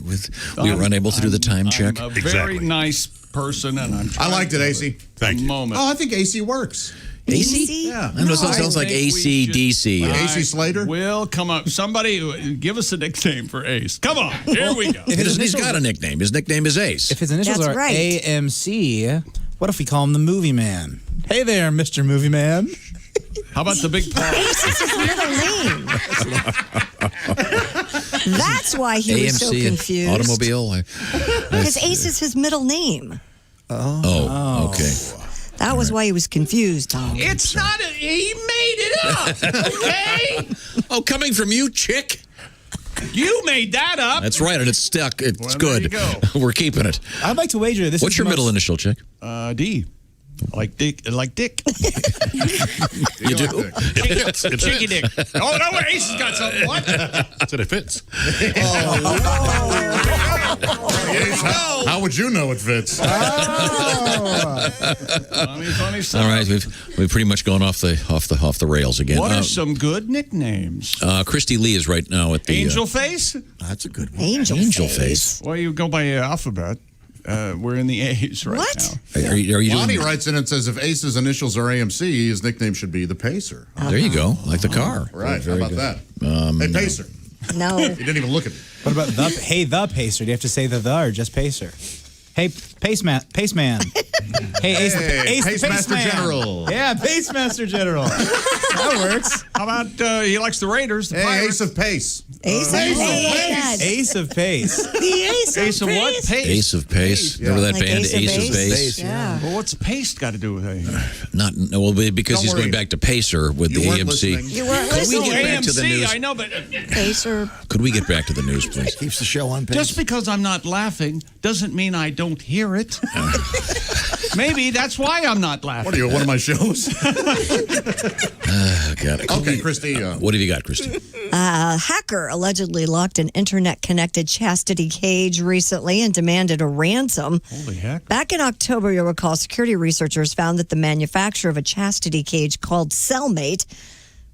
we were unable to do the time check? I'm a very nice person, and I'm I liked it, AC. Thank you. Moment. Oh, I think AC works. AC? Yeah. I know it sounds like AC/DC. AC Slater? Will come up. Somebody give us a nickname for Ace. Come on. Here we go. He's got a nickname. His nickname is Ace. If his initials That's are right. AMC, what if we call him the Movie Man? Hey there, Mr. Movie Man. How about the big paw? Ace is his middle name. That's why he was so AMC, confused. automobile. Because Ace is his middle name. Oh, okay. That was why he was confused, Tom. It's not. He made it up. Okay. Oh, coming from you, Chick. You made that up. That's right, and it's stuck. It's Well, good. there you go. We're keeping it. I'd like to wager this. What's is your the middle most- initial, Chick? D. Like Dick. You do? Chicky Dick. Oh, no, Ace has got something. What? I said it fits. How would you know it fits? Funny stuff. All right, we've pretty much gone off the rails again. What are some good nicknames? Christy Lee is right now at the Angel Face? That's a good one. Angel Face. Well, you go by alphabet. We're in the A's right What? now. Are you Lonnie doing? writes in and says if Ace's initials are AMC, his nickname should be the Pacer. There you go, like the car. Right. Very How about good. that? Hey, Pacer. No. He didn't even look at me. What about the Pacer? Do you have to say the or just Pacer? Hey, Paceman. Hey, Ace, Ace Pacemaster Paceman. General. Yeah, Pacemaster General. That works. How about he likes the Raiders? The Hey, Pirates. Ace of Pace. Ace of Pace. Ace of Pace. The Ace of what? Pace. Ace of Pace. Remember that Like band, Ace of Ace of Base? Pace? Yeah. Well, what's paste got to do with anything? Because Don't he's worry. going back to Pacer with You the weren't AMC. listening. You weren't Could we listening. get back to the AMC, news? I know, but Pacer. Could we get back to the news, please? Keeps the show on pace. just because I'm not laughing doesn't mean I don't hear it. Maybe that's why I'm not laughing. What are you, one of my shows? Got it. Okay, Christy. What have you got, Christy? A hacker allegedly locked an internet-connected chastity cage recently and demanded a ransom. Holy heck. Back in October, you'll recall, security researchers found that the manufacturer of a chastity cage called Cellmate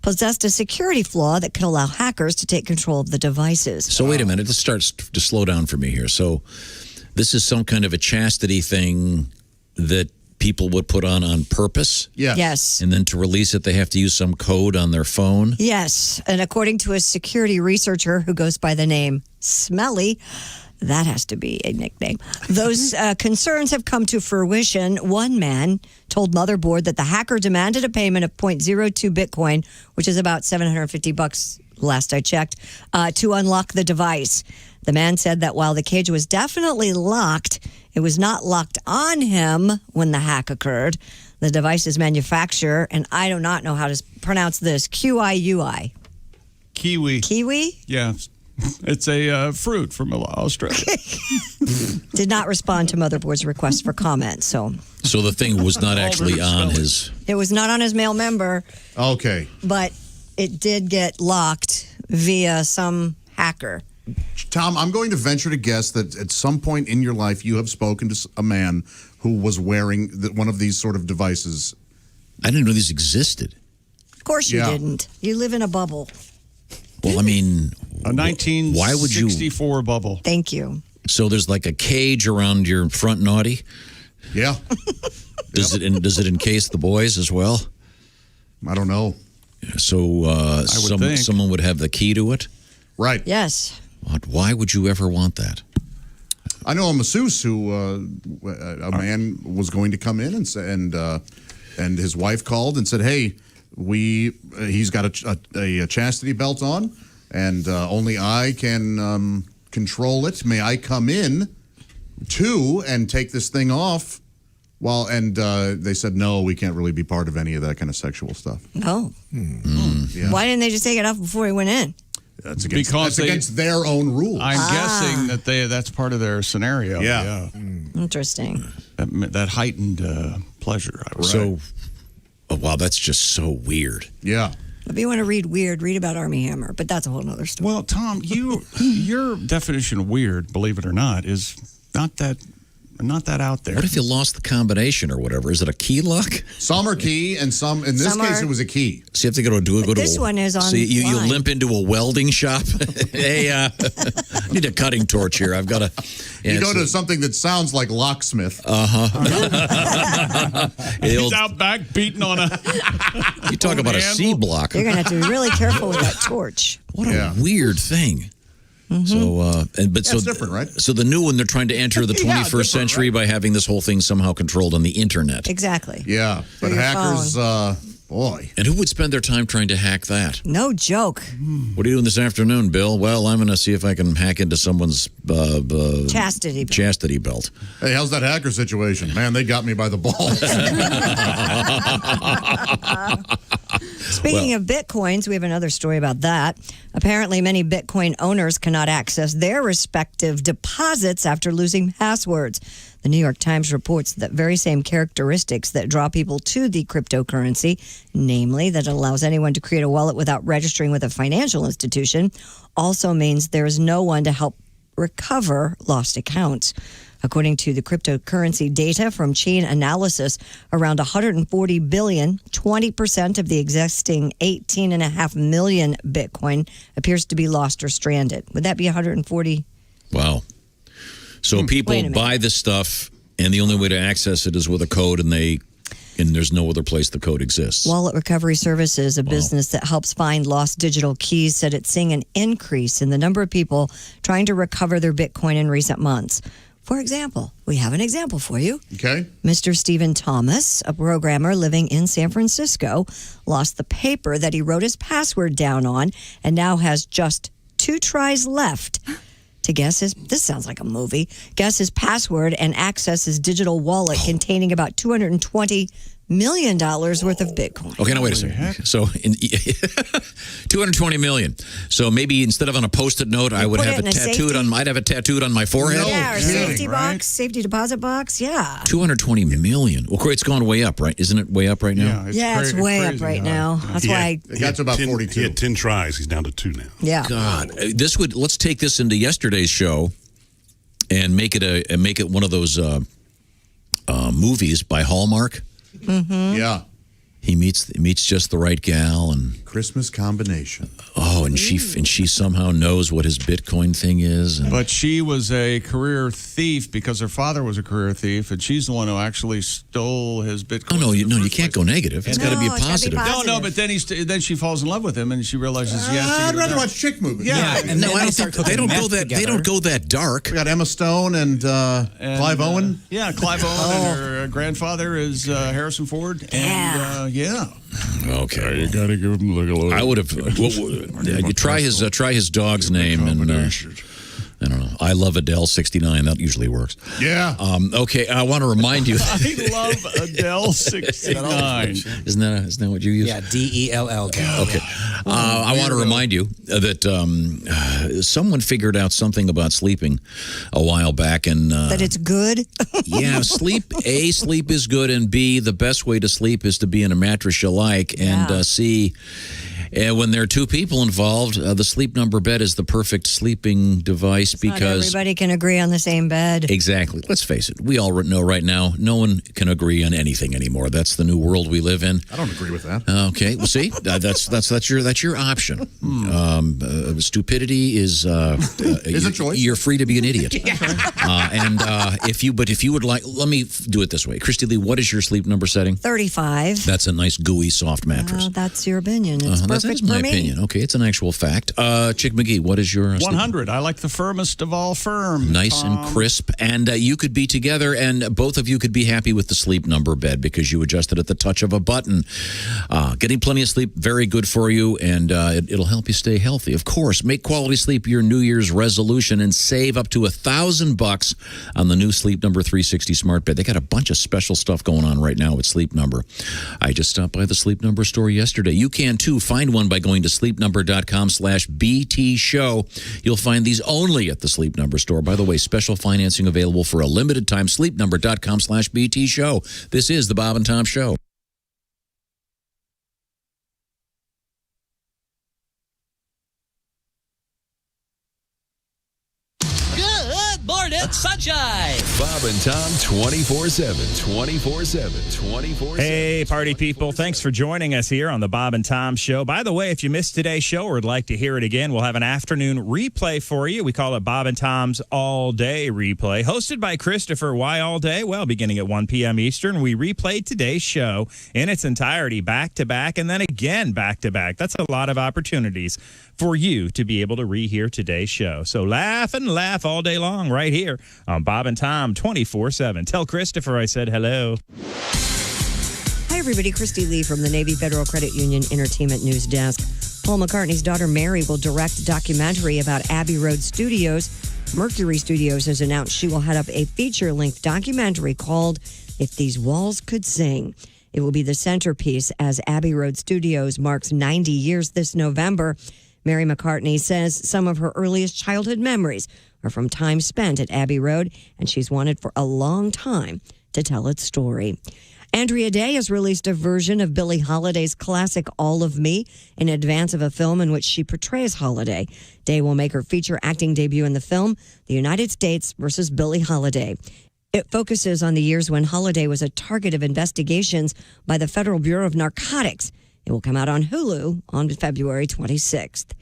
possessed a security flaw that could allow hackers to take control of the devices. So wait a minute. Let's start to slow down for me here. So this is some kind of a chastity thing that people would put on purpose? Yes. And then to release it, they have to use some code on their phone? Yes. And according to a security researcher who goes by the name Smelly, that has to be a nickname. Those concerns have come to fruition. One man told Motherboard that the hacker demanded a payment of 0.02 Bitcoin, which is about $750 last I checked, to unlock the device. The man said that while the cage was definitely locked, it was not locked on him when the hack occurred. The device's manufacturer, and I do not know how to pronounce this, QIUI. Kiwi. Kiwi? Yeah. It's a fruit from Australia. Did not respond to Motherboard's request for comment, so. So the thing was not actually on his... It was not on his mail member. Okay. But it did get locked via some hacker. Tom, I'm going to venture to guess that at some point in your life you have spoken to a man who was wearing one of these sort of devices. I didn't know these existed. Of course you didn't. You live in a bubble. Well, I mean... A 1964 bubble. Thank you. So there's like a cage around your front naughty? Yeah. Does it encase the boys as well? I don't know. So think. someone would have the key to it? Right. Yes. Why would you ever want that? I know a masseuse who a man was going to come in and his wife called and said, "Hey, he's got a chastity belt on, and only I can control it. May I come in too and take this thing off?" They said, "No, we can't really be part of any of that kind of sexual stuff." Oh. Yeah. Why didn't they just take it off before he went in? That's against their own rules. I'm guessing that that's part of their scenario. Yeah. Interesting. That heightened pleasure. So, wow, that's just so weird. Yeah. If you want to read weird, read about Armie Hammer, but that's a whole other story. Well, Tom, your definition of weird, believe it or not, is not that out there. What if you lost the combination or whatever? Is it a key lock? Some are key, and some, in this case, it was a key. So you have to go to this one is on. So you limp into a welding shop. Hey, I need a cutting torch here. I've got to. You go to something that sounds like locksmith. He's out back beating on a. You talk about a C block. You're going to have to be really careful with that torch. What a weird thing. Mm-hmm. So, That's different, right? So the new one, they're trying to enter the 21st century by having this whole thing somehow controlled on the internet. Exactly. Yeah, but hackers, boy. And who would spend their time trying to hack that? No joke. What are you doing this afternoon, Bill? Well, I'm going to see if I can hack into someone's chastity belt. Hey, how's that hacker situation? Man, they got me by the balls. Speaking of Bitcoins, we have another story about that. Apparently, many Bitcoin owners cannot access their respective deposits after losing passwords. The New York Times reports that very same characteristics that draw people to the cryptocurrency, namely that it allows anyone to create a wallet without registering with a financial institution, also means there is no one to help recover lost accounts. According to the cryptocurrency data from Chain Analysis, around 140 billion, 20% of the existing 18.5 million Bitcoin appears to be lost or stranded. Would that be 140? Wow. So people buy this stuff, and the only way to access it is with a code, and there's no other place the code exists. Wallet Recovery Services, a business that helps find lost digital keys, said it's seeing an increase in the number of people trying to recover their Bitcoin in recent months. For example, we have an example for you. Okay. Mr. Stephen Thomas, a programmer living in San Francisco, lost the paper that he wrote his password down on and now has just 2 tries left to guess this sounds like a movie, guess his password and access his digital wallet containing about $220 million worth of Bitcoin. Okay, now wait a second. So, $220 million. So maybe instead of on a Post-it note, I would have it tattooed on. I'd have it tattooed on my forehead. Yeah, or safety box, safety deposit box. Yeah. $220 million. Well, it's gone way up, right? Isn't it way up right now? Yeah, it's way up right now. That's why. It got to about 42. He had 10 tries. He's down to 2 now. Yeah. God, let's take this into yesterday's show and make it one of those movies by Hallmark. Mm-hmm. Yeah. He meets just the right gal, and Christmas combination. Oh, and she somehow knows what his Bitcoin thing is. But she was a career thief because her father was a career thief, and she's the one who actually stole his Bitcoin. Oh no, you can't go negative. It's got to be a positive. No, but then she falls in love with him, and she realizes I'd rather watch chick movies. Yeah, and no, I don't think they don't go that. They don't go that dark. We got Emma Stone and Clive Owen. Yeah, Clive Owen, and her grandfather is Harrison Ford. And Okay, you got to give him a little. I would have. You try his dog's name, and I don't know. I love Adele 69. That usually works. Yeah. Okay, I want to remind you. I love Adele 69. Isn't that what you use? Yeah, DELL. Okay. I want to remind you that someone figured out something about sleeping a while back, and that it's good. Yeah, sleep is good, and B, the best way to sleep is to be in a mattress you like, and C. And when there are two people involved, the Sleep Number bed is the perfect sleeping device because not everybody can agree on the same bed. Exactly. Let's face it. We all know right now, no one can agree on anything anymore. That's the new world we live in. I don't agree with that. Okay. Well, see, that's your option. Stupidity is a choice. You're free to be an idiot. And if you would like, let me do it this way. Christy Lee, what is your Sleep Number setting? 35. That's a nice gooey soft mattress. That's your opinion. It's perfect that is my for me. opinion. Okay, it's an actual fact. Chick McGee, what is your 100. I like the firmest of all firm. Nice and crisp. And you could be together, and both of you could be happy with the Sleep Number bed because you adjust it at the touch of a button. Getting plenty of sleep, very good for you, and it'll help you stay healthy. Of course, make quality sleep your New Year's resolution and save up to $1,000 on the new Sleep Number 360 smart bed. They got a bunch of special stuff going on right now with Sleep Number. I just stopped by the Sleep Number store yesterday. You can too. Find one by going to sleepnumber.com/BT show. You'll find these only at the Sleep Number store. By the way, special financing available for a limited time. Sleepnumber.com/BT show. This is the Bob and Tom Show. Good morning, sunshine. Bob and Tom 24/7, 24/7, 24/7. Hey, party people. Thanks for joining us here on the Bob and Tom Show. By the way, if you missed today's show or would like to hear it again, we'll have an afternoon replay for you. We call it Bob and Tom's All Day Replay. Hosted by Christopher. Why all day? Well, beginning at 1 p.m. Eastern, we replayed today's show in its entirety, back to back, and then again back to back. That's a lot of opportunities for you to be able to rehear today's show. So laugh and laugh all day long right here on Bob and Tom 24/7. Tell Christopher I said hello. Hi, everybody. Christy Lee from the Navy Federal Credit Union Entertainment News Desk. Paul McCartney's daughter Mary will direct a documentary about Abbey Road Studios. Mercury Studios has announced she will head up a feature-length documentary called If These Walls Could Sing. It will be the centerpiece as Abbey Road Studios marks 90 years this November. Mary McCartney says some of her earliest childhood memories are from time spent at Abbey Road, and she's wanted for a long time to tell its story. Andrea Day has released a version of Billie Holiday's classic All of Me in advance of a film in which she portrays Holiday. Day will make her feature acting debut in the film, The United States versus Billie Holiday. It focuses on the years when Holiday was a target of investigations by the Federal Bureau of Narcotics. It will come out on Hulu on February 26th.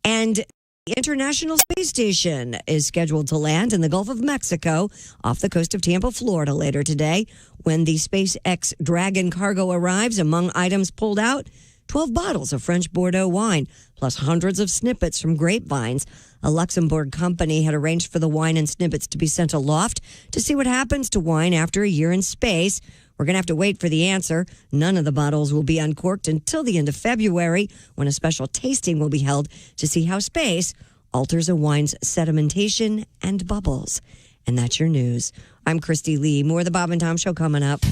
And the International Space Station is scheduled to land in the Gulf of Mexico off the coast of Tampa, Florida later today. When the SpaceX Dragon cargo arrives, among items pulled out, 12 bottles of French Bordeaux wine, plus hundreds of snippets from grapevines. A Luxembourg company had arranged for the wine and snippets to be sent aloft to see what happens to wine after a year in space. We're going to have to wait for the answer. None of the bottles will be uncorked until the end of February, when a special tasting will be held to see how space alters a wine's sedimentation and bubbles. And that's your news. I'm Christy Lee. More of the Bob and Tom Show coming up.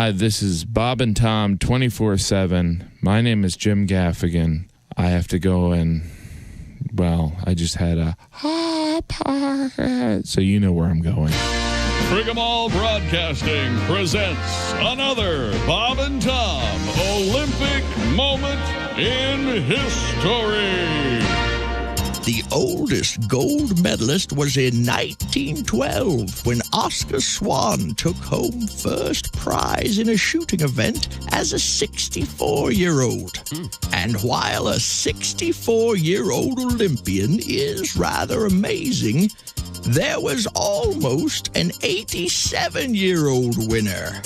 Hi, this is Bob and Tom 24/7. My name is Jim Gaffigan. I have to go and, well, I just had a so you know where I'm going. Frigamall Broadcasting presents another Bob and Tom Olympic moment in history. The oldest gold medalist was in 1912 when Oscar Swan took home first prize in a shooting event as a 64-year-old. And while a 64-year-old Olympian is rather amazing, there was almost an 87-year-old winner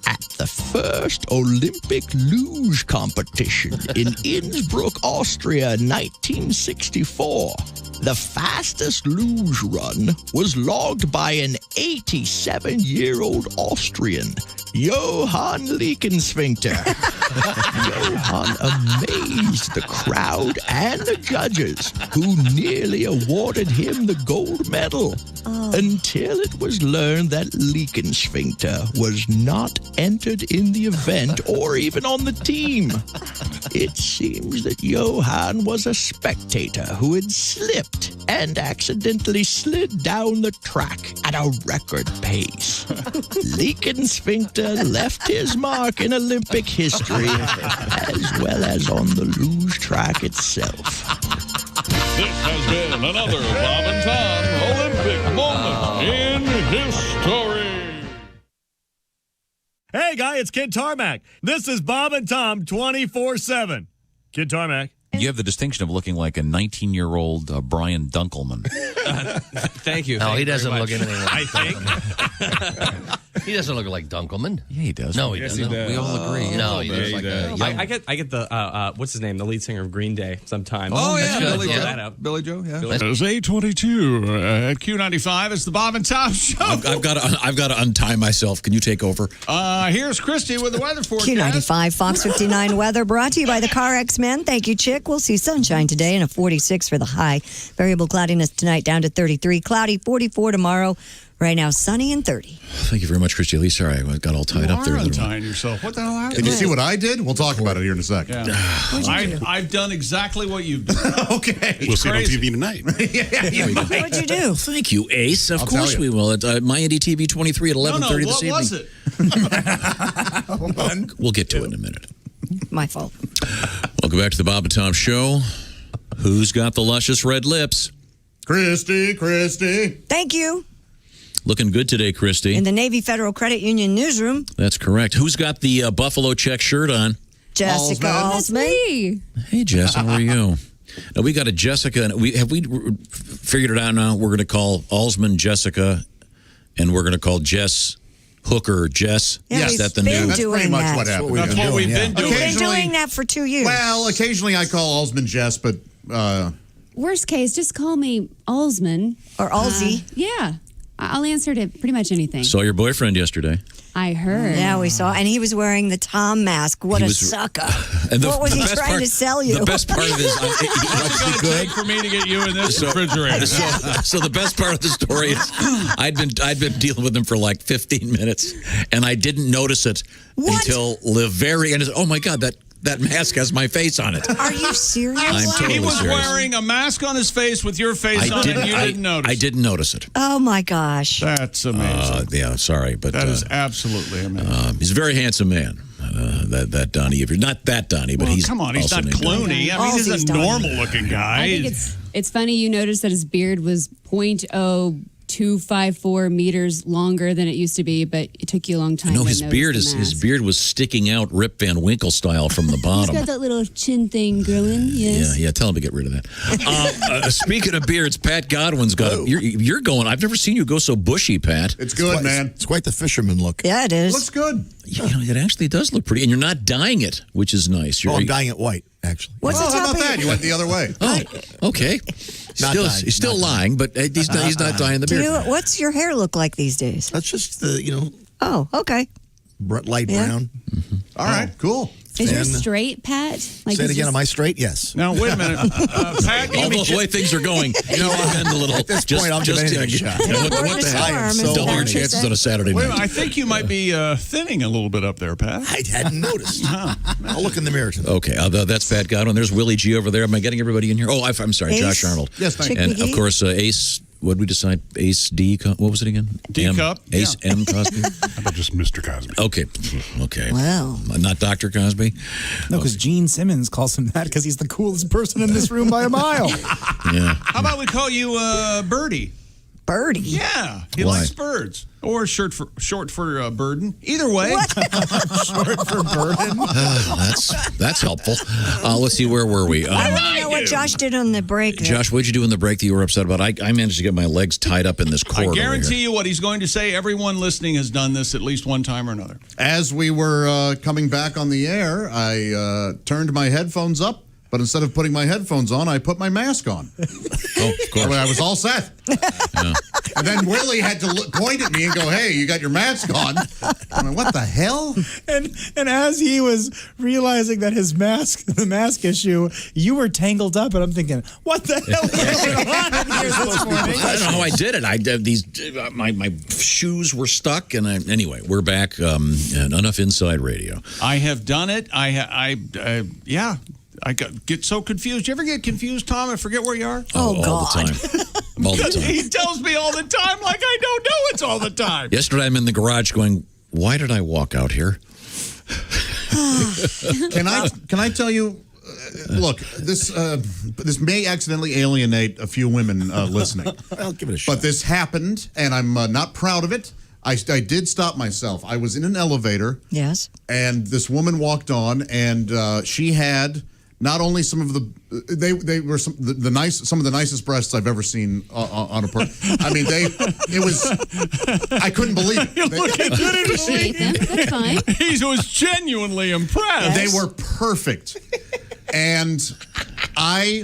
at the first Olympic luge competition in Innsbruck, Austria, 1964. The fastest luge run was logged by an 87-year-old Austrian, Johann Lickensfinkter. Johann amazed the crowd and the judges, who nearly awarded him the gold medal, until it was learned that Lickensfinkter was not entered in the event or even on the team. It seems that Johann was a spectator who had slipped and accidentally slid down the track at a record pace. Lickensfinkter left his mark in Olympic history as well as on the luge track itself. This has been another Bob and Tom Olympic moment in history. Hey, guy, it's Kid Tarmac. This is Bob and Tom 24/7. Kid Tarmac. You have the distinction of looking like a 19-year-old Brian Dunkelman. Thank you. No, Thank he you doesn't very look much. anything like I think. He doesn't look like Dunkelman. Yeah, he does. No, he Yes, doesn't. he does. We all agree. No, he looks like a young... I get the what's his name, the lead singer of Green Day sometimes. Oh, yeah, That's Billy good. Joe. That up. Billy Joe, yeah. Billy- It's 8:22 at Q95. It's the Bob and Tom Show. I've got to untie myself. Can you take over? Here's Christy with the weather forecast. Q95 Fox 59 weather brought to you by the Car X-Men. Thank you, Chick. We'll see sunshine today and a 46 for the high. Variable cloudiness tonight down to 33. Cloudy, 44 tomorrow. Right now, sunny and 30. Thank you very much, Christy Lee. Sorry, I got all tied up there. Untying yourself. What the hell happened? Did you see what I did? We'll talk about it here in a second. Yeah. I've done exactly what you've done. Okay. We'll see it on TV tonight. What'd you do? Thank you, Ace. Of I'll course tell we you. will. At My Indie TV 23 at 11:30 this evening. What was it? We'll get to it in a minute. My fault. Welcome back to the Bob and Tom Show. Who's got the luscious red lips? Christy. Thank you. Looking good today, Christy. In the Navy Federal Credit Union newsroom, That's correct. Who's got the buffalo check shirt on? Jessica That's Alsman. me. Hey, Jess, how are you? Now, we got a Jessica. And we figured it out now? We're going to call Alsman Jessica, and we're going to call Jess Hooker Jess. Yeah, Is he's that the been new? That's pretty doing much that. what happened. That's what we've been doing. We've been Occasionally- doing that for 2 years. Well, occasionally I call Alsman Jess, but Worst case, just call me Alsman. Or Alsy. Yeah. I'll answer to pretty much anything. Saw your boyfriend yesterday. I heard. Yeah, we saw. And he was wearing the Tom mask. What He a was- sucker. And What was he best trying to sell you? The best part of this, What's it going to take for me to get you in this refrigerator? So the best part of the story is I'd been dealing with him for like 15 minutes, and I didn't notice it until the very end. Oh my God, that mask has my face on it. Are you serious? I'm totally He was serious. wearing a mask on his face with your face on it, and you didn't notice. I didn't notice it. Oh, my gosh. That's amazing. Yeah, sorry, but That is absolutely amazing. he's a very handsome man. That Donnie, if you're not that Donnie, but Well, he's come on, he's also not named Donnie. Clooney. I mean, he's Alsie's a Donnie. normal-looking guy. I think it's funny you noticed that his beard was 0.0254 meters longer than it used to be, but it took you a long time. No, to his notice beard the his mask. beard was sticking out Rip Van Winkle style from the He's bottom. got that little chin thing growing. Yes. Yeah. Tell him to get rid of that. Speaking of beards, Pat Godwin's got. You're going. I've never seen you go so bushy, Pat. it's good, man. It's quite the fisherman look. Yeah, it is. Looks good. You know, it actually does look pretty, and you're not dyeing it, which is nice. I'm dyeing it white, actually. What's Oh, the how top about of that? You went the other way. Oh, okay. Not Still, dying, he's still not lying, but he's not dyeing the beard. What's your hair look like these days? That's just the, Oh, okay. light Yeah. brown. All right, cool. Is yours straight, Pat? Say it again. Am I straight? Yes. Now, wait a minute. Pat, Although the way things are going, at this point, I'm just giving it a shot. What the hell? I am so Double your horny. chances on a Saturday Wait a night. minute, I think you might be thinning a little bit up there, Pat. I hadn't noticed. I'll look in the mirror tonight. Okay, that's Pat Godwin. There's Willie G over there. Am I getting everybody in here? Oh, I'm sorry, Ace. Josh Arnold. Yes, thank you. And of course, Ace. What did we decide? Ace D. What was it again? D Cup. Ace M. Cosby. How about just Mr. Cosby? Okay. Wow. Not Dr. Cosby. No, because Gene Simmons calls him that because he's the coolest person in this room by a mile. Yeah. How about we call you Birdie? Birdie? Yeah. He Why? likes birds. Or short for burden. Either way. Short for burden. That's helpful. Let's see, where were we? I want to know what Josh did on the break. Josh, what did you do in the break that you were upset about? I managed to get my legs tied up in this cord. I guarantee you what he's going to say. Everyone listening has done this at least one time or another. As we were coming back on the air, I turned my headphones up, but instead of putting my headphones on, I put my mask on. Oh, of course. I was all set. Yeah. And then Willie had to point at me and go, "Hey, you got your mask on." I'm like, what the hell? And as he was realizing that the mask issue, you were tangled up, and I'm thinking, what the hell is going on in here this morning? I don't know how I did it. My shoes were stuck, and anyway, we're back. And enough inside radio. I have done it. Yeah. I get so confused. You ever get confused, Tom, and forget where you are? All the time. All the time. He tells me all the time like I don't know it's all the time. Yesterday, I'm in the garage going, why did I walk out here? Can I tell you? Look, this may accidentally alienate a few women listening. I'll give it a shot. But this happened, and I'm not proud of it. I did stop myself. I was in an elevator. Yes. And this woman walked on, and she had not only some of they were some of the nicest breasts I've ever seen on a person. I mean, I couldn't believe it. Couldn't believe them. That's fine. He was genuinely impressed. They were perfect. And I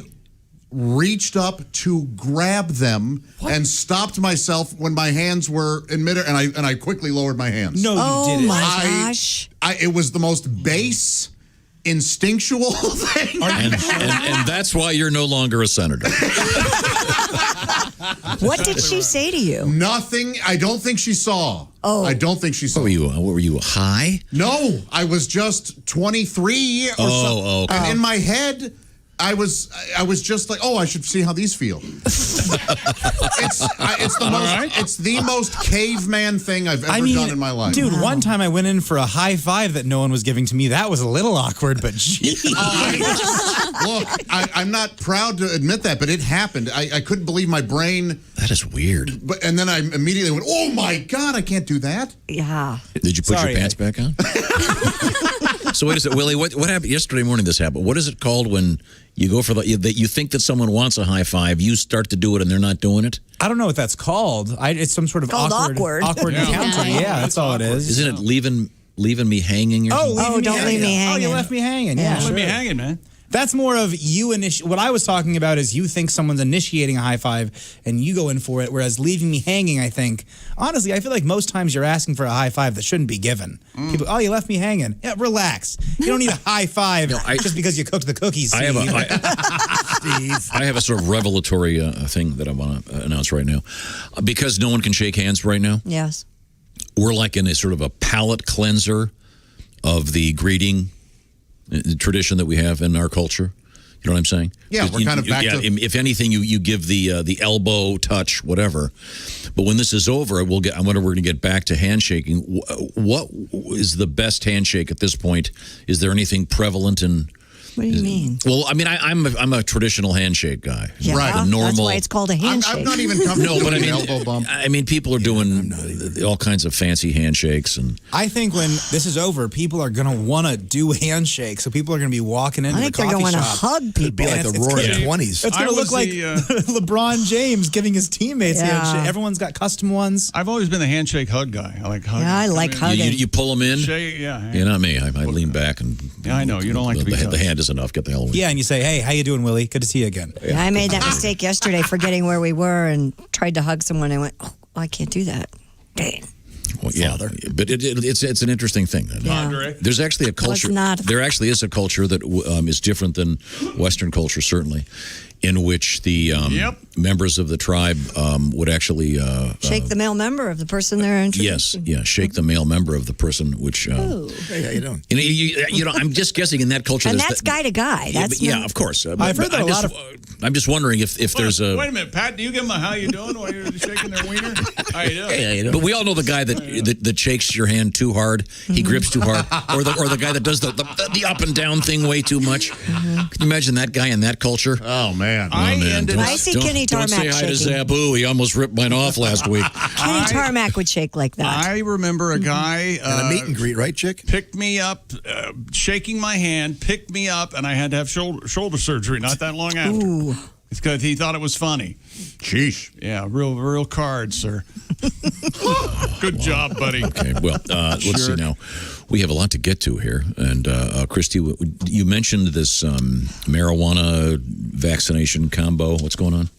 reached up to grab them and stopped myself when my hands were in midair, and I quickly lowered my hands. No, you didn't. Oh, my gosh. It was the most base, instinctual thing. And that's why you're no longer a senator. What did she say to you? Nothing. I don't think she saw. Oh. I don't think she saw. What were you, high? No, I was just 23 or something. Okay. And in my head, I was just like, I should see how these feel. It's the most caveman thing I've ever done in my life. Dude, one time I went in for a high five that no one was giving to me. That was a little awkward, but geez. Look, I'm not proud to admit that, but it happened. I couldn't believe my brain. That is weird. And then I immediately went, oh my God, I can't do that. Yeah. Did you put your pants back on? So wait a second, Willie, what happened yesterday morning? This happened. What is it called when you go for you think that someone wants a high five, you start to do it and they're not doing it? I don't know what that's called. It's some sort of awkward encounter. Yeah, that's all it is. Isn't it leaving me hanging? Or something? Don't leave me hanging. Oh, you left me hanging. Yeah, Leave me hanging, man. That's more of you What I was talking about is you think someone's initiating a high five and you go in for it, whereas leaving me hanging, I think, honestly, I feel like most times you're asking for a high five that shouldn't be given. People, you left me hanging. Yeah, relax. You don't need a high five just because you cooked the cookies. I have a sort of revelatory thing that I want to announce right now. Because no one can shake hands right now. Yes. We're like in a sort of a palate cleanser of the greeting tradition that we have in our culture. You know what I'm saying? Yeah, we're kind of back to... If anything, you give the elbow touch, whatever. But when this is over, we're going to get back to handshaking. What is the best handshake at this point? Is there anything prevalent in... What do you mean? Well, I mean, I'm a traditional handshake guy. Yeah, right. The normal. That's why it's called a handshake. I'm not even comfortable but doing an elbow bump. I mean, people are doing all kinds of fancy handshakes, and I think when this is over, people are going to want to do handshakes. So people are going to be walking into the coffee shop. I think they're going to hug people. It'd be like the roaring 20s. It's going to look like LeBron James giving his teammates handshake. Everyone's got custom ones. I've always been a handshake hug guy. I like hugging. Yeah, I like hugging. You pull them in. Yeah. You're not me. I lean back and. Yeah, I know you don't like to be touched. The hand is enough. Get the hell away. Yeah, and you say, "Hey, how you doing, Willie? Good to see you again." Yeah, I made that mistake yesterday, forgetting where we were, and tried to hug someone. I went, "Oh, I can't do that." Dang. Well, yeah, but it's an interesting thing. There's actually a culture. There actually is a culture that is different than Western culture, certainly, in which the members of the tribe would actually shake the male member of the person they're introducing. Yes, shake the male member of the person. Which hey, how you doing? You know, I'm just guessing in that culture. And that's guy to guy. That's of course. I've heard that a lot of. I'm just wondering if there's a. Wait a minute, Pat. Do you give them a how you doing while you're shaking their wiener? How you doing? Hey, how you doing? But we all know the guy that shakes your hand too hard. He grips too hard, or the guy that does the up and down thing way too much. Can you imagine that guy in that culture? Oh man. I see Kenny Tarmac Don't say hi to shaking. Zabu. He almost ripped mine off last week. Kenny Tarmac would shake like that. I remember a guy And a meet and greet, right, chick? picked me up, shaking my hand, picked me up, and I had to have shoulder surgery not that long after. Ooh. It's because he thought it was funny. Sheesh. Yeah, real card, sir. Good job, buddy. Okay, well, let's see now. We have a lot to get to here. And, Christy, you mentioned this marijuana vaccination combo. What's going on?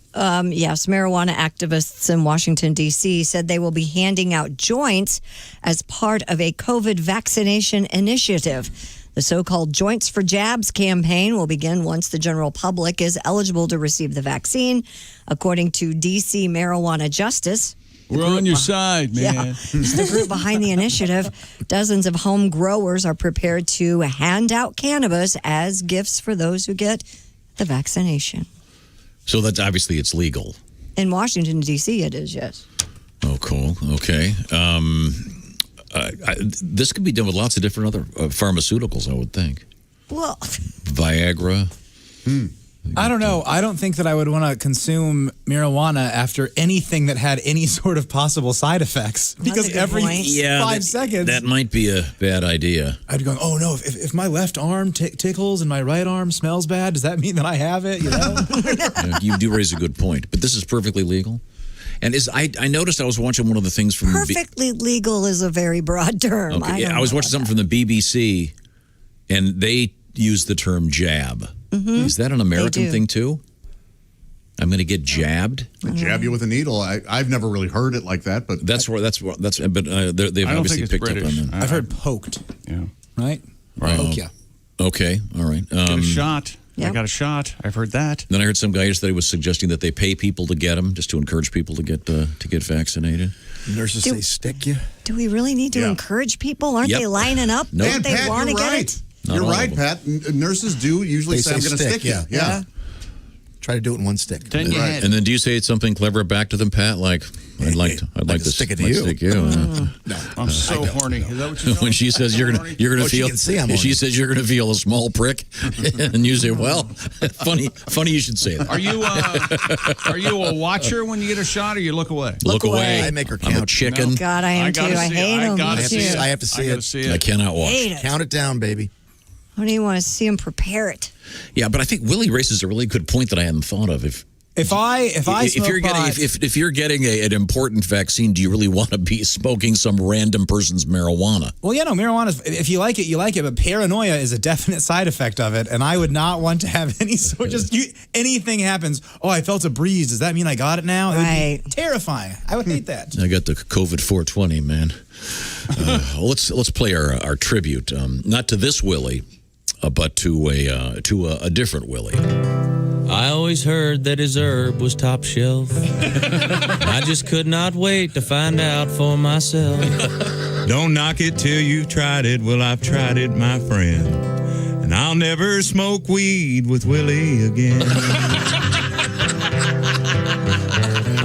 Yes, marijuana activists in Washington, D.C. said they will be handing out joints as part of a COVID vaccination initiative. The so-called Joints for Jabs campaign will begin once the general public is eligible to receive the vaccine, according to D.C. Marijuana Justice. We're on your side, man. Yeah, it's the group behind the initiative. Dozens of home growers are prepared to hand out cannabis as gifts for those who get the vaccination. So that's obviously it's legal. In Washington, D.C., it is, yes. Oh, cool. Okay. This could be done with lots of different other pharmaceuticals, I would think. Well, Viagra. I don't know. I don't think that I would want to consume marijuana after anything that had any sort of possible side effects. Because every 5 seconds. That might be a bad idea. I'd be going, oh no, if my left arm tickles and my right arm smells bad, does that mean that I have it? You know? You do raise a good point. But this is perfectly legal? And I noticed I was watching one of the things from perfectly legal is a very broad term. Okay, I was watching something from the BBC, and they used the term jab. Mm-hmm. Is that an American thing too? I'm going to get jabbed. Jab you with a needle. I've never really heard it like that, but that's. But they've obviously picked up on that. I've heard poked. Yeah. Right. Poke ya. Okay. All right. Get a shot. I got a shot. I've heard that. Then I heard some guy yesterday was suggesting that they pay people to get them, just to encourage people to get vaccinated. Nurses say stick you. Do we really need to encourage people? Aren't they lining up? Nope. Don't they want to get it? You're right, Pat. Nurses do usually say I'm going to stick you. Yeah. Try to do it in one stick. And then do you say something clever back to them, Pat? Like, I'd like to stick it to you. Stick you. No, I'm so horny. Is that what you're when she says you're gonna feel, if she says you're gonna feel a small prick, and you say, "Well, funny you should say that." Are you a watcher when you get a shot, or you look away? Look away. I make her count. I'm a chicken. Oh, God, I am too. I hate them. I have to see it. I cannot watch. Count it down, baby. What do you want to see him prepare it? Yeah, but I think Willie raises a really good point that I hadn't thought of. If you're getting an important vaccine, do you really want to be smoking some random person's marijuana? Well, yeah, no, marijuana. If you like it, you like it. But paranoia is a definite side effect of it, and I would not want to have any sort. Anything happens. Oh, I felt a breeze. Does that mean I got it now? Right. It would be terrifying. I would hate that. I got the COVID 420, man. Let's play our tribute, not to this Willie, but to a different Willie. I always heard that his herb was top shelf. I just could not wait to find out for myself. Don't knock it till you've tried it. Well, I've tried it, my friend. And I'll never smoke weed with Willie again.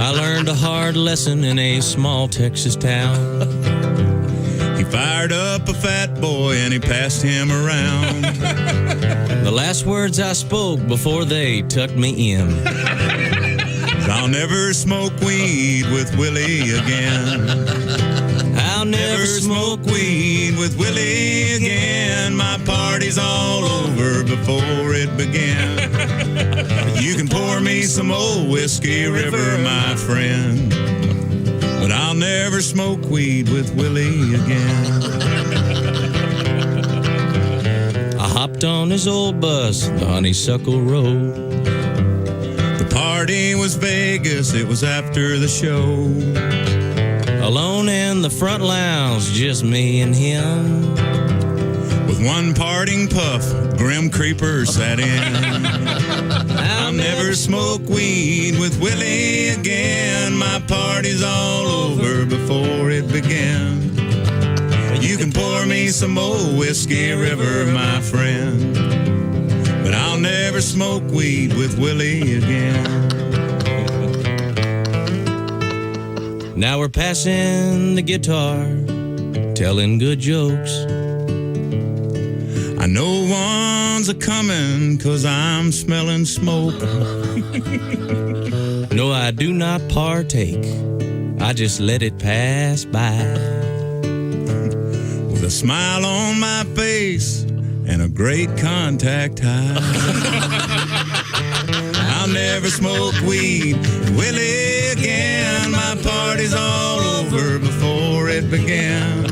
I learned a hard lesson in a small Texas town. He fired up a fat boy and he passed him around. The last words I spoke before they tucked me in. I'll never smoke weed with Willie again. I'll never smoke weed with Willie again. My party's all over before it began. You can pour me some old Whiskey River, my friend, but I'll never smoke weed with Willie again. I hopped on his old bus, the Honeysuckle Road. The party was Vegas, it was after the show. Alone in in the front lounge, just me and him. With one parting puff, Grim Creeper sat in. I'll never smoke weed with Willie again. My party's all over before it began. You can pour me some old Whiskey River, my friend, but I'll never smoke weed with Willie again. Now we're passing the guitar, telling good jokes. I know one's a-coming 'cause I'm smelling smoke. No, I do not partake. I just let it pass by. With a smile on my face and a great contact high. I'll never smoke weed with Willie again. My party's all over before it began.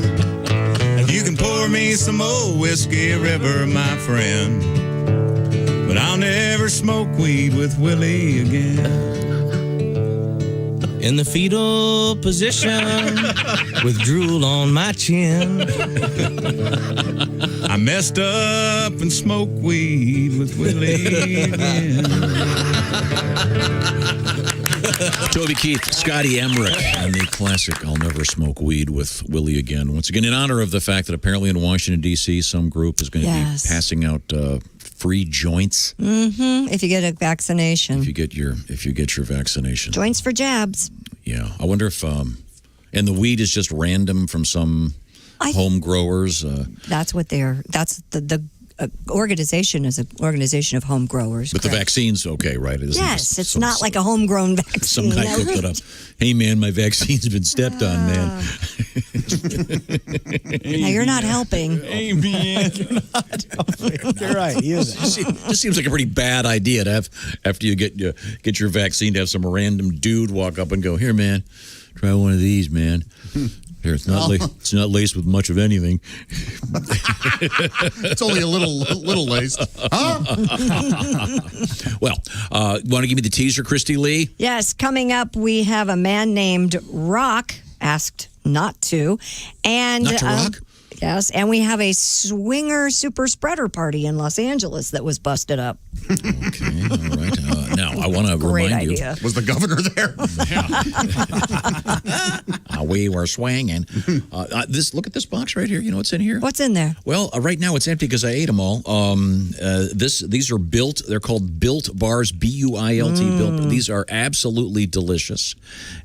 You can pour me some old Whiskey River, my friend, but I'll never smoke weed with Willie again. In the fetal position, with drool on my chin. I messed up and smoked weed with Willie again. Toby Keith, Scotty Emmerich, and the classic "I'll Never Smoke Weed with Willie Again." Once again, in honor of the fact that apparently in Washington, D.C., some group is going to be passing out free joints. If you get a vaccination. If you get your vaccination. Joints for jabs. Yeah. I wonder if and the weed is just random from some home growers. That's what that's the organization is an organization of home growers. But the vaccine's okay, right? It isn't yes, it's not like a homegrown Some vaccine. guy cooked it up. Hey, man, my vaccine's been stepped on, man. Now, you're not helping. Hey, man. You're right. He is. Just seems like a pretty bad idea to have, after you get your vaccine, to have some random dude walk up and go, "Here, man, try one of these, man." Here, it's not laced with much of anything. It's only a little laced. Huh? Well, want to give me the teaser, Christy Lee? Yes, coming up, we have a man named Rock, asked not to. And, not to rock? Yes, and we have a swinger super spreader party in Los Angeles that was busted up. Okay, all right. Now, I want to remind you. Was the governor there? We were swinging. Look at this box right here. You know what's in here? What's in there? Well, right now it's empty because I ate them all. These are built. They're called Built Bars, BUILT. Built. These are absolutely delicious.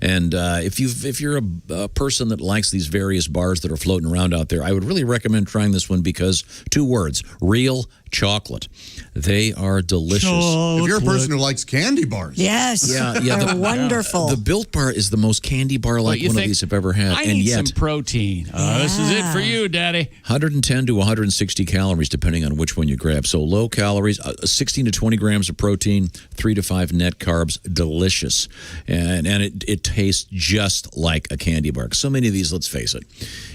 And if you're a person that likes these various bars that are floating around out there, I would really recommend trying this one because 2 words: real chocolate. They are delicious. If you're a person who likes candy bars. Yes. They're wonderful. The Built Bar is the most candy bar like one of these I've ever had. I and need yet, some protein. This is it for you, Daddy. 110 to 160 calories, depending on which one you grab. So low calories, 16 to 20 grams of protein, 3 to 5 net carbs. Delicious. And it tastes just like a candy bar. So many of these, let's face it,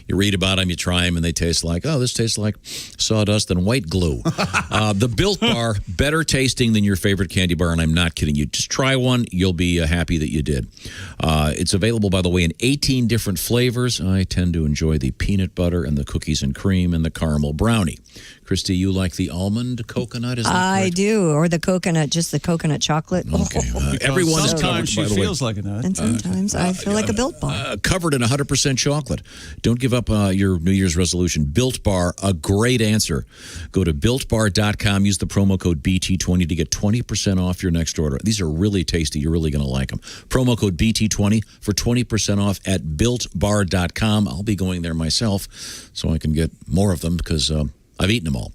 you read about them, you try them, and they taste like, this tastes like sawdust and white glue. The Built Bar, better tasting than your favorite candy bar, and I'm not kidding you. Just try one. You'll be happy that you did. It's available, by the way, in 18 different flavors. I tend to enjoy the peanut butter and the cookies and cream and the caramel brownie. Christy, you like the almond coconut? Is that I correct? do, or the coconut, just the coconut chocolate. Okay. Everyone is covered, sometimes she by the way. feels like a nut. And sometimes I feel like a Built Bar. Covered in 100% chocolate. Don't give up your New Year's resolution. Built Bar, a great answer. Go to BuiltBar.com. Use the promo code BT20 to get 20% off your next order. These are really tasty. You're really going to like them. Promo code BT20 for 20% off at BuiltBar.com. I'll be going there myself so I can get more of them because I've eaten them all.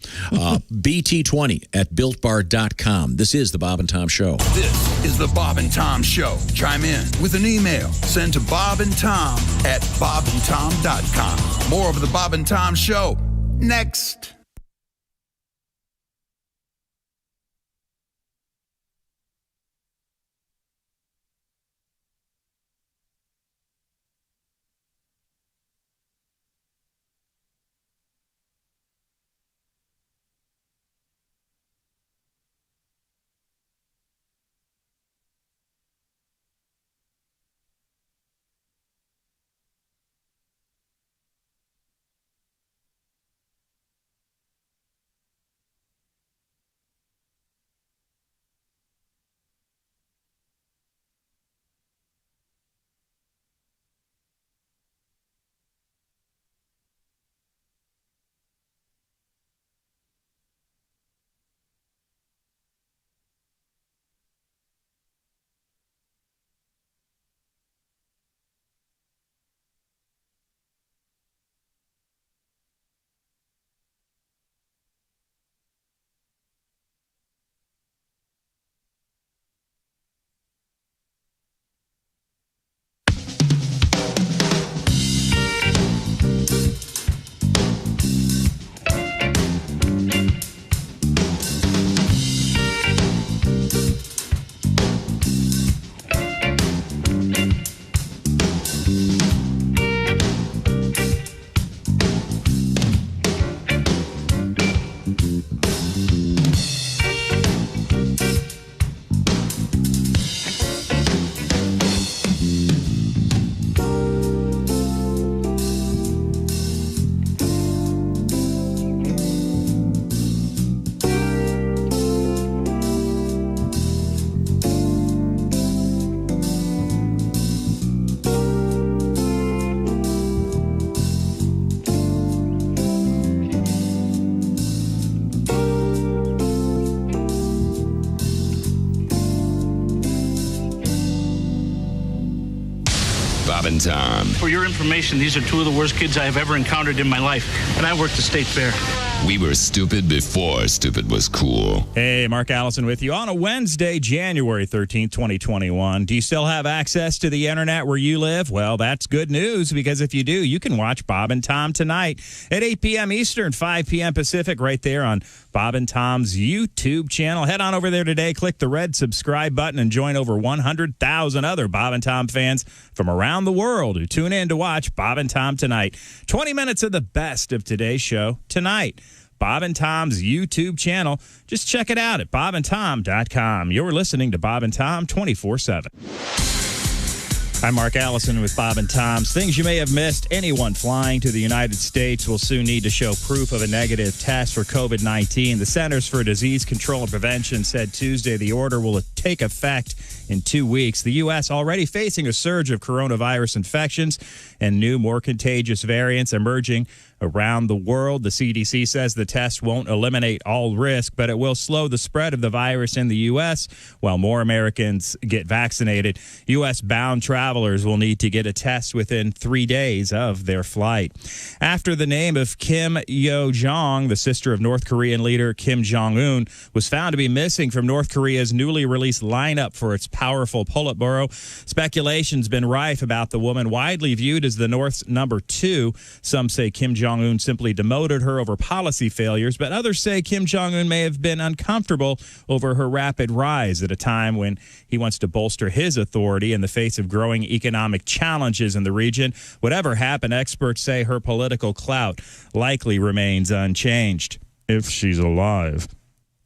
BT20 at BuiltBar.com. This is the Bob and Tom Show. This is the Bob and Tom Show. Chime in with an email. Send to Bob and Tom at BobandTom.com. More of the Bob and Tom Show next. Bob and Tom. For your information, these are two of the worst kids I have ever encountered in my life, and I work the state fair. We were stupid before stupid was cool. Hey, Mark Allison with you on a Wednesday, January 13th, 2021. Do you still have access to the internet where you live? Well, that's good news, because if you do, you can watch Bob and Tom tonight at 8 p.m. Eastern, 5 p.m. Pacific, right there on Bob and Tom's YouTube channel. Head on over there today, click the red subscribe button, and join over 100,000 other Bob and Tom fans from around the world who tune in to watch Bob and Tom tonight. 20 minutes of the best of today's show tonight. Bob and Tom's YouTube channel. Just check it out at bobandtom.com. You're listening to Bob and Tom 24/7. I'm Mark Allison with Bob and Tom's Things You May Have Missed. Anyone flying to the United States will soon need to show proof of a negative test for COVID-19. The Centers for Disease Control and Prevention said Tuesday the order will take effect in 2 weeks. The U.S. already facing a surge of coronavirus infections and new, more contagious variants emerging around the world. The CDC says the test won't eliminate all risk, but it will slow the spread of the virus in the U.S. while more Americans get vaccinated. U.S.-bound travelers will need to get a test within 3 days of their flight. After the name of Kim Yo-jong, the sister of North Korean leader Kim Jong-un, was found to be missing from North Korea's newly released lineup for its powerful Politburo, speculation's been rife about the woman widely viewed as the North's number 2. Some say Kim Jong-un simply demoted her over policy failures, but others say Kim Jong-un may have been uncomfortable over her rapid rise at a time when he wants to bolster his authority in the face of growing economic challenges in the region. Whatever happened, experts say her political clout likely remains unchanged, if she's alive.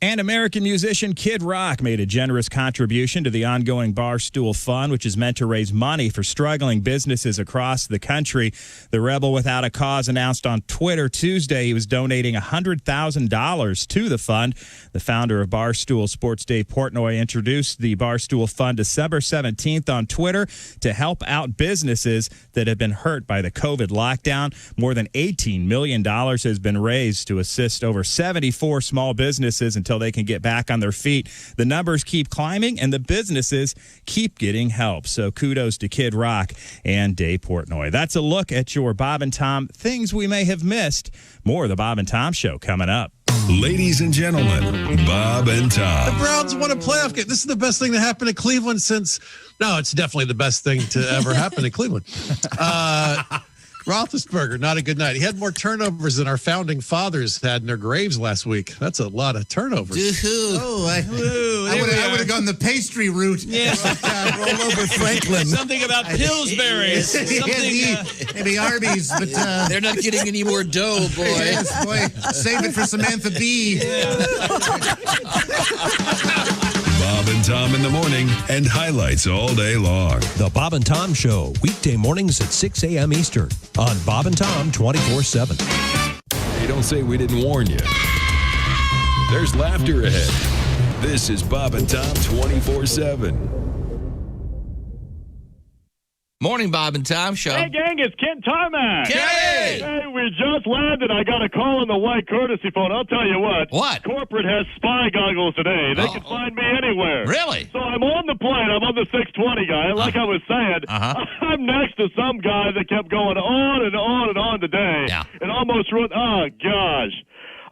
And American musician Kid Rock made a generous contribution to the ongoing Barstool Fund, which is meant to raise money for struggling businesses across the country. The Rebel Without a Cause announced on Twitter Tuesday he was donating $100,000 to the fund. The founder of Barstool, Sports Dave Portnoy, introduced the Barstool Fund December 17th on Twitter to help out businesses that have been hurt by the COVID lockdown. More than $18 million has been raised to assist over 74 small businesses until they can get back on their feet. The numbers keep climbing and the businesses keep getting help. So kudos to Kid Rock and Dave Portnoy. That's a look at your Bob and Tom Things We May Have Missed. More of the Bob and Tom Show coming up. Ladies and gentlemen, Bob and Tom. The Browns won a playoff game. This is the best thing that happened to Cleveland since... No, it's definitely the best thing to ever happen to Cleveland. Roethlisberger, not a good night. He had more turnovers than our founding fathers had in their graves last week. That's a lot of turnovers. Oh, I would have gone the pastry route. Yes. Roll over Franklin. Something about Pillsbury. Maybe Arby's, but they're not getting any more dough, boy. Yes, boy. Save it for Samantha Bee. Bob and Tom in the morning and highlights all day long. The Bob and Tom Show, weekday mornings at 6 a.m. Eastern on Bob and Tom 24/7. Hey, don't say we didn't warn you. There's laughter ahead. This is Bob and Tom 24/7. Morning, Bob and Tom Show. Hey, gang, it's Ken Tarmac. Hey! Hey, we just landed. I got a call on the white courtesy phone. I'll tell you what. What? Corporate has spy goggles today. They can find me anywhere. Really? So I'm on the plane. I'm on the 620 guy. Like I was saying, I'm next to some guy that kept going on and on and on today. Yeah. And almost ruined. Oh, gosh.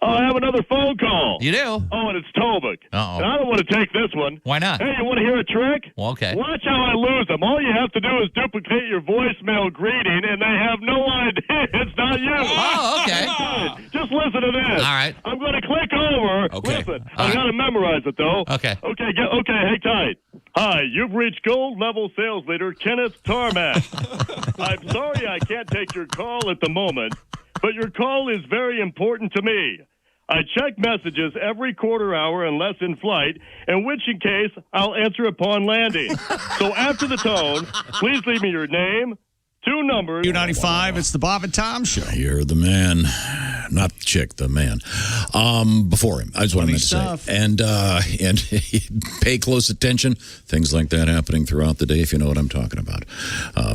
Oh, I have another phone call. You do? Oh, and it's Tobik. Uh-oh. And I don't want to take this one. Why not? Hey, you want to hear a trick? Well, okay. Watch how I lose them. All you have to do is duplicate your voicemail greeting, and they have no idea it's not you. Oh, okay. Just listen to this. All right. I'm going to click over. Okay. Listen, I got to memorize it, though. Okay. Okay, hang tight. Hi, you've reached gold-level sales leader Kenneth Tarmac. I'm sorry I can't take your call at the moment, but your call is very important to me. I check messages every quarter hour unless in flight, in which case I'll answer upon landing. So after the tone, please leave me your name, 2 numbers. U95, it's the Bob and Tom Show. You're the man. Not the chick, the man. Before him, that's what I meant to say. And pay close attention. Things like that happening throughout the day, if you know what I'm talking about.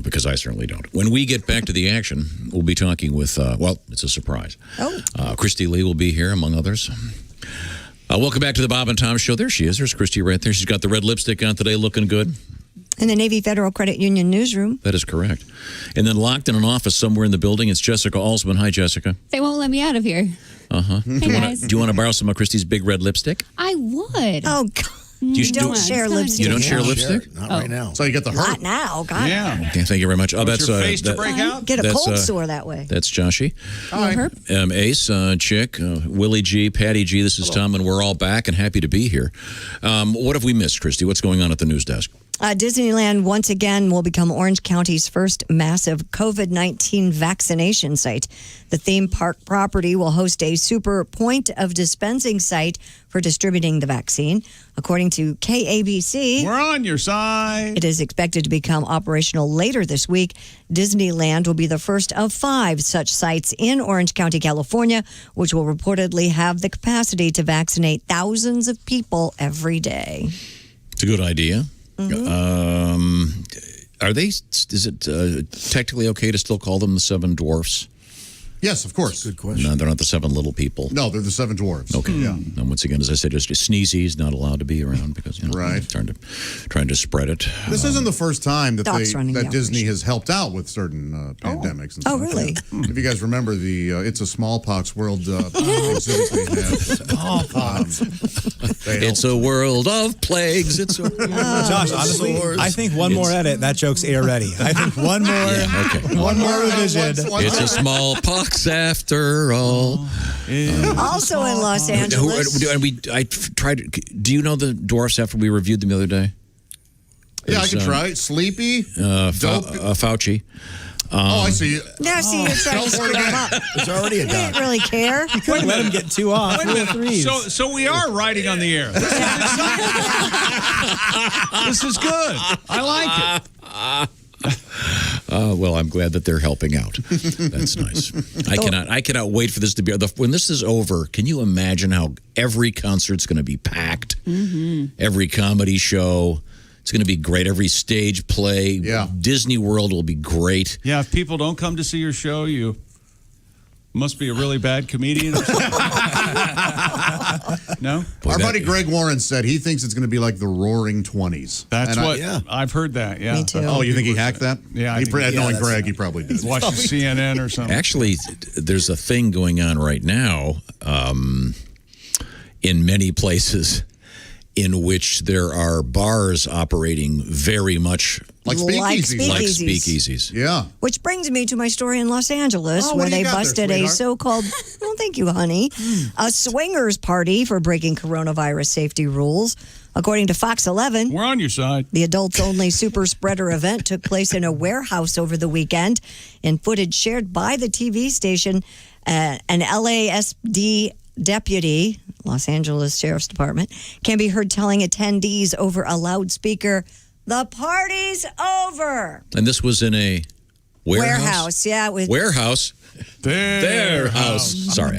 Because I certainly don't. When we get back to the action, we'll be talking with, it's a surprise. Christy Lee will be here, among others. Welcome back to the Bob and Tom Show. There she is. There's Christy right there. She's got the red lipstick on today, looking good. In the Navy Federal Credit Union newsroom. That is correct. And then locked in an office somewhere in the building, it's Jessica Alsman. Hi, Jessica. They won't let me out of here. Uh-huh. Hey, guys. Do you want to borrow some of Christy's big red lipstick? I would. Oh, God. You don't share lipstick. You don't share lipstick? Not right now. So you get the Not hurt. now. God. Yeah. Okay, thank you very much. Oh, What's that's your face to break out? Get a cold sore that way. That's Joshy. Hi. Ace, Chick, Willie G, Patty G. This is Tom, and we're all back and happy to be here. What have we missed, Christy? What's going on at the news desk? Disneyland once again will become Orange County's first massive COVID-19 vaccination site. The theme park property will host a super point of dispensing site for distributing the vaccine. According to KABC, we're on your side. It is expected to become operational later this week. Disneyland will be the first of 5 such sites in Orange County, California, which will reportedly have the capacity to vaccinate thousands of people every day. It's a good idea. Mm-hmm. Is it technically okay to still call them the 7 dwarfs? Yes, of course. Good question. No, they're not the 7 little people. No, they're the 7 dwarves. Okay. Yeah. And once again, as I said, just Sneezy's not allowed to be around because trying to spread it. This isn't the first time that Dogs Disney has helped out with certain pandemics. And stuff. Really? If you guys remember the It's a Smallpox World exhibit they had. Smallpox. It's a world of plagues. It's a Josh, honestly, I think one more edit, that joke's air ready. I think one more, one more revision. It's a smallpox after all. Also in Los Angeles. Do you know the dwarfs after we reviewed them the other day? Yeah, I can try. Sleepy. Fauci. I see. Now, see, you're trying to screw him up. It's already a He didn't doctor. really care. You couldn't let him get 2 off. Wait a minute. So we are riding on the air. This is exciting. This is good. I like it. Well, I'm glad that they're helping out. That's nice. I cannot wait for this to be. When this is over, can you imagine how every concert's going to be packed? Mm-hmm. Every comedy show. It's going to be great. Every stage play. Yeah. Disney World will be great. Yeah, if people don't come to see your show, you must be a really bad comedian or something. No? Our buddy Greg Warren said he thinks it's going to be like the Roaring 20s. That's I've heard that, yeah. Me too. Oh, you think he hacked that? Yeah. Knowing Greg, he probably did. Watching CNN or something. Actually, there's a thing going on right now in many places in which there are bars operating very much like speakeasies. Yeah. Which brings me to my story in Los Angeles, Oh, where what do you they got busted there, a sweetheart? so-called, well, thank you, honey, a swingers party for breaking coronavirus safety rules. According to Fox 11, we're on your side. The adults-only super spreader event took place in a warehouse over the weekend. In footage shared by the TV station, an LASD deputy, Los Angeles Sheriff's Department, can be heard telling attendees over a loudspeaker, "The party's over." And this was in a warehouse? Yeah. Warehouse? Their house. Sorry.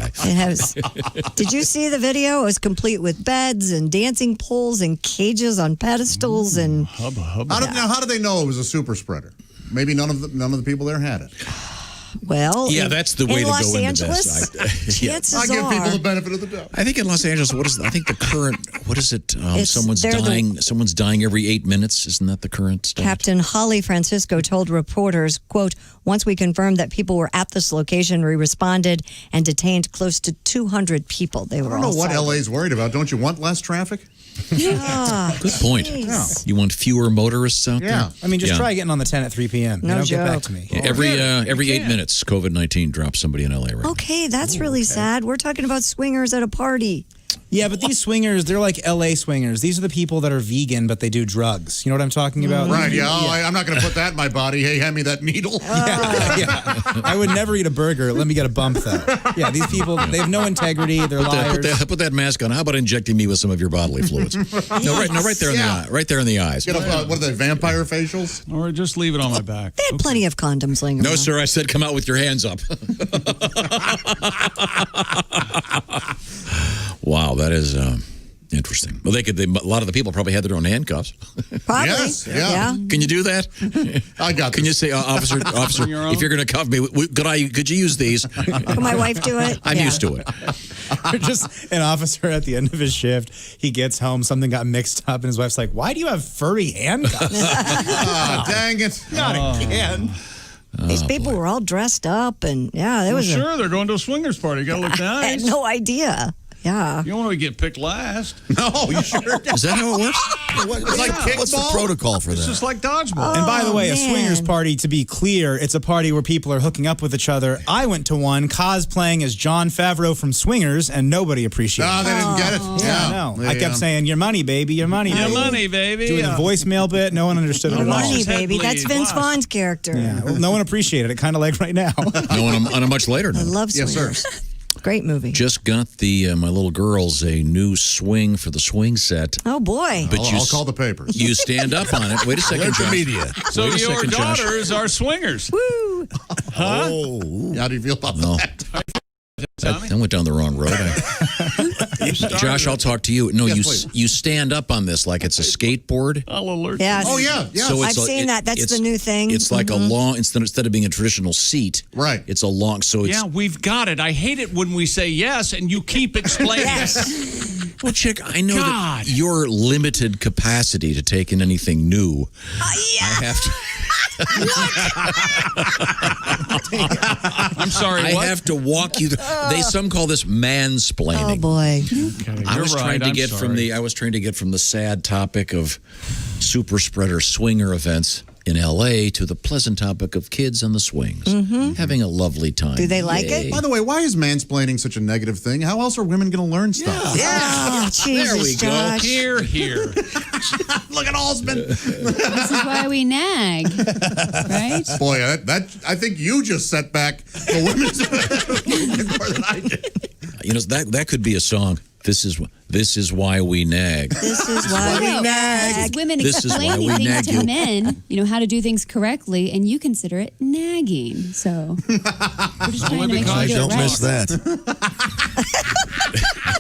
Did you see the video? It was complete with beds and dancing poles and cages on pedestals and hubba hubba. How did they know it was a super spreader? Maybe none of the people there had it. Well, yeah, that's the way to Los go Angeles, into this. chances I give people are- the benefit of the doubt. I think in Los Angeles, I think the current, what is it? Someone's they're dying. Someone's dying every 8 minutes. Isn't that the current stuff? Captain Holly Francisco told reporters, quote, "Once we confirmed that people were at this location, we responded and detained close to 200 people. They were I don't know all what cited." LA's worried about. Don't you want less traffic? Good point. Yeah. You want fewer motorists out there? I mean, just try getting on the 10 at 3 p.m. No Get back joke. to me. Yeah, every 8 minutes, COVID-19 drops somebody in LA right Okay, that's really sad. We're talking about swingers at a party. Yeah, but these swingers, they're like LA swingers. These are the people that are vegan, but they do drugs. You know what I'm talking about? Right, yeah. I'm not going to put that in my body. Hey, hand me that needle. Yeah. I would never eat a burger. Let me get a bump, though. Yeah, these people, they have no integrity. They're liars. Put that mask on. How about injecting me with some of your bodily fluids? No, right there in the eye. Right there in the eyes. Get what are they, vampire facials? Or just leave it on my back. They had plenty of condoms laying around. No, sir. I said come out with your hands up. Wow, that is interesting. Well, a lot of the people probably had their own handcuffs. Probably. Yes, yeah. Can you do that? I got this. Can you say, officer, if you're going to cuff me, could you use these? Can my wife do it? I'm used to it. Just an officer at the end of his shift, he gets home, something got mixed up, and his wife's like, why do you have furry handcuffs? Dang it. Not again. These people were all dressed up, and there was sure, they're going to a swingers party. You got to look nice. I had no idea. Yeah. You don't want to get picked last. No, you sure? Is that how it works? It's like kickball? What's the protocol for that? It's just like dodgeball. And by the way, a man. swingers party, to be clear, it's a party where people are hooking up with each other. I went to one cosplaying as Jon Favreau from Swingers, and nobody appreciated it. No, they didn't get it. Yeah, no. I kept saying, your money, baby, your money, Your baby. money, baby. Doing the voicemail bit, no one understood it at all. Money, baby. That's Vince Vaughn's character. Yeah, well, no one appreciated it, kind of like right now. No, on a much later note. I love Swingers. Yes, sir. Great movie. Just got my little girls a new swing for the swing set. Oh, boy. But I'll call the papers. You stand up on it. Wait a second, Josh. media. So Wait a your second, Josh. daughters are swingers. Woo. Huh? Oh. How do you feel about that? I went down the wrong road. Josh, I'll talk to you. No, Yes, you stand up on this like it's a skateboard. I'll alert Yeah. Oh, yeah. So I've seen that. That's the new thing. It's like a long, instead of being a traditional seat. Right. It's a long, so it's. Yeah, we've got it. I hate it when we say yes and you keep explaining. Yes. Well, Chick, I know that your limited capacity to take in anything new. I have to. I'm sorry. I have to walk you. Some call this mansplaining. Oh, boy. Okay, I was trying to I'm get from the sad topic of super spreader swinger events in LA to the pleasant topic of kids on the swings, having a lovely time. Do they like it? By the way, why is mansplaining such a negative thing? How else are women going to learn stuff? Yeah. Oh, Jesus, There we go. Josh. Here. Look at Alsman. This is why we nag, right? Boy, that I think you just set back the women's more than I did. You know, that could be a song. This is why we nag. This is why we nag. This is women This is why explaining we things nag to you. men, how to do things correctly, and you consider it nagging. So we're just trying to make sure I you do it don't right. miss that.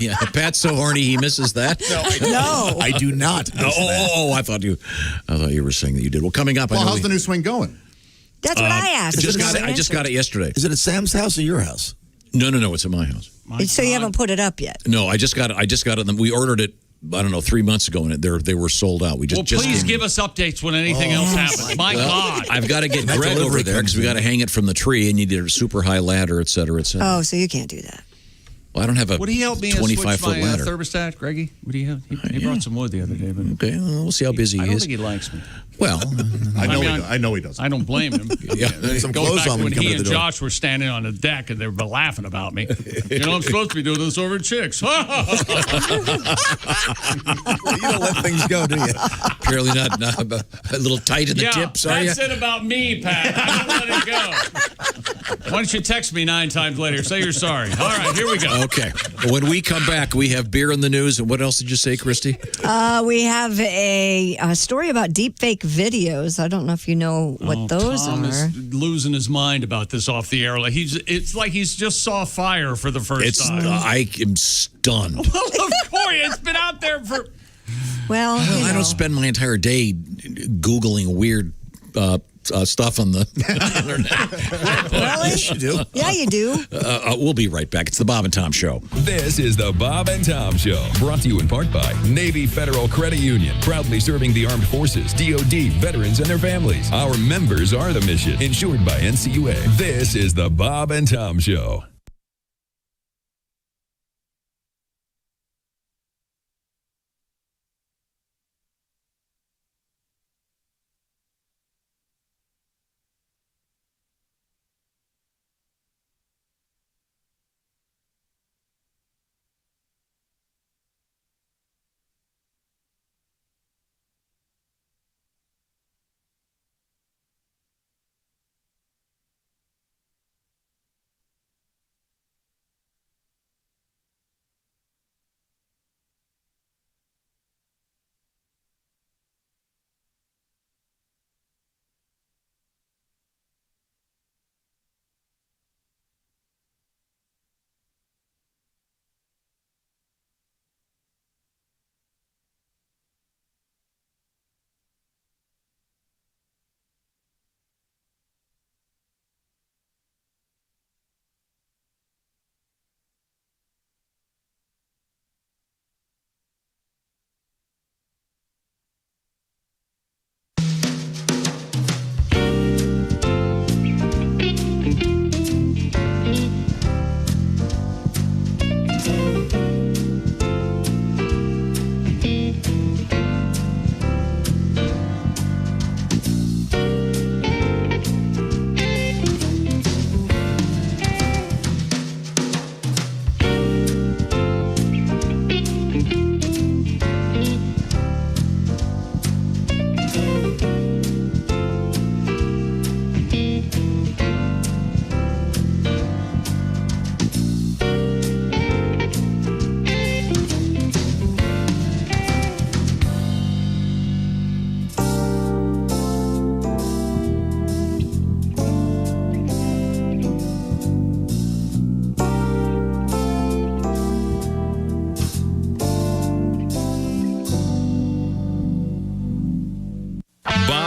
Yeah, Pat's so horny he misses that. No. I do not. miss that. Oh, I thought you were saying that you did. Well, coming up, Well, I know how's the new swing going? That's what I asked. I just got it yesterday. Is it at Sam's house or your house? No, it's at my house. So you haven't put it up yet? No, I just got it. We ordered it, I don't know, 3 months ago, and they were sold out. We just Please give us updates when anything else happens. My God. I've got to get Greg over there because we got to hang it from the tree, and you need a super high ladder, et cetera, et cetera. Oh, so you can't do that. Well, I don't have a Would he help me switch 25-foot my ladder. thermostat, Greggy? Would he help? He brought some wood the other day, but Okay, well, we'll see how busy I he don't is. think he likes me. Well, I know he does. I don't blame him. Yeah. Some Go clothes back on to when when you come he to and the door. Josh were standing on the deck and they were laughing about me. I'm supposed to be doing this over at Chicks. You don't let things go, do you? apparently not a little tight in the tips, are you? That's it about me, Pat. I don't let it go. Why don't you text me 9 times later? Say you're sorry. All right, here we go. Okay. When we come back, we have beer in the news. And what else did you say, Christy? We have a story about deepfake videos. I don't know if you know what those Tom are. is losing his mind about this off the air. It's like he's just saw fire for the first time. I am stunned. Well, of course, it's been out there for. Well, I don't spend my entire day Googling weird stuff on the internet. Really? Yes, you do. Yeah, you do. We'll be right back. It's the Bob and Tom Show. This is the Bob and Tom Show, brought to you in part by Navy Federal Credit Union, proudly serving the armed forces, DoD, veterans, and their families. Our members are the mission, insured by NCUA. This is the Bob and Tom Show.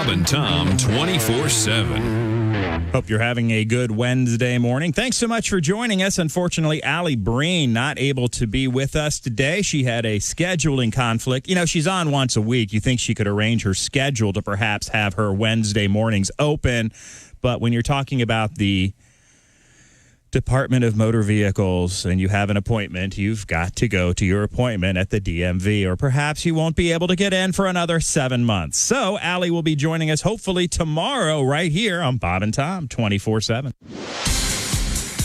Bob and Tom 24/7. Hope you're having a good Wednesday morning. Thanks so much for joining us. Unfortunately, Allie Breen not able to be with us today. She had a scheduling conflict. You know, she's on once a week. You think she could arrange her schedule to perhaps have her Wednesday mornings open. But when you're talking about the Department of Motor Vehicles and you have an appointment, you've got to go to your appointment at the DMV, or perhaps you won't be able to get in for another 7 months. So Allie will be joining us hopefully tomorrow right here on Bob and Tom 24/7.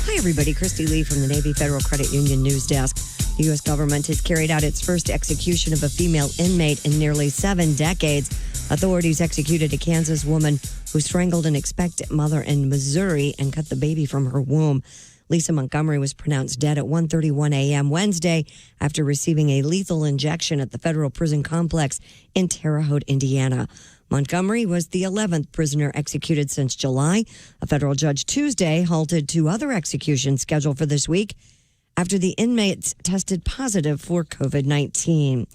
Hi, everybody. Christy Lee from the Navy Federal Credit Union News Desk. The U.S. government has carried out its first execution of a female inmate in nearly 7 decades. Authorities executed a Kansas woman who strangled an expectant mother in Missouri and cut the baby from her womb. Lisa Montgomery was pronounced dead at 1:31 a.m. Wednesday after receiving a lethal injection at the federal prison complex in Terre Haute, Indiana. Montgomery was the 11th prisoner executed since July. A federal judge Tuesday halted 2 other executions scheduled for this week after the inmates tested positive for COVID-19.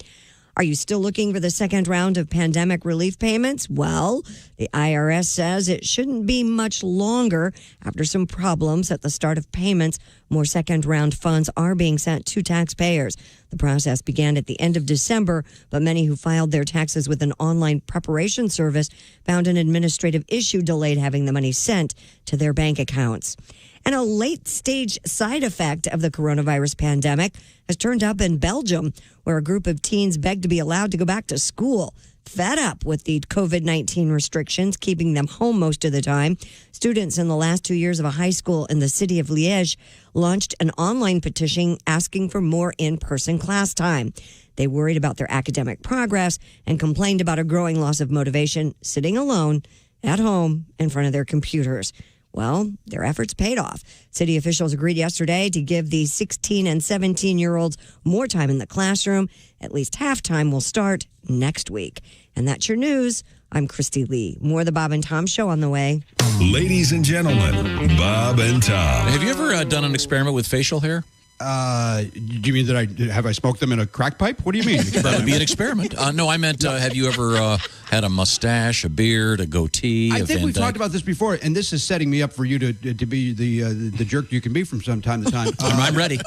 Are you still looking for the second round of pandemic relief payments? Well, the IRS says it shouldn't be much longer. After some problems at the start of payments, more second round funds are being sent to taxpayers. The process began at the end of December, but many who filed their taxes with an online preparation service found an administrative issue delayed having the money sent to their bank accounts. And a late-stage side effect of the coronavirus pandemic has turned up in Belgium, where a group of teens begged to be allowed to go back to school. Fed up with the COVID-19 restrictions, keeping them home most of the time, students in the last 2 years of a high school in the city of Liège launched an online petition asking for more in-person class time. They worried about their academic progress and complained about a growing loss of motivation sitting alone at home in front of their computers. Well, their efforts paid off. City officials agreed yesterday to give the 16 and 17-year-olds more time in the classroom. At least half time will start next week. And that's your news. I'm Christy Lee. More of the Bob and Tom Show on the way. Ladies and gentlemen, Bob and Tom. Have you ever done an experiment with facial hair? Do you mean that I smoked them in a crack pipe? What do you mean? That would be an experiment. No, I meant, have you ever had a mustache, a beard, a goatee? I think we've talked about this before, and this is setting me up for you to be the jerk you can be from time to time. I'm ready.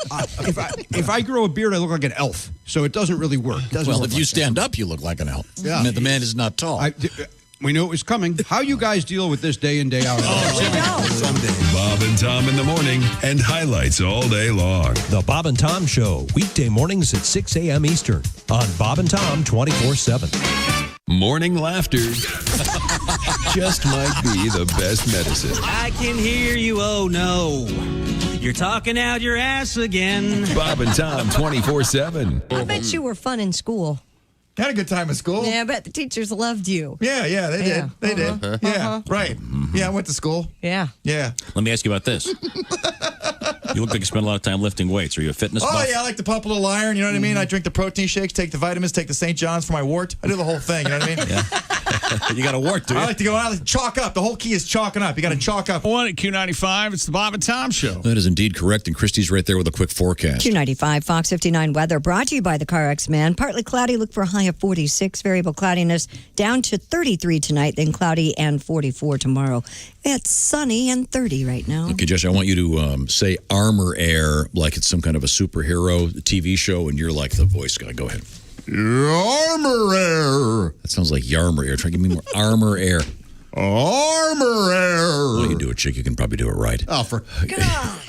If I grow a beard, I look like an elf, so it doesn't really work. If you stand up, you look like an elf. Yeah. I mean, the man is not tall. We knew it was coming. How you guys deal with this day in, day out? Bob and Tom in the morning and highlights all day long. The Bob and Tom Show, weekday mornings at 6 a.m. Eastern on Bob and Tom 24/7. Morning laughter just might be the best medicine. I can hear you, oh no. You're talking out your ass again. Bob and Tom 24/7. I bet you were fun in school. Had a good time at school. Yeah, I bet the teachers loved you. Yeah, they did. They did. Yeah, right. Yeah, I went to school. Yeah. Yeah. Let me ask you about this. You look like you spend a lot of time lifting weights. Are you a fitness buff? Oh, yeah, I like to pump a little iron, you know what I mean? I drink the protein shakes, take the vitamins, take the St. John's for my wart. I do the whole thing, you know what I mean? Yeah. You got a wart, do you? I like to go out and chalk up. The whole key is chalking up. You got to chalk up. One at Q95, it's the Bob and Tom Show. That is indeed correct, and Christy's right there with a quick forecast. Q95, Fox 59 weather brought to you by the CarX Man. Partly cloudy, look for a high of 46. Variable cloudiness down to 33 tonight, then cloudy and 44 tomorrow. It's sunny and 30 right now. Okay, Josh, I want you to say Armor Air like it's some kind of a superhero TV show, and you're like the voice guy. Go ahead. Armor Air. That sounds like Yarmer Air. Try to give me more Armor Air. Armor Air. Well, you do it, chick. You can probably do it right. Oh, for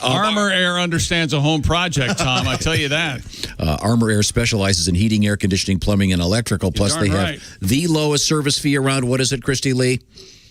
Armor Air understands a home project, Tom. I tell you that. Armor Air specializes in heating, air conditioning, plumbing, and electrical. Plus, they right. have the lowest service fee around. What is it, Christy Lee?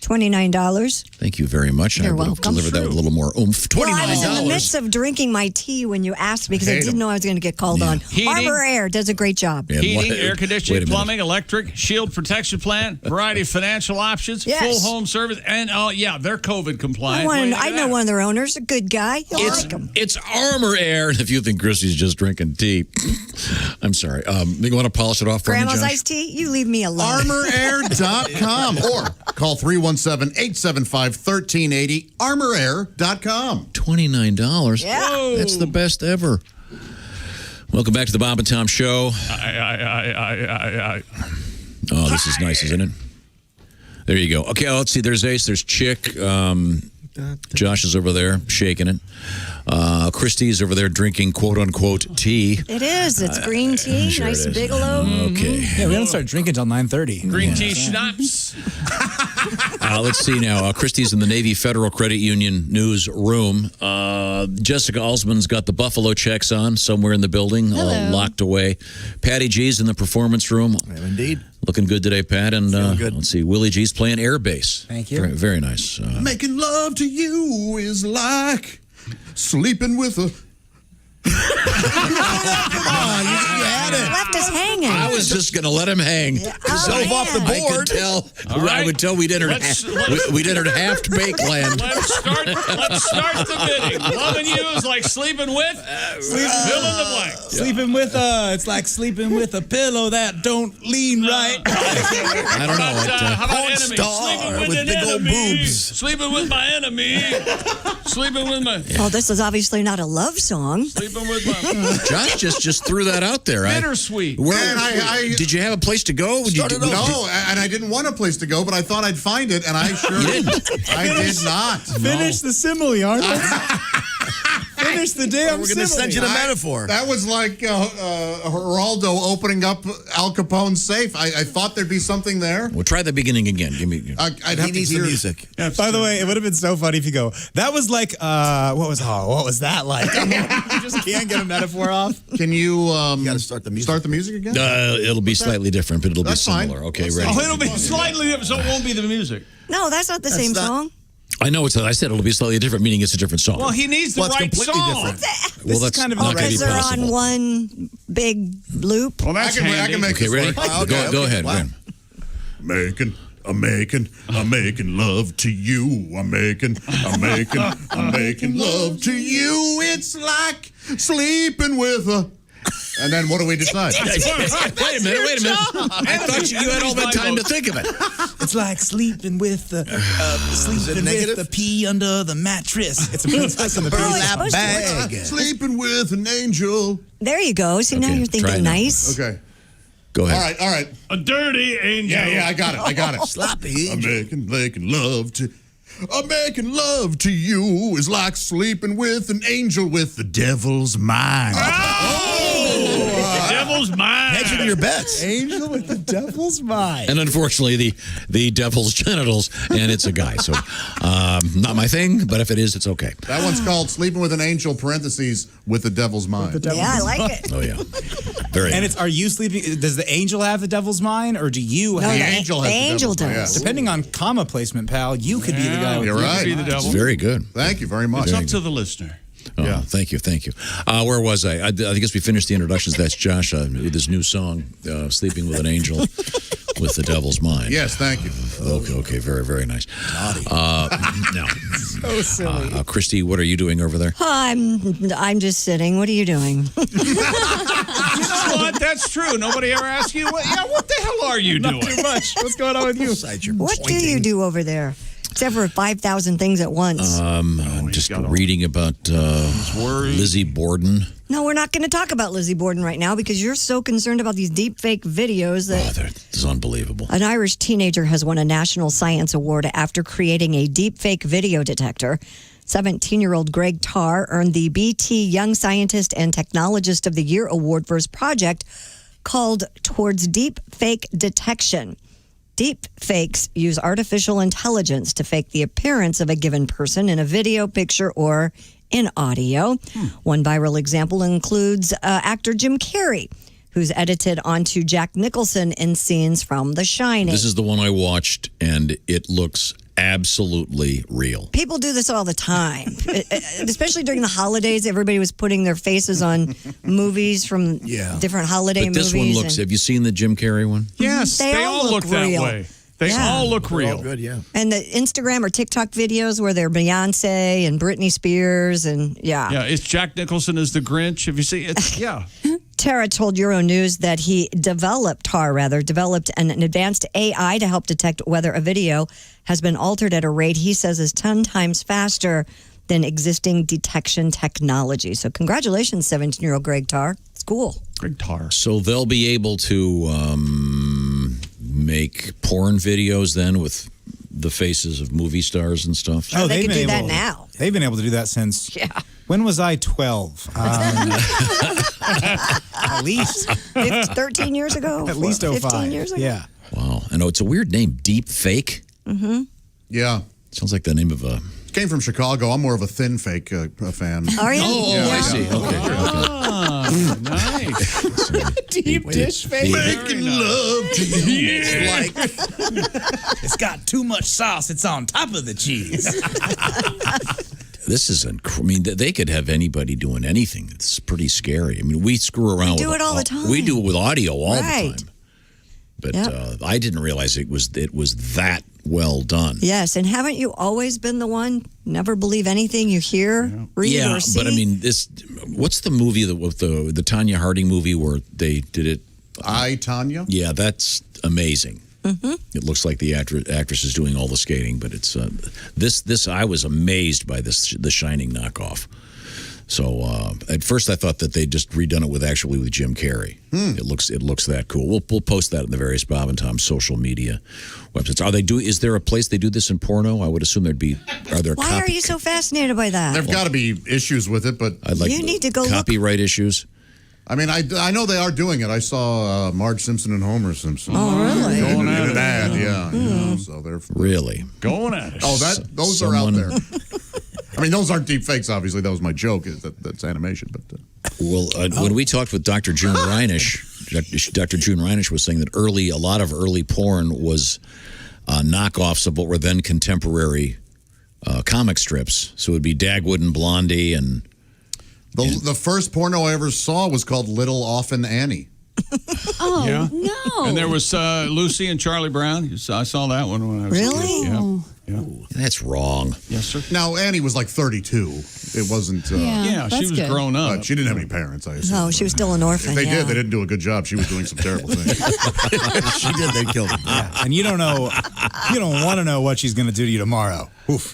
$29. Thank you very much. You're I would have welcome. delivered that with a little more oomph. $29. Well, I was in the midst of drinking my tea when you asked me because I didn't know I was going to get called on. Heating. Armor Air does a great job. Yeah, Heating, air wait conditioning, a minute. plumbing, electric, shield protection plan, variety of financial options, Yes. full home service, and they're COVID compliant. I know one of their owners, a good guy. You'll like him. It's Armor Air. And if you think Christy's just drinking tea, I'm sorry. You want to polish it off for Grandma's me, Josh? iced tea? You leave me alone. ArmorAir.com or call 317-875-1380. ArmorAir.com. $29. Yeah. Whoa. That's the best ever. Welcome back to the Bob and Tom Show. Oh, this is nice, isn't it? There you go. Okay, let's see. There's Ace. There's Chick. Josh is over there shaking it. Christy's over there drinking quote-unquote tea. It is. It's green tea. Sure nice it is. Bigelow. Okay. Yeah, we don't start drinking until 9:30. Green tea schnapps. Let's see now. Christy's in the Navy Federal Credit Union newsroom. Jessica Alsman's got the Buffalo checks on somewhere in the building, locked away. Patty G's in the performance room. Indeed. Looking good today, Pat. And let's see, Willie G's playing air bass. Thank you. Very, very nice. Making love to you is like sleeping with a... Come on, you had it. Left us hanging. I was just going to let him hang. Dove off the board. I would tell we'd entered half-baked land. Let's start the bidding. Loving you is like sleeping with. Fill in the blank. Sleeping with it's like sleeping with a pillow that don't lean right. I don't know. How about enemy? Star Sleeping with an big old enemy. boobs. Sleeping with my enemy. Sleeping with my. Well, this is obviously not a love song. Sleeping with my. Josh just threw that out there. Bittersweet. Did you have a place to go? No, and I didn't want a place to go, but I thought I'd find it, and I sure didn't. I did not. Finish the simile, Arnold. Finish the damn We're going to send you the metaphor. That was like Geraldo opening up Al Capone's safe. I thought thered be something there. We'll try the beginning again. Give me. I'd have to hear music. By the way, it would have been so funny if you go, that was like, what was that like? I mean, you just can't get a metaphor off. Can you, You got to start the music. start the music again? It'll be slightly different, but it'll That's be fine. similar. Okay, That's ready. Oh, it'll be slightly different, so it won't be the music. No, that's not the same song. I know I said it'll be slightly different, meaning it's a different song. Well, he needs the Well, it's right completely song. different. Well, that's kind of not going to Because be they're possible. on one big loop. Well, that's I handy. can make Okay, this ready? work. Go ahead. Wow. Ren. I'm making love to you. I'm making love to you. It's like sleeping with a... And then what do we decide? Wait a minute. I thought you had all that time to think of it. It's like sleeping with the pea under the mattress. It's a princess in the Burlap bag. Sleeping with an angel. There you go. See, now Okay, you're try it thinking now. nice. Okay. Go ahead. All right. A dirty angel. Yeah, I got it. Sloppy. I'm making love to you is like sleeping with an angel with the devil's mind. The devil's mind. Hedging your bets. Angel with the devil's mind. And unfortunately, the devil's genitals, and it's a guy. So, not my thing, but if it is, it's okay. That one's called Sleeping with an Angel, parentheses, with the devil's mind. Yeah, I like it. Oh, yeah. Very And are you sleeping? Does the angel have the devil's mind, or do you have the angel has the angel devil's mind, does. yeah. Depending on comma placement, pal, you could be the guy with You're the right. Be the devil. very good. Thank you very much. It's up to the listener. Oh, Yeah. Thank you. Where was I? I guess we finished the introductions. That's Josh with his new song, Sleeping with an Angel with the Devil's Mind. Yes, thank you. Okay. Very, very nice. Now, So silly. Christy, what are you doing over there? I'm just sitting. What are you doing? You know what? That's true. Nobody ever asks you, what the hell are you doing? Too much. What's going on with you? What do you do over there? Except for 5,000 things at once. I'm just reading about Lizzie Borden. No, we're not going to talk about Lizzie Borden right now because you're so concerned about these deep fake videos that This is unbelievable. an Irish teenager has won a National Science Award after creating a deep fake video detector. 17-year-old Greg Tarr earned the BT Young Scientist and Technologist of the Year award for his project called Towards Deep Fake Detection. Deep fakes use artificial intelligence to fake the appearance of a given person in a video, picture, or in audio. One viral example includes actor Jim Carrey, who's edited onto Jack Nicholson in scenes from The Shining. This is the one I watched, and it looks absolutely real. People do this all the time, especially during the holidays. Everybody was putting their faces on movies from different holiday But this movies. one looks, have you seen the Jim Carrey one? Yes, they all look that real. way. They Yeah. all look real. Good, yeah. And the Instagram or TikTok videos where they're Beyonce and Britney Spears and Yeah, it's Jack Nicholson as the Grinch. If you see it, yeah. Tara told Euronews that he developed an advanced AI to help detect whether a video has been altered at a rate he says is 10 times faster than existing detection technology. So congratulations, 17-year-old Greg Tarr. It's cool. Greg Tarr. So they'll be able to make porn videos then with the faces of movie stars and stuff? Oh, they they've could been do that able- now. They've been able to do that since. Yeah. When was I 12? At least 13 years ago? At least 05. 15 years ago? Yeah. Wow. I know it's a weird name, Deep Fake. Mm-hmm. Yeah. Sounds like the name of a... Came from Chicago. I'm more of a Thin Fake fan. Are you? Oh, Yeah. I see. Okay. Ah, nice. Deep dish face. Making love to you. Like it's got too much sauce. It's on top of the cheese. This is, I mean, they could have anybody doing anything. It's pretty scary. I mean, we screw around do with it all the time. We do it with audio all Right. the time. But Yep. I didn't realize it was that well done. Yes, and haven't you always been the one never believe anything you hear, read, Yeah, or see? but I mean, what's the movie with the Tanya Harding movie where they did it? I, Tanya? Yeah, that's amazing. Mm-hmm. It looks like the actress is doing all the skating, but it's this. I was amazed by the Shining knockoff. So at first I thought that they'd just redone it with Jim Carrey. It looks that cool. We'll post that in the various Bob and Tom social media websites. Is there a place they do this in porno? I would assume there'd be. Are there? Why are you so fascinated by that? There've got to be issues with it, but I'd like You need to go look. copyright issues. I mean, I know they are doing it. I saw Marge Simpson and Homer Simpson. Oh, really? In an ad, yeah. So they're Really going at it. Oh, those are out there. I mean, those aren't deep fakes. Obviously, that was my joke. That's animation, but. Well, when we talked with Dr. June Reinisch, Dr. June Reinisch was saying that a lot of early porn was knockoffs of what were then contemporary comic strips. So it would be Dagwood and Blondie and. The first porno I ever saw was called Little Often Annie. Oh, Yeah. no. And there was Lucy and Charlie Brown. I saw that one when I was a Really? kid. Yeah. Yeah. That's wrong. Yes, sir. Now, Annie was like 32. It wasn't. Yeah, she was grown up. But she didn't have any parents, I assume. No, she was still an orphan. If they yeah. did, they didn't do a good job. She was doing some terrible things. She did, they killed her. Yeah. And you don't want to know what she's going to do to you tomorrow. Oof.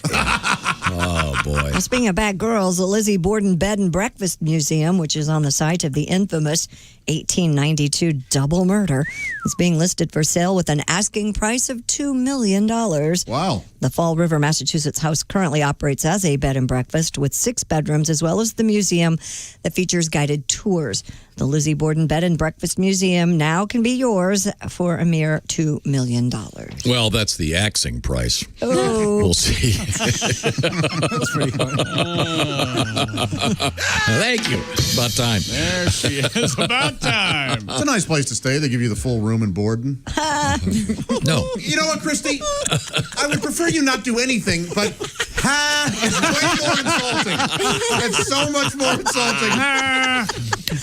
Oh, boy. Well, speaking of bad girls, the Lizzie Borden Bed and Breakfast Museum, which is on the site of the infamous 1892 double murder, is being listed for sale with an asking price of $2 million. Wow. The Fall River, Massachusetts house currently operates as a bed and breakfast with 6 bedrooms, as well as the museum that features guided tours. The Lizzie Borden Bed and Breakfast Museum now can be yours for a mere $2 million. Well, that's the axing price. Oh. We'll see. That's pretty funny. Thank you. About time. There she is. About time. It's a nice place to stay. They give you the full room and board. No. You know what, Christy? I would prefer you not do anything, but is way more insulting. It's so much more insulting. I'd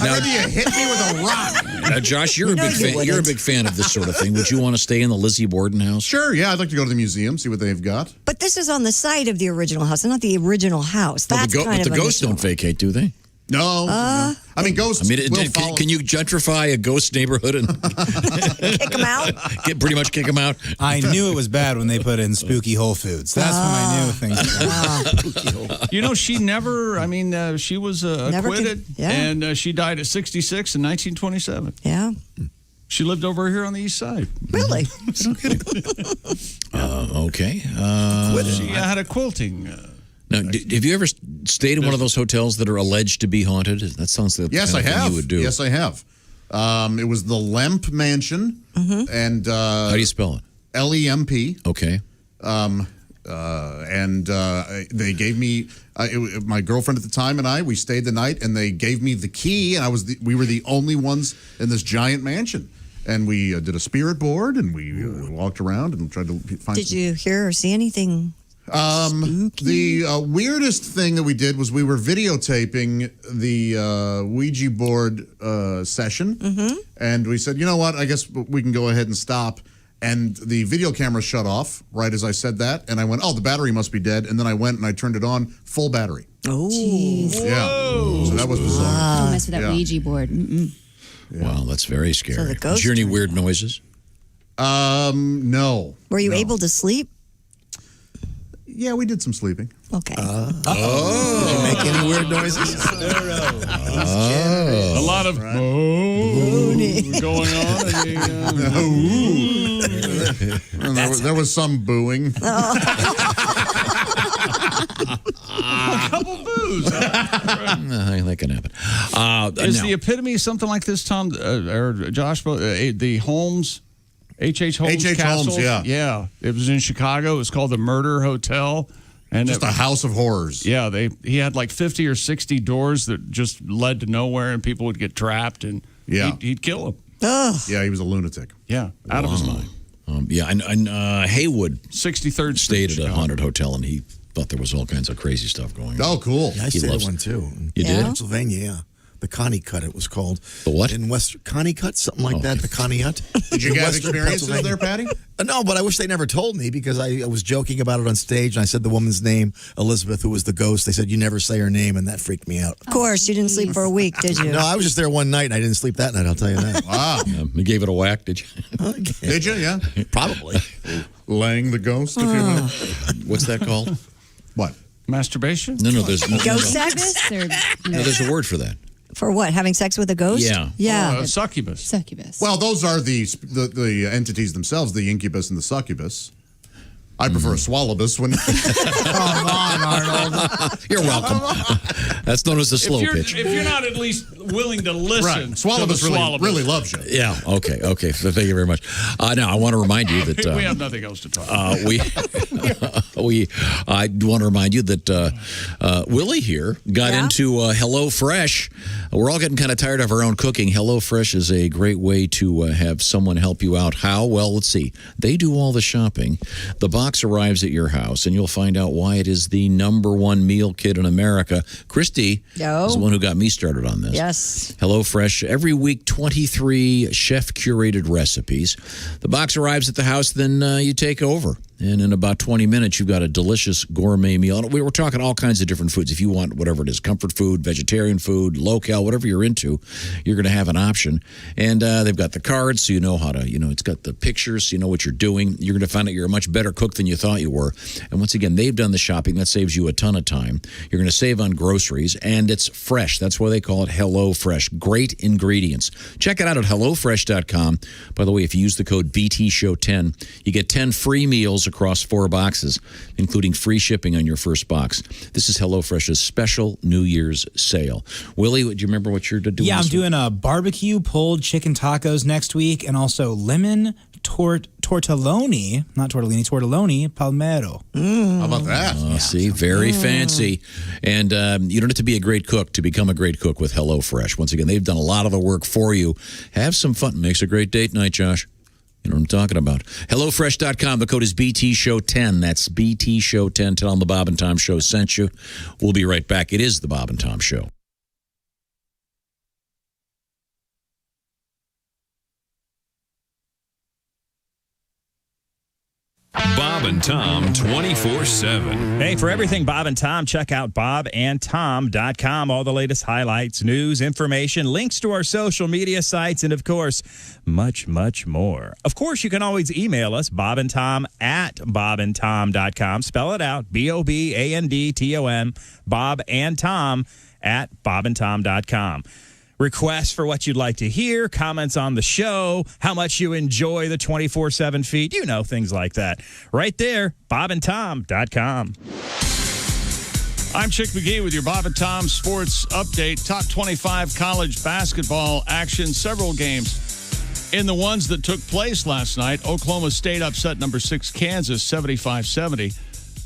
rather you hit me with a rock. Now, Josh, you're a big fan. You're a big fan of this sort of thing. Would you want to stay in the Lizzie Borden house? Sure, yeah. I'd like to go to the museum, see what they've got. But this is on the site of the original house, not the original house. Well, That's but kind the of ghosts don't vacate, do they? No. I mean, ghosts will follow. Can you gentrify a ghost neighborhood and kick them out? Pretty much kick them out? I knew it was bad when they put in Spooky Whole Foods. That's when I knew things were bad. You know, she never, she was acquitted, and she died at 66 in 1927. Yeah. She lived over here on the east side. Really? No kidding. Okay. She had a quilting. Now, have you ever stayed in one of those hotels that are alleged to be haunted? That sounds like the Yes, I kind of thing have. you would do. Yes, I have. It was the Lemp Mansion, and how do you spell it? LEMP. Okay. They gave me my girlfriend at the time and we stayed the night, and they gave me the key, and we were the only ones in this giant mansion. And we did a spirit board, and we walked around and tried to find. Did you hear or see anything? The weirdest thing that we did was we were videotaping the Ouija board session, and we said, you know what, I guess we can go ahead and stop. And the video camera shut off right as I said that, and I went, oh, the battery must be dead. And then I went and I turned it on, full battery. Oh, yeah. So that was bizarre. Don't mess with that Ouija board. Mm-mm. Yeah. Wow, that's very scary. So the ghost Did you hear any weird noises? No. Were you able to sleep? Yeah, we did some sleeping. Okay. Did you make any weird noises? A lot of going on. There was some booing. A couple boos. That can happen. Is the epitome something like this, Tom or Josh? The Holmes, H.H. Holmes H.H. Castle? Holmes, yeah. Yeah. It was in Chicago. It was called the Murder Hotel. And just a house of horrors. Yeah, he had like 50 or 60 doors that just led to nowhere, and people would get trapped, and he'd kill them. Yeah, he was a lunatic. Yeah, out of his mind. And Haywood 63rd stayed at a haunted hotel, and he thought there was all kinds of crazy stuff going on. Oh, cool. Yeah, I stayed at one too. You did? Pennsylvania, yeah. The Connie Cut, it was called. The what? In West Connie Cut, something like that. The Connie Hut. Did you have experiences there, Patty? No, but I wish they never told me because I was joking about it on stage and I said the woman's name, Elizabeth, who was the ghost. They said you never say her name, and that freaked me out. Of course, you didn't sleep for a week, did you? No, I was just there one night and I didn't sleep that night, I'll tell you that. Wow. You gave it a whack, did you? Did you? Yeah. Probably. Laying the ghost, if you will. What's that called? What? Masturbation? No, there's Ghost sex? No, there's a word for that. For what? Having sex with a ghost? Yeah. Yeah. Succubus. Succubus. Well, those are the entities themselves, the incubus and the succubus. I prefer a swallowbus when. Come on, Arnold. You're welcome. That's known as the slow pitch. If you're not at least willing to listen, Right. Swallowbus really loves you. Yeah. Okay. Thank you very much. Now I want to remind you that we have nothing else to talk about. I want to remind you that Willie here got into HelloFresh. We're all getting kind of tired of our own cooking. HelloFresh is a great way to have someone help you out. How? Well, let's see. They do all the shopping. The box arrives at your house, and you'll find out why it is the #1 meal kit in America. Christy is the one who got me started on this. Yes. HelloFresh, every week, 23 chef-curated recipes. The box arrives at the house, then you take over. And in about 20 minutes, you've got a delicious gourmet meal. We were talking all kinds of different foods. If you want whatever it is, comfort food, vegetarian food, low-cal, whatever you're into, you're going to have an option. And they've got the cards, so you know how to, it's got the pictures, so you know what you're doing. You're going to find out you're a much better cook than you thought you were. And once again, they've done the shopping. That saves you a ton of time. You're going to save on groceries, and it's fresh. That's why they call it HelloFresh. Great ingredients. Check it out at HelloFresh.com. By the way, if you use the code BTShow10, you get 10 free meals across 4 boxes, including free shipping on your first box. This is HelloFresh's special New Year's sale. Willie, do you remember what you're doing? Yeah, I'm doing a barbecue pulled chicken tacos next week, and also lemon tortelloni palmero. How about that? See, very fancy. And you don't have to be a great cook to become a great cook with HelloFresh. Once again, they've done a lot of the work for you. Have some fun. Makes a great date night, Josh. You know what I'm talking about. HelloFresh.com. The code is BTShow10. That's BTShow10. Tell them the Bob and Tom Show sent you. We'll be right back. It is the Bob and Tom Show. Bob and Tom 24/7. Hey, for everything Bob and Tom, check out bobandtom.com. All the latest highlights, news, information, links to our social media sites, and of course, much, much more. Of course, you can always email us, bobandtom at bobandtom.com. Spell it out, BOBANDTOM, Bob and Tom at bobandtom.com. Requests for what you'd like to hear, comments on the show, how much you enjoy the 24/7 feed, things like that. Right there, bobandtom.com. I'm Chick McGee with your Bob and Tom Sports Update. Top 25 college basketball action, several games. In the ones that took place last night, Oklahoma State upset number 6 Kansas 75-70.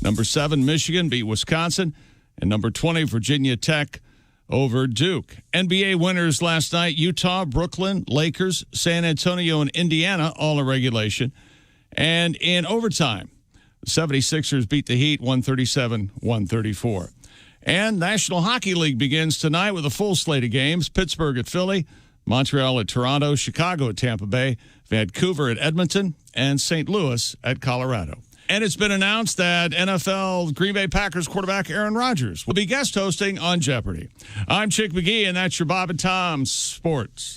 Number 7 Michigan beat Wisconsin. And number 20 Virginia Tech over Duke. NBA winners last night, Utah, Brooklyn, Lakers, San Antonio, and Indiana, all in regulation. And in overtime, the 76ers beat the Heat 137-134. And National Hockey League begins tonight with a full slate of games. Pittsburgh at Philly, Montreal at Toronto, Chicago at Tampa Bay, Vancouver at Edmonton, and St. Louis at Colorado. And it's been announced that NFL Green Bay Packers quarterback Aaron Rodgers will be guest hosting on Jeopardy. I'm Chick McGee, and that's your Bob and Tom Sports.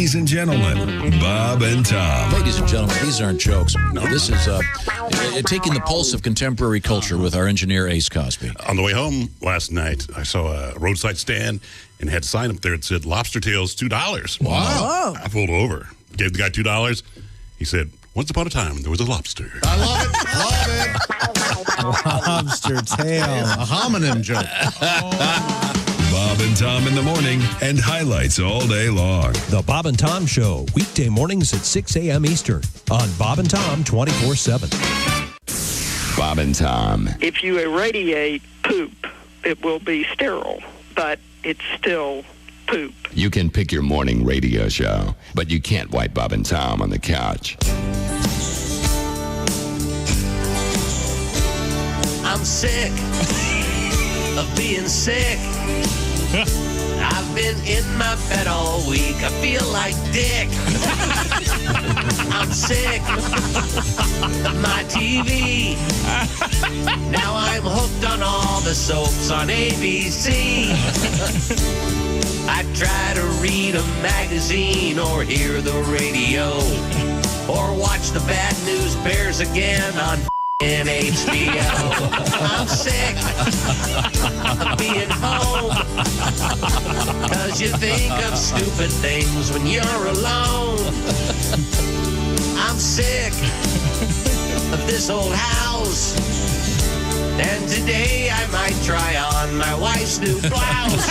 Ladies and gentlemen, Bob and Tom. Ladies and gentlemen, these aren't jokes. No, this is taking the pulse of contemporary culture with our engineer, Ace Cosby. On the way home last night, I saw a roadside stand and had a sign up there that said lobster tails $2. Wow. I pulled over, gave the guy $2. He said, once upon a time, there was a lobster. I love it. Lobster tail. A homonym joke. Bob and Tom in the morning and highlights all day long. The Bob and Tom Show, weekday mornings at 6 a.m. Eastern on Bob and Tom 24/7. Bob and Tom. If you irradiate poop, it will be sterile, but it's still poop. You can pick your morning radio show, but you can't wipe Bob and Tom on the couch. I'm sick of being sick. I've been in my bed all week. I feel like dick. I'm sick of my TV. Now I'm hooked on all the soaps on ABC. I try to read a magazine or hear the radio or watch the Bad News Bears again on HBO. I'm sick of being home, 'cause you think of stupid things when you're alone. I'm sick of this old house, and today I might try on my wife's new blouse.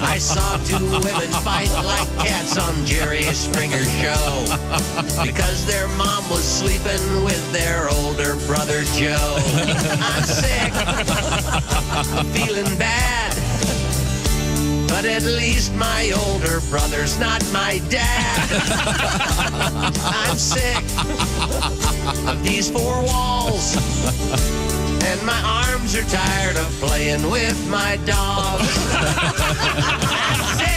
I saw two women fight like cats on Jerry Springer's show because their mom was sleeping with their older brother Joe. I'm sick of feeling bad, but at least my older brother's not my dad. I'm sick of these four walls, and my arms are tired of playing with my dog. I'm sick.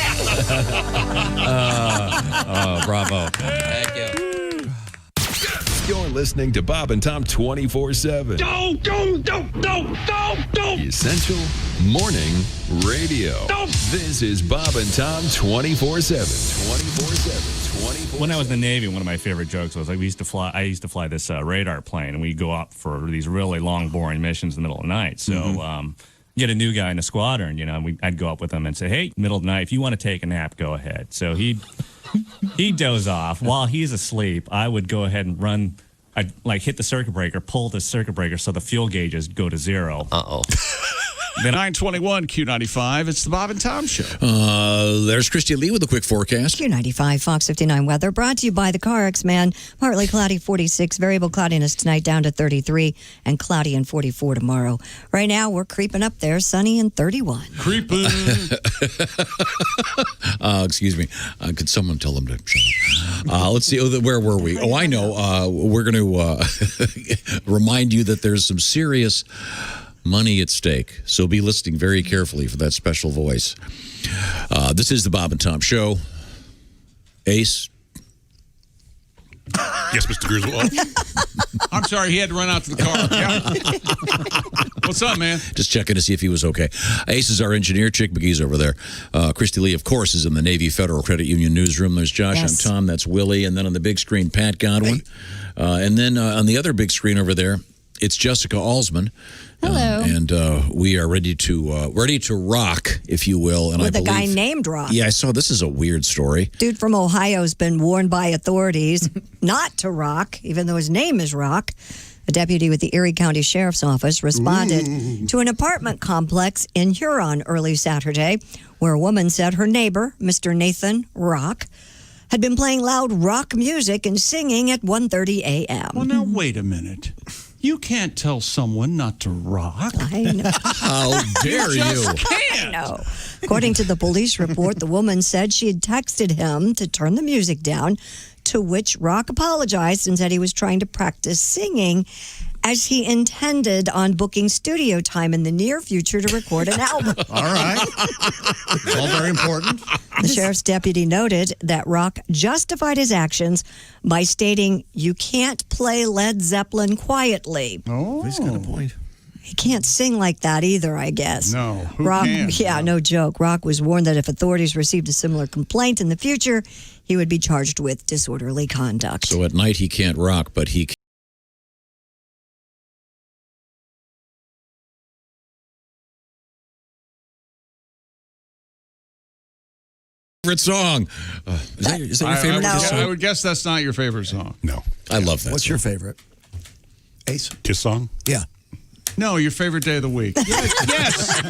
Bravo. Thank you. You're listening to Bob and Tom 24/7. Don't. The Essential Morning Radio. This is Bob and Tom 24/7. 24/7. When I was in the Navy, one of my favorite jokes was I used to fly this radar plane, and we'd go out for these really long, boring missions in the middle of the night. So get a new guy in the squadron, and I'd go up with him and say, "Hey, middle of the night, if you want to take a nap, go ahead." So he'd doze off. While he's asleep, I would go ahead and run. I'd hit the circuit breaker, pull the circuit breaker so the fuel gauges go to zero. Uh-oh. Then 921 Q95, it's the Bob and Tom Show. There's Christy Lee with a quick forecast. Q95 Fox 59 weather brought to you by the CarX Man. Partly cloudy 46, variable cloudiness tonight down to 33, and cloudy and 44 tomorrow. Right now, we're creeping up there, sunny and 31. Creeping. Excuse me. Could someone tell them to shut up? Let's see. Where were we? Oh, I know. We're going to remind you that there's some serious money at stake. So be listening very carefully for that special voice. This is the Bob and Tom Show. Ace. Yes, Mr. Griswold. I'm sorry, he had to run out to the car. Yeah. What's up, man? Just checking to see if he was okay. Ace is our engineer. Chick McGee's over there. Christy Lee, of course, is in the Navy Federal Credit Union newsroom. There's Josh. Yes. I'm Tom. That's Willie. And then on the big screen, Pat Godwin. And then on the other big screen over there, it's Jessica Alsman. Hello. And we are ready to rock, if you will. And With I a believe, guy named Rock. Yeah, I saw this is a weird story. Dude from Ohio's been warned by authorities not to rock, even though his name is Rock. A deputy with the Erie County Sheriff's Office responded to an apartment complex in Huron early Saturday, where a woman said her neighbor, Mr. Nathan Rock, had been playing loud rock music and singing at 1:30 a.m. Well, now, wait a minute. You can't tell someone not to rock. I know. How dare you? I know. According to the police report, the woman said she had texted him to turn the music down, to which Rock apologized and said he was trying to practice singing as he intended on booking studio time in the near future to record an album. All right. It's all very important. The sheriff's deputy noted that Rock justified his actions by stating, "You can't play Led Zeppelin quietly." Oh, he's got a point. He can't sing like that either, I guess. No, who Rock, can? Yeah, no joke. Rock was warned that if authorities received a similar complaint in the future, he would be charged with disorderly conduct. So at night he can't rock, but he can. Favorite song. Is that your favorite Kiss song? I would guess that's not your favorite song. No. I love that. What's song. your favorite? Ace? Kiss song? Yeah. No, your favorite day of the week. Yes.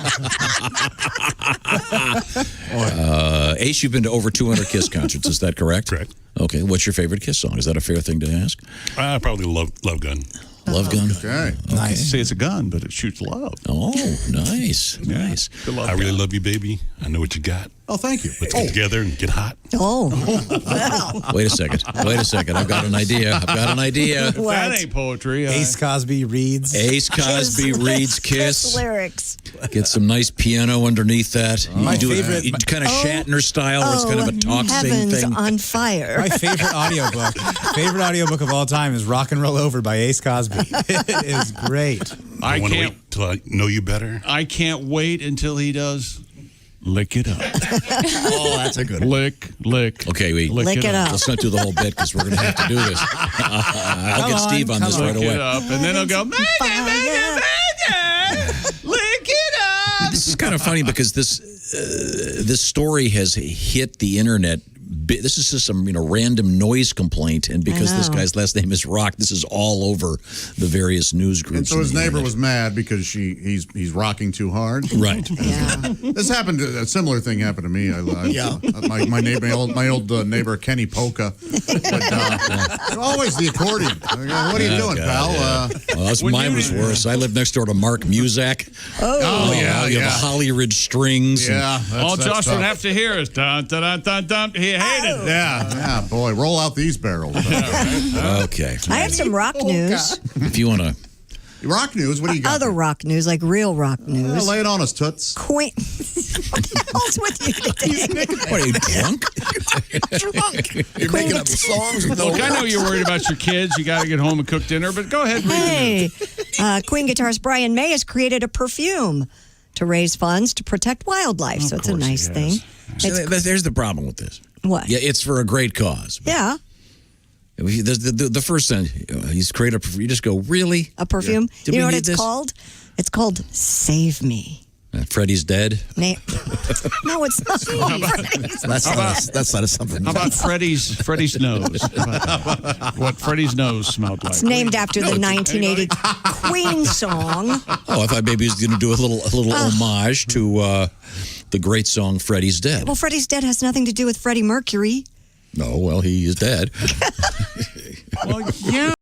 Ace, you've been to over 200 Kiss concerts. Is that correct? Correct. Okay. What's your favorite Kiss song? Is that a fair thing to ask? Probably Love Gun. Love Gun. Okay. Nice. See, it's a gun, but it shoots love. Oh, nice. Nice. I really love you, baby. I know what you got. Oh, thank you. Let's get together and get hot. Oh. Wait a second. I've got an idea. If that ain't poetry. Ace Cosby reads. Ace Cosby reads Kiss. Lyrics. Get some nice piano underneath that. My You do favorite- it kind of Shatner style, where it's kind of a talk sing Heavens thing. on fire. My favorite audiobook of all time is Rock and Roll Over by Ace Cosby. It is great. I want to can't. wait till I know you better. I can't wait until he does. Lick it up. Oh, that's a good one. Lick. Okay, wait. Lick it up. Let's not do the whole bit because we're going to have to do this. I'll get Steve on this right Lick away. it up, and then he'll go. Lick it up. This is kind of funny because this story has hit the internet. This is just some random noise complaint, and because this guy's last name is Rock, this is all over the various news groups. And so his neighbor was mad because he's rocking too hard. Right. Yeah. This happened. A similar thing happened to me. My neighbor, my old neighbor Kenny Polka, always the accordion. What are you doing, pal? Well, mine was worse. I lived next door to Mark Muzak. Yeah. You have the Holly Ridge strings. Yeah. All Josh would have to hear is dun dun dun dun dun. He hated it. Yeah, boy, roll out these barrels. Okay. I have some rock news. If you want to. Rock news, what do you got? Other rock news, like real rock news. Lay it on us, Toots. Queen. What the hell's with you today? What are you, drunk? Drunk. You're making up songs with no Look, I know words. you're worried about your kids. You got to get home and cook dinner, but go ahead. Hey, Queen guitarist Brian May has created a perfume to raise funds to protect wildlife. So it's a nice thing. See, there's the problem with this. What? Yeah, it's for a great cause. Yeah. The first thing he's created, you just go, really? A perfume? Yeah. You know what it's called? It's called Save Me. Freddie's dead? No, it's not. That's not a something. How about Freddie's nose? What Freddie's nose smelled like? It's named after the 1980 Queen song. Oh, I thought maybe he was going to do a little homage to the great song Freddie's Dead. Well, Freddie's Dead has nothing to do with Freddie Mercury. No, well, he is dead. Well, yeah.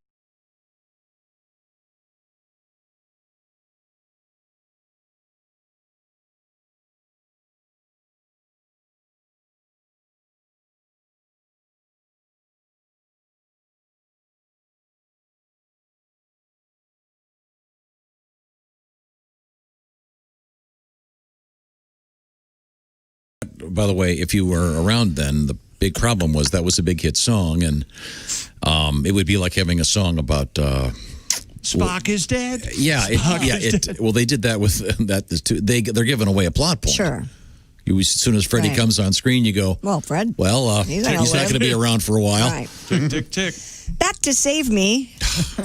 By the way, if you were around then, the big problem was that was a big hit song, and it would be like having a song about Spock is dead. Yeah, well, they did that with that. They're giving away a plot point. Sure. As soon as Freddie comes on screen, you go, well, Fred. Well, he's not going to be around for a while. Right. Tick, tick, tick. Back to Save Me.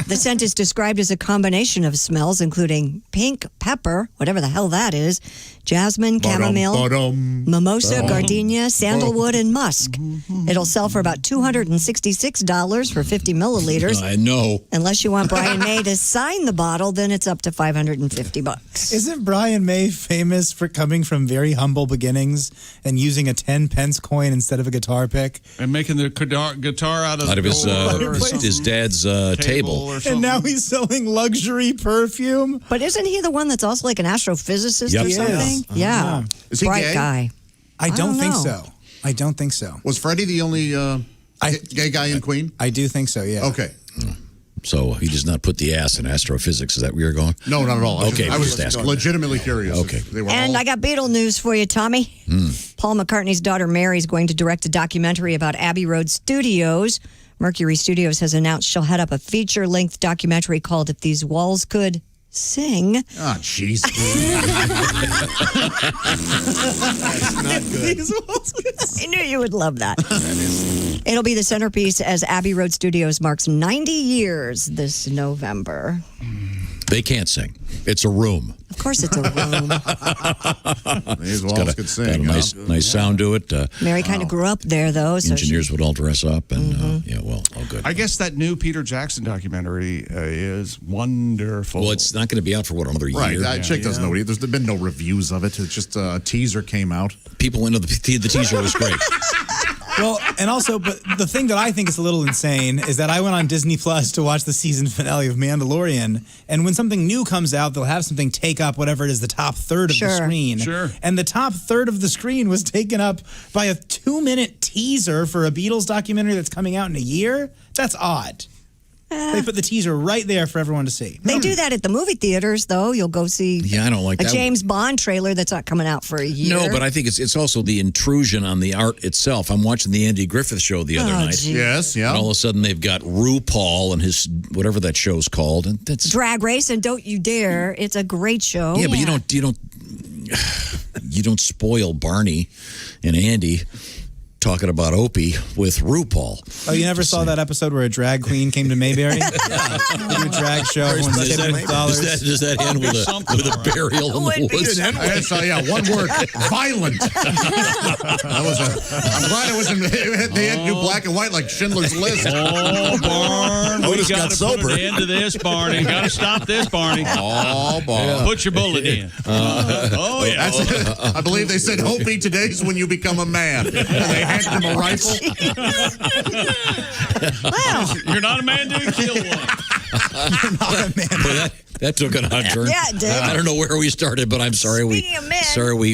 The scent is described as a combination of smells, including pink, pepper, whatever the hell that is, jasmine, chamomile, mimosa, gardenia, sandalwood, and musk. It'll sell for about $266 for 50 milliliters. I know. Unless you want Brian May to sign the bottle, then it's up to $550. Isn't Brian May famous for coming from very humble beginnings and using a 10-pence coin instead of a guitar pick? And making the guitar out of his dad's table. And now he's selling luxury perfume. But isn't he the one that's also like an astrophysicist Yep. or something? Yeah. Is he Bright gay? guy. I don't think know. so. I don't think so. Was Freddie the only gay guy in Queen? I do think so, yeah. Okay. So he does not put the ass in astrophysics. Is that where you're going? No, not at all. Okay, I was just asking. legitimately curious. Okay. They were And all... I got Beatle news for you, Tommy. Paul McCartney's daughter Mary is going to direct a documentary about Abbey Road Studios. Mercury Studios has announced she'll head up a feature-length documentary called If These Walls Could sing. Oh, jeez. That's not good. I knew you would love that. It'll be the centerpiece as Abbey Road Studios marks 90 years this November. They can't sing. It's a room. Of course it's a room. These walls Got a, could sing. got a nice sound to it. Mary kind of grew up there, though. So Engineers would all dress up, and all good. I guess that new Peter Jackson documentary is wonderful. Well, it's not going to be out for another year. Right, that chick doesn't know it. There's been no reviews of it. It's just a teaser came out. People went to the teaser was great. Well, and also, but the thing that I think is a little insane is that I went on Disney Plus to watch the season finale of Mandalorian, and when something new comes out, they'll have something take up whatever it is, the top third of the screen. Sure. And the top third of the screen was taken up by a 2-minute teaser for a Beatles documentary that's coming out in a year. That's odd. They put the teaser right there for everyone to see. They do that at the movie theaters, though. You'll go see I don't like a that. James Bond trailer that's not coming out for a year. No, but I think it's also the intrusion on the art itself. I'm watching the Andy Griffith show the other night. Geez. Yes, yeah. And all of a sudden they've got RuPaul and his whatever that show's called, and that's Drag Race, and don't you dare! It's a great show. yeah, but you don't spoil Barney and Andy talking about Opie with RuPaul. Oh, you never saw that episode where a drag queen came to Mayberry? They do a drag show. Everyone's tipping with dollars. Does that end with a burial in the woods? One word: violent. I'm glad it was they had to do black and white like Schindler's List. Oh, Barn, we Otis got got to put sober. an end to this, Barney. Got to stop this, Barney. Oh, Barn. Put your bullet in. Oh, yeah. I believe they said Opie today's when you become a man. And they handed him a rifle. Well, You're not a man to kill one. Boy, that took an odd turn. Yeah, it did. I don't know where we started, but I'm sorry Speaking of men.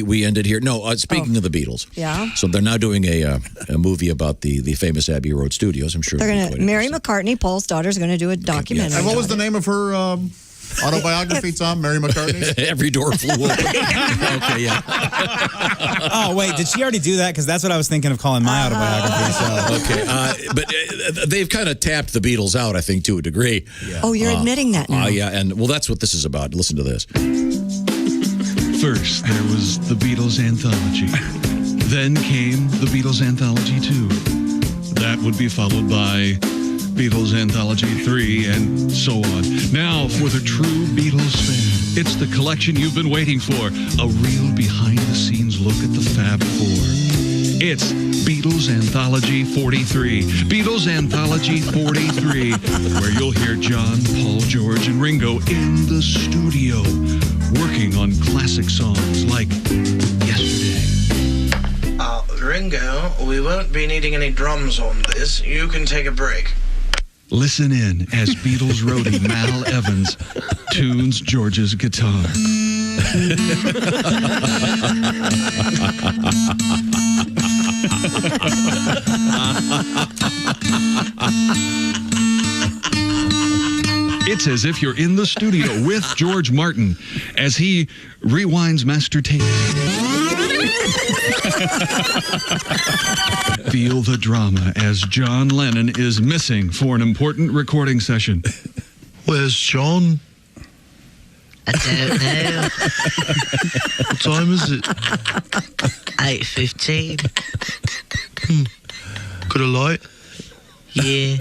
we ended here. No, speaking of the Beatles. Yeah. So they're now doing a movie about the famous Abbey Road Studios. I'm sure they're it'll be going to. quite Mary McCartney, Paul's daughter, is going to do a documentary. And what was on the name of her autobiography, Tom? Mary McCartney? Every door flew open. Okay, yeah. Oh, wait, did she already do that? Because that's what I was thinking of calling my autobiography. So. Okay, but they've kind of tapped the Beatles out, I think, to a degree. Yeah. Oh, you're admitting that now. Yeah, and well, that's what this is about. Listen to this. First, there was the Beatles Anthology. Then came the Beatles Anthology 2. That would be followed by Beatles Anthology 3, and so on. Now, for the true Beatles fan, it's the collection you've been waiting for. A real behind-the-scenes look at the Fab Four. It's Beatles Anthology 43. Beatles Anthology 43, where you'll hear John, Paul, George, and Ringo in the studio, working on classic songs like Yesterday. Ringo, we won't be needing any drums on this. You can take a break. Listen in as Beatles roadie Mal Evans tunes George's guitar. It's as if you're in the studio with George Martin as he rewinds master tape. Feel the drama as John Lennon is missing for an important recording session. Where's John? I don't know. What time is it? 8:15. Got a light? Yeah.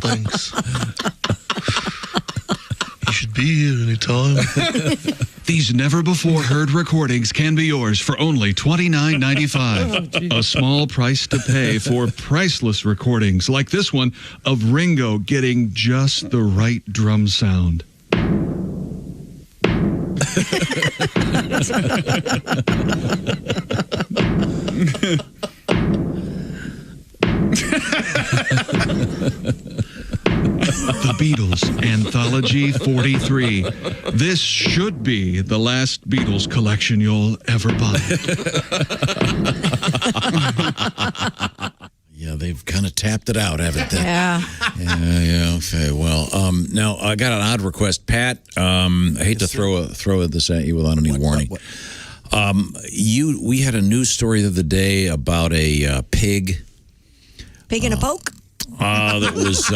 Thanks. You should be here any time. These never-before-heard recordings can be yours for only $29.95. A small price to pay for priceless recordings like this one of Ringo getting just the right drum sound. The Beatles Anthology 43. This should be the last Beatles collection you'll ever buy. Yeah, they've kind of tapped it out, haven't they? Yeah. Yeah. Okay. Well, now I got an odd request, Pat. I hate to throw this at you without any warning. We had a news story the other day about a pig. Pig in a poke? That was,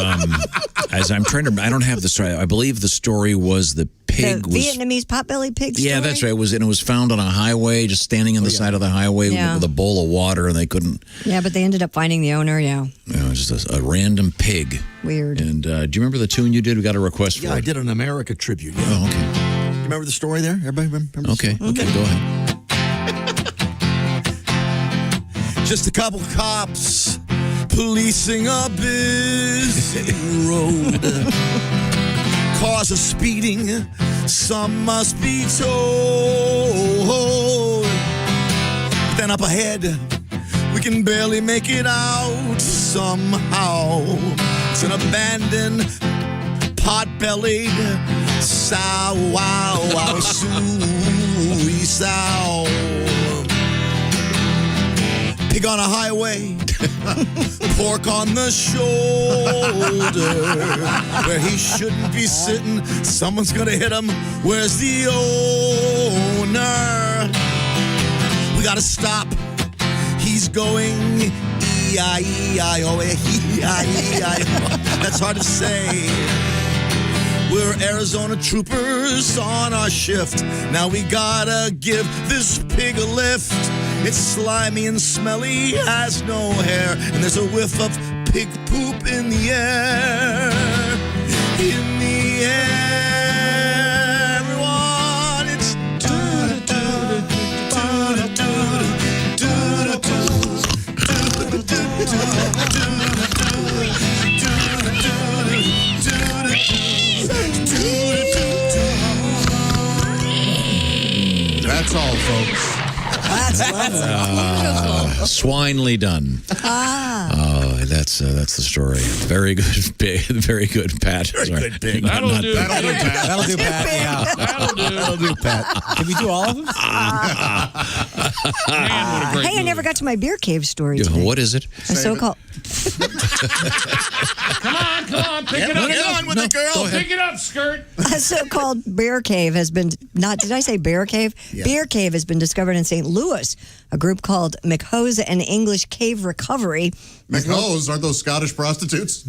as I'm trying to, I don't have the story. I believe the story was the pig The was. Vietnamese potbelly pig story? Yeah, that's right. And it was found on a highway, just standing on the side of the highway with a bowl of water, and they couldn't. Yeah, but they ended up finding the owner, Just a random pig. Weird. And do you remember the tune you did? We got a request for Yeah, I it. did an America tribute. Yeah. Oh, okay. You remember the story there? Everybody remember? Okay, go ahead. Just a couple cops policing a busy road. Cars are speeding, some must be told. But then up ahead, we can barely make it out somehow. It's an abandoned, pot-bellied sow-wow-wow sow. Pig on a highway, pork on the shoulder. Where he shouldn't be sitting, someone's gonna hit him. Where's the owner? We gotta stop. He's going E-I-E-I-O, E-I-E-I-O. That's hard to say. We're Arizona troopers on our shift. Now we gotta give this pig a lift. It's slimy and smelly, has no hair, and there's a whiff of pig poop in the air. In the air, everyone, it's That's all, folks. That's lovely. Swinely done. Oh, that's the story. Very good, very good, Pat. Very good, Pig. That'll do. That'll do, Pat. Yeah. That'll do. Pat. Can we do all of them? Man, what a great Hey, I never got to my beer cave story today. What is it? A so-called... Come on, pick it up. Get on with it, girl. Pick it up, skirt. A so-called bear cave has been, did I say bear cave? Yeah. Bear cave has been discovered in St. Louis. A group called McHose and English Cave Recovery McHose, aren't those Scottish prostitutes?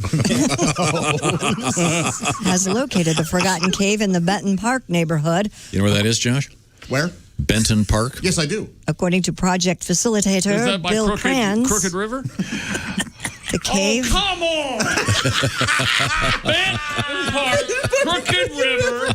has located the forgotten cave in the Benton Park neighborhood. You know where that is, Josh? Where? Benton Park. Yes, I do. According to project facilitator Is that by Bill Kranz, Crooked River? the cave... Oh, come on! Benton Park, Crooked River.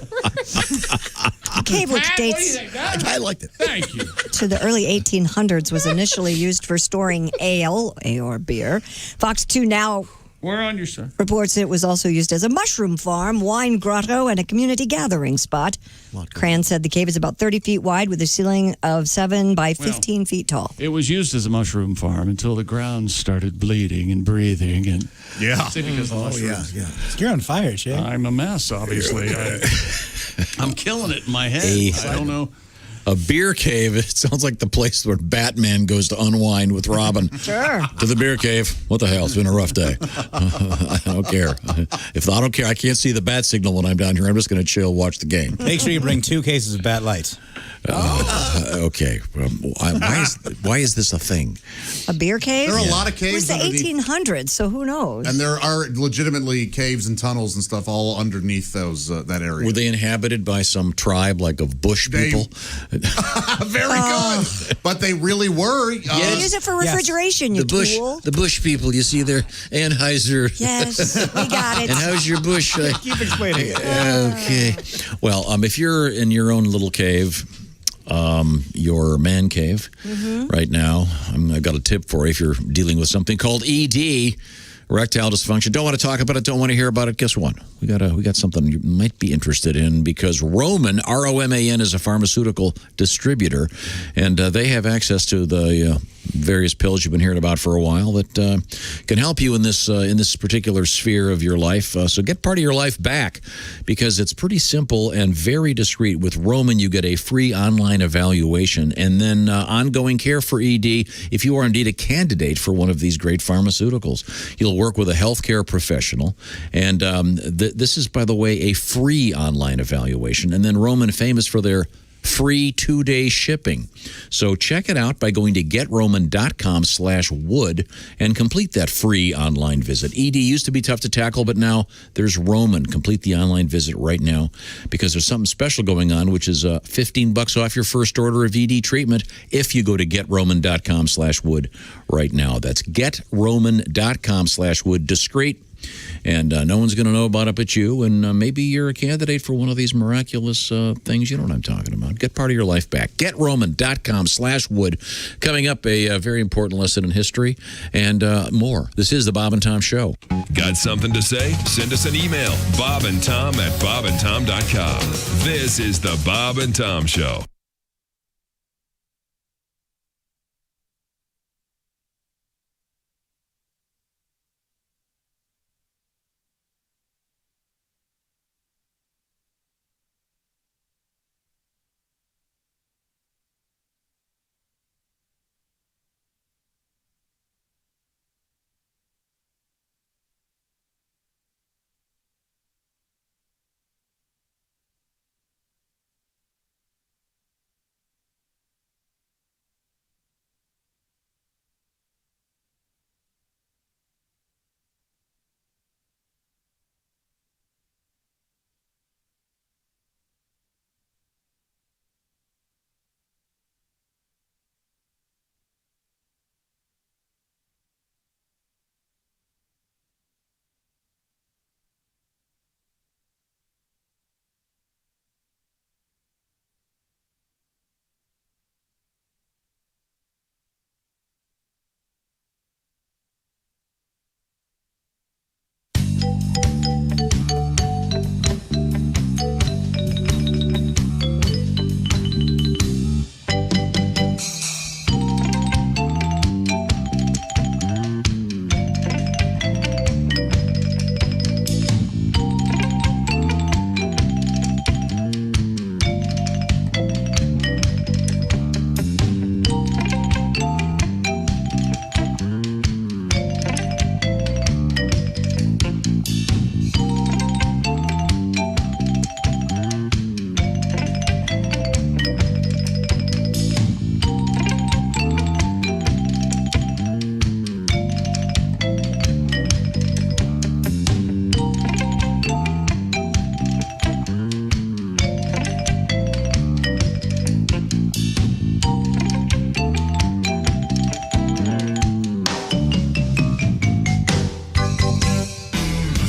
The cave, which Pat, what do you dates think? That- I liked it. Thank you. to the early 1800s, was initially used for storing ale or beer. Fox 2 Now We're on your side. reports it was also used as a mushroom farm, wine grotto, and a community gathering spot. Cran said the cave is about 30 feet wide with a ceiling of 7 by 15 feet tall. It was used as a mushroom farm until the ground started bleeding and breathing. And Yeah. See, because of mushrooms. Yeah. You're on fire, Shay. I'm a mess, obviously. I'm killing it in my head. I don't know. A beer cave. It sounds like the place where Batman goes to unwind with Robin. Sure. To the beer cave. What the hell? It's been a rough day. I don't care. If I don't care, I can't see the bat signal when I'm down here. I'm just going to chill, watch the game. Make sure you bring 2 cases of Bat Lights. Okay. Why is this a thing? A beer cave? There are a lot of It caves was the underneath. 1800s, so who knows? And there are legitimately caves and tunnels and stuff all underneath those that area. Were they inhabited by some tribe like of bush people? Very good. But they really were. They use it for refrigeration, you tool. The bush people, you see there, Anheuser. Yes, we got it. And how's your bush? Keep explaining it. Okay. Well, if you're in your own little cave, your man cave right now, I've got a tip for you if you're dealing with something called ED, erectile dysfunction. Don't want to talk about it, don't want to hear about it. Guess what? We got something you might be interested in because Roman, R-O-M-A-N, is a pharmaceutical distributor, and they have access to the various pills you've been hearing about for a while that can help you in this particular sphere of your life. So get part of your life back because it's pretty simple and very discreet. With Roman, you get a free online evaluation and then ongoing care for ED if you are indeed a candidate for one of these great pharmaceuticals. You'll work with a healthcare professional, and this is, by the way, a free online evaluation. And then Roman, famous for their free 2-day shipping. So check it out by going to GetRoman.com/wood and complete that free online visit. ED used to be tough to tackle, but now there's Roman. Complete the online visit right now because there's something special going on, which is $15 off your first order of ED treatment if you go to GetRoman.com/wood right now. That's GetRoman.com/wood. Discreet. And no one's going to know about it but you. And maybe you're a candidate for one of these miraculous things. You know what I'm talking about. Get part of your life back. GetRoman.com/wood. Coming up, a very important lesson in history and more. This is the Bob and Tom Show. Got something to say? Send us an email. bobandtom@bobandtom.com. This is the Bob and Tom Show.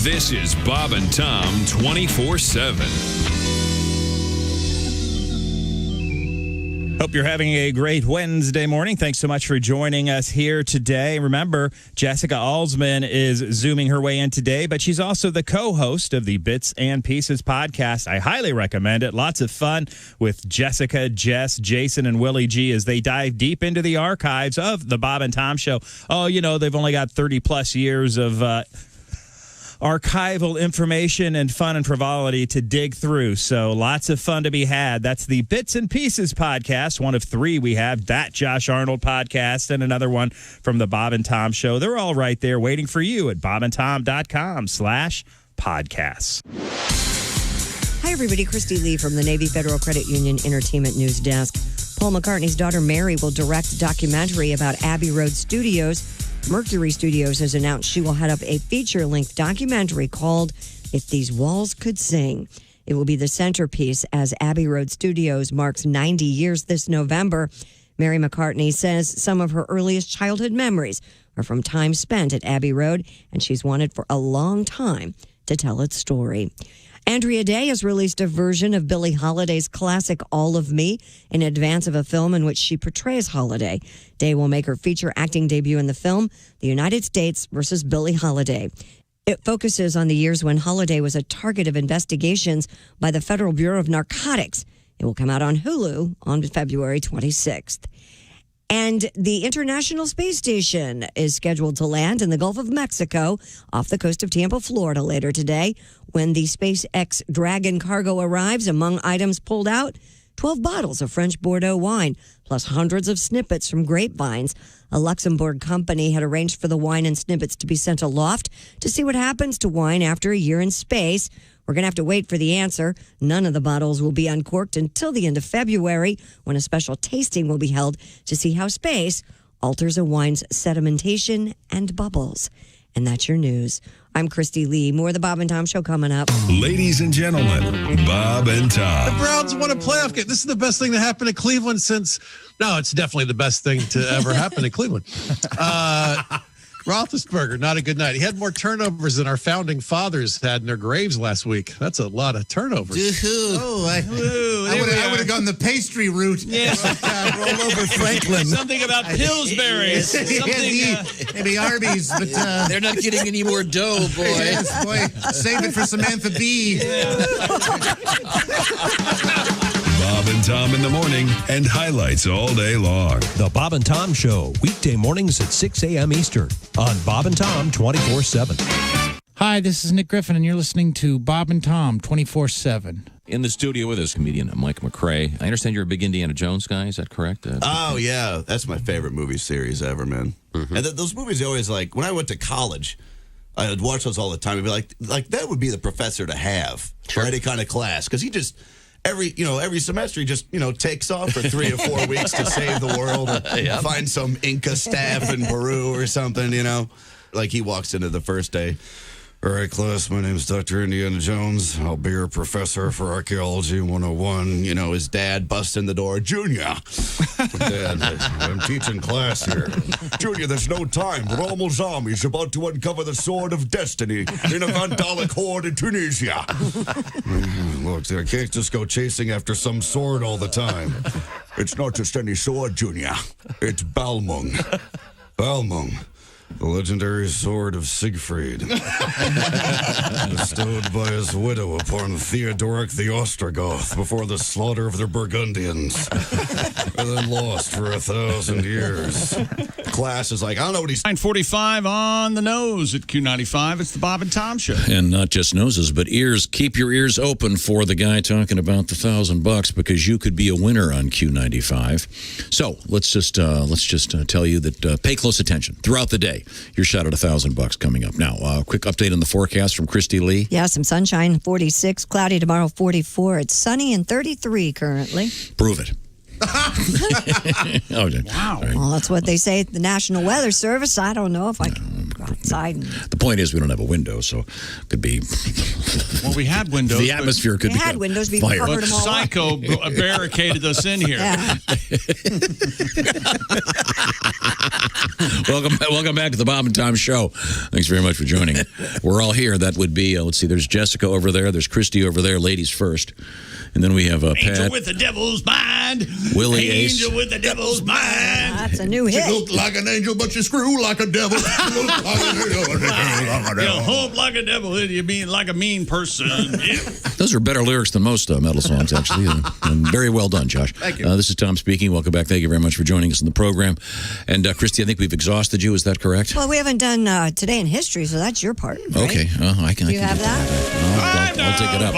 This is Bob and Tom 24/7. Hope you're having a great Wednesday morning. Thanks so much for joining us here today. Remember, Jessica Alsman is Zooming her way in today, but she's also the co-host of the Bits and Pieces podcast. I highly recommend it. Lots of fun with Jessica, Jess, Jason, and Willie G as they dive deep into the archives of the Bob and Tom Show. Oh, you know, they've only got 30-plus years of archival information and fun and frivolity to dig through. So lots of fun to be had. That's the Bits and Pieces podcast, one of 3 we have. That Josh Arnold podcast and another one from the Bob and Tom Show. They're all right there waiting for you at bobandtom.com/podcasts. Hi, everybody. Christy Lee from the Navy Federal Credit Union Entertainment News Desk. Paul McCartney's daughter Mary will direct a documentary about Abbey Road Studios. Mercury Studios has announced she will head up a feature-length documentary called If These Walls Could Sing. It will be the centerpiece as Abbey Road Studios marks 90 years this November. Mary McCartney says some of her earliest childhood memories are from time spent at Abbey Road, and she's wanted for a long time to tell its story. Andrea Day has released a version of Billie Holiday's classic All of Me in advance of a film in which she portrays Holiday. Day will make her feature acting debut in the film, The United States versus Billie Holiday. It focuses on the years when Holiday was a target of investigations by the Federal Bureau of Narcotics. It will come out on Hulu on February 26th. And the International Space Station is scheduled to land in the Gulf of Mexico off the coast of Tampa, Florida later today. When the SpaceX Dragon cargo arrives, among items pulled out, 12 bottles of French Bordeaux wine, plus hundreds of snippets from grapevines. A Luxembourg company had arranged for the wine and snippets to be sent aloft to see what happens to wine after a year in space. We're going to have to wait for the answer. None of the bottles will be uncorked until the end of February, when a special tasting will be held to see how space alters a wine's sedimentation and bubbles. And that's your news. I'm Christy Lee. More of the Bob and Tom Show coming up. Ladies and gentlemen, Bob and Tom. The Browns won a playoff game. This is the best thing that happened to Cleveland since... No, it's definitely the best thing to ever happen to Cleveland. Roethlisberger, not a good night. He had more turnovers than our founding fathers had in their graves last week. That's a lot of turnovers. I would have gone the pastry route. Yes. Roll over Franklin. Something about Pillsbury. Maybe Arby's, but they're not getting any more dough, boy. Yes, boy. Save it for Samantha Bee. Bob and Tom in the morning and highlights all day long. The Bob and Tom Show, weekday mornings at 6 a.m. Eastern on Bob and Tom 24/7. Hi, this is Nick Griffin, and you're listening to Bob and Tom 24/7. In the studio with us, comedian Mike McRae. I understand you're a big Indiana Jones guy. Is that correct? Oh, yeah. That's my favorite movie series ever, man. Mm-hmm. And those movies are always like, when I went to college, I would watch those all the time. I'd be like that would be the professor to have for any kind of class. Because he just... Every semester he just, takes off for 3 or 4 weeks to save the world or find some Inca staff in Peru or something, Like he walks into the first day. All right, class, my name's Dr. Indiana Jones. I'll be your professor for Archaeology 101. His dad busts in the door. Junior! Dad, I'm teaching class here. Junior, there's no time. Rommel Zombie's about to uncover the sword of destiny in a Vandalic horde in Tunisia. Look, I can't just go chasing after some sword all the time. It's not just any sword, Junior. It's Balmung. Balmung. The legendary sword of Siegfried, bestowed by his widow upon Theodoric the Ostrogoth before the slaughter of the Burgundians, and then lost for 1,000 years. Class is like, I don't know what he's... 9:45 on the nose at Q95. It's the Bob and Tom Show. And not just noses, but ears. Keep your ears open for the guy talking about the $1,000 because you could be a winner on Q95. So let's just tell you that pay close attention throughout the day. Your shot at $1,000 coming up. Now, quick update on the forecast from Christy Lee. Yeah, some sunshine, 46, cloudy tomorrow, 44. It's sunny and 33 currently. Prove it. Wow. Right. Well, that's what they say at the National Weather Service. I don't know if I can go outside. The point is we don't have a window, so it could be... Well, we had windows. The atmosphere could be had windows, we fire. covered them all up. Psycho barricaded us in here. Yeah. Welcome back to the Bob and Tom Show. Thanks very much for joining. We're all here. That would be, let's see, there's Jessica over there. There's Christy over there, ladies first. And then we have Pat. Angel with the devil's mind. Willie Angel Ace. with the devil's mind. That's a new hit. You look like an angel, but you screw like a devil. You hump like a devil, you mean like a mean person. Yeah. Those are better lyrics than most metal songs, actually. And very well done, Josh. Thank you. This is Tom speaking. Welcome back. Thank you very much for joining us in the program. And Christy, I think we've exhausted you. Is that correct? Well, we haven't done Today in History, so that's your part. Right? Okay. I can. Do you have that? I'll take it up.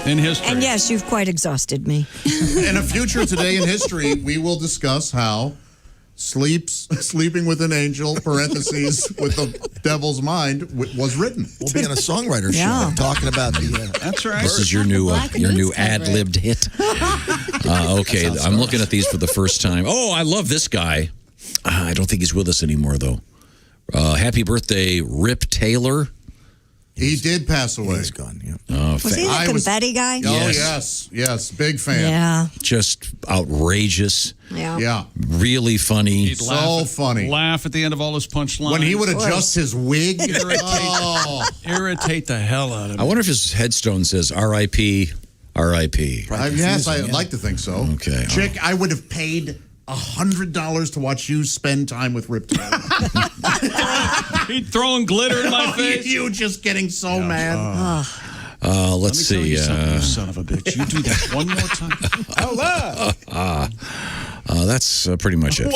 In history. And yes, you've quite exhausted me. In a future Today in History, we will discuss how sleeping with an angel, parentheses, with the devil's mind, was written. We'll be on a songwriter Yeah. show talking about the... That's right. This is your new ad-libbed hit. Okay, I'm looking at these for the first time. Oh, I love this guy. I don't think he's with us anymore, though. Happy birthday, Rip Taylor. He did pass away. He's gone, yeah. Was he the confetti guy? Oh, Yes. yes. Big fan. Yeah. Just outrageous. Yeah. Yeah. Really funny. He'd Funny. Laugh at the end of all his punchlines. When he would adjust his wig. Irritate the hell out of me. I wonder if his headstone says R.I.P. R.I.P. Yes, I'd like to think so. Okay. Chick, I would have paid $100 to watch you spend time with Rip Taylor. He'd throwing glitter in my face. You just getting so mad. Let's see. You son of a bitch. You do that one more time. That's pretty much it.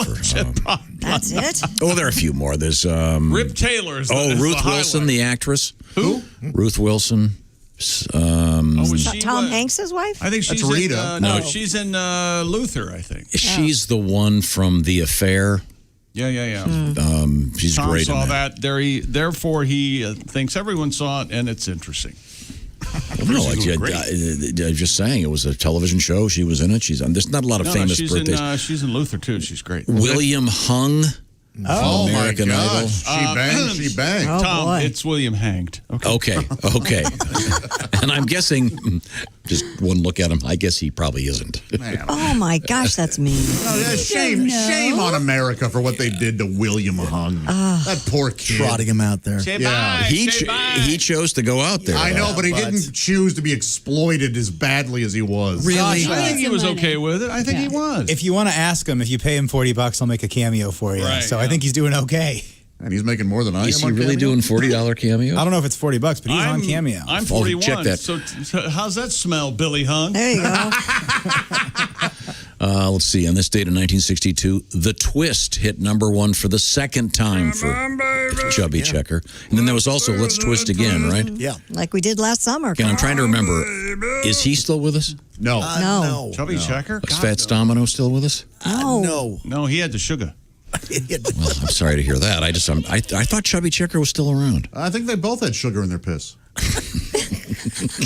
That's it? Oh, there are a few more. There's Rip Taylor's. Ruth Wilson, the actress. Who? Ruth Wilson. was she Tom Hanks' wife? I think she's That's Rita. No, she's in Luther, I think. She's the one from The Affair. Yeah. She's Tom great saw in that. Therefore, he thinks everyone saw it, and it's interesting. No, I'm just saying, it was a television show. She was in it. There's not a lot of famous she's birthdays. She's in Luther, too. She's great. William Hung. Oh, American my Idol. gosh. She banged. Oh, Tom, boy. it's William Hanged. Okay. And I'm guessing, just one look at him, I guess he probably isn't. Oh, my gosh, that's mean. Shame on America for what they did to William Hung. That poor kid. Trotting him out there. He chose to go out there. I know, but he didn't choose to be exploited as badly as he was. Really? I think he was okay with it. I think he was. If you want to ask him, if you pay him $40, I'll make a cameo for you. Right, So I think he's doing okay. And he's making more than I am. Is he on really Cameo? doing $40 cameo? I don't know if it's $40, but he's on Cameo. I'm 41. check that. So how's that smell, Billy Hung? There you go. Let's see. On this date in 1962, The Twist hit #1 for the second time for Chubby Checker. And then there was also Let's Twist Again, right? Yeah. Like we did last summer. And I'm trying to remember, is he still with us? No. No. Chubby Checker? Is Fats Domino still with us? No. No, he had the sugar. Well, I'm sorry to hear that. I thought Chubby Checker was still around. I think they both had sugar in their piss.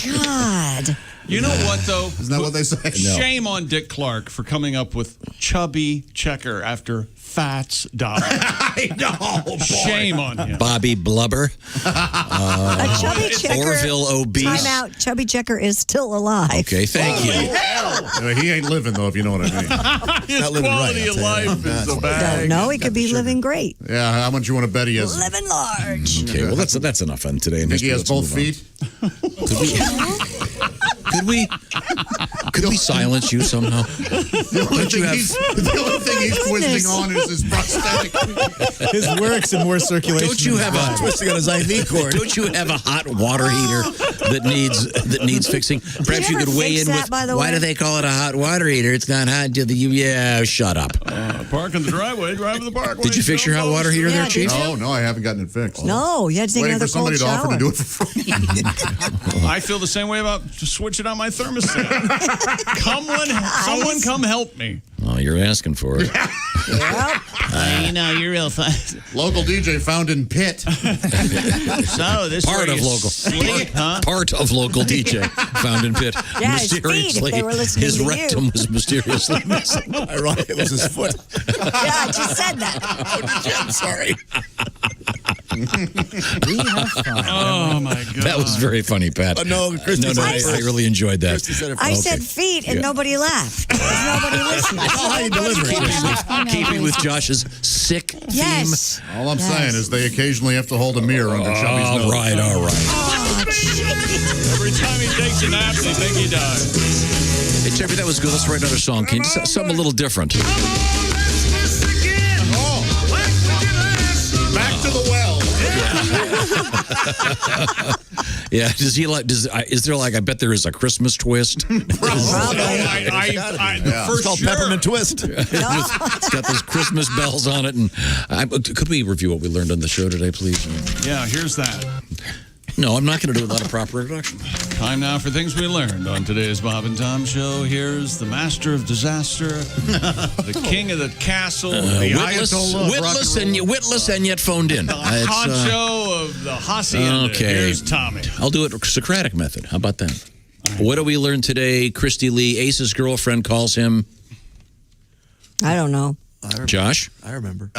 God. You know what, though? Isn't that what they say? Shame on Dick Clark for coming up with Chubby Checker after Fats Domino. I know. Boy. Shame on him. Bobby Blubber. A Chubby Checker. Orville Obese. Time out. Chubby Checker is still alive. Okay, thank you. He ain't living, though, if you know what I mean. His Not living right, quality I'll of tell you. life is a Don't bag. know. He could be living great. Yeah, how much you want to bet he has? Living large. Okay, well, that's enough fun today. In Think he history. has Let's both move on. feet? Could we silence you somehow? The only thing he's twisting on is his prosthetic. His works in more circulation. Don't you have a Twisting on his IV cord. Don't you have a hot water heater that needs fixing? Perhaps you ever could weigh fix in that, with by the why way? do they call it a hot water heater? It's not hot until the yeah. Shut up. Park in the driveway, drive to the parkway. Did you fix your hot water heater there, Chief? No, I haven't gotten it fixed. No, you had to take Waiting another for somebody cold to shower. offer to do it for free. I feel the same way about switching on my thermostat. Someone come help me. Oh, you're asking for it. You know, you're real fun. Local DJ found in Pitt. So this Part where of you local. sleep, huh? Part of local DJ found in Pitt. Yeah, his feet, if they were listening his to you. rectum was mysteriously missing. Ironic, it was his foot. Yeah, I just said that. I'm sorry. Oh, my God. That was very funny, Pat. No, Christy no, said I it first. really enjoyed that. Christy said it I first. said feet and Yeah. nobody laughed. There's nobody listening. That's how you deliver it. Keeping with Josh's sick Yes. All I'm saying is they occasionally have to hold a mirror under Chubby's nose. All right. Oh, Every time he takes a nap, they think he dies. Hey, Chevy, that was good. Let's write another song. Can you do something a little different? Back to the well. Yeah. Does he like? Is there like? I bet there is a Christmas twist. Probably. Yeah. For It's called sure. Peppermint Twist. It's got those Christmas bells on it. And could we review what we learned on the show today, please? Yeah, here's that. No, I'm not going to do it without a proper introduction. Time now for things we learned on today's Bob and Tom show. Here's the master of disaster, the king of the castle, the witless and yet phoned in. honcho of the hacienda. Okay. Here's Tommy. I'll do it Socratic method. How about that? What do we learn today? Christy Lee, Ace's girlfriend, calls him I don't know. Josh. I remember.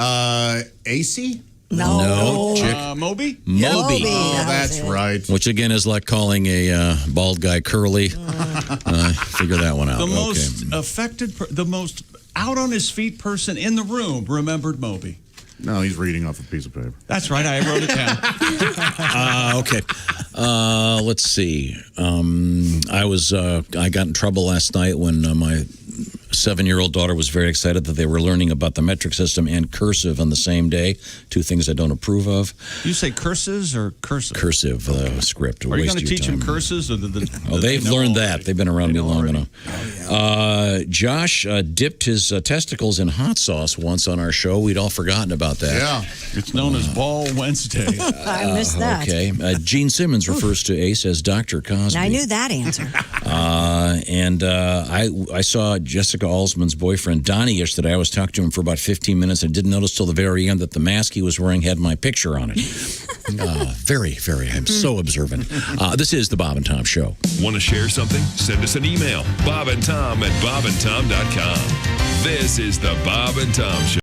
AC? No. Chick. Moby? Moby. Oh, that's right. Which again is like calling a bald guy curly. Figure that one out. The most affected, the most out on his feet person in the room remembered Moby. No, he's reading off a piece of paper. That's right. I wrote it down. Okay. Let's see. I got in trouble last night when my 7-year-old daughter was very excited that they were learning about the metric system and cursive on the same day. 2 things I don't approve of. You say curses or cursive? Cursive script. Are you going to teach them curses? Or they've learned that. They've been around me long enough. Josh dipped his testicles in hot sauce once on our show. We'd all forgotten about that. Yeah. It's known as Ball Wednesday. I missed that. Okay. Gene Simmons refers to Ace as Dr. Cosby. I knew that answer. And I saw Jessica Alsman's boyfriend, Donnie, yesterday. I was talking to him for about 15 minutes and didn't notice till the very end that the mask he was wearing had my picture on it. Very, very. I'm so observant. This is the Bob and Tom Show. Want to share something? Send us an email. BobandTom@bobandtom.com. This is the Bob and Tom Show.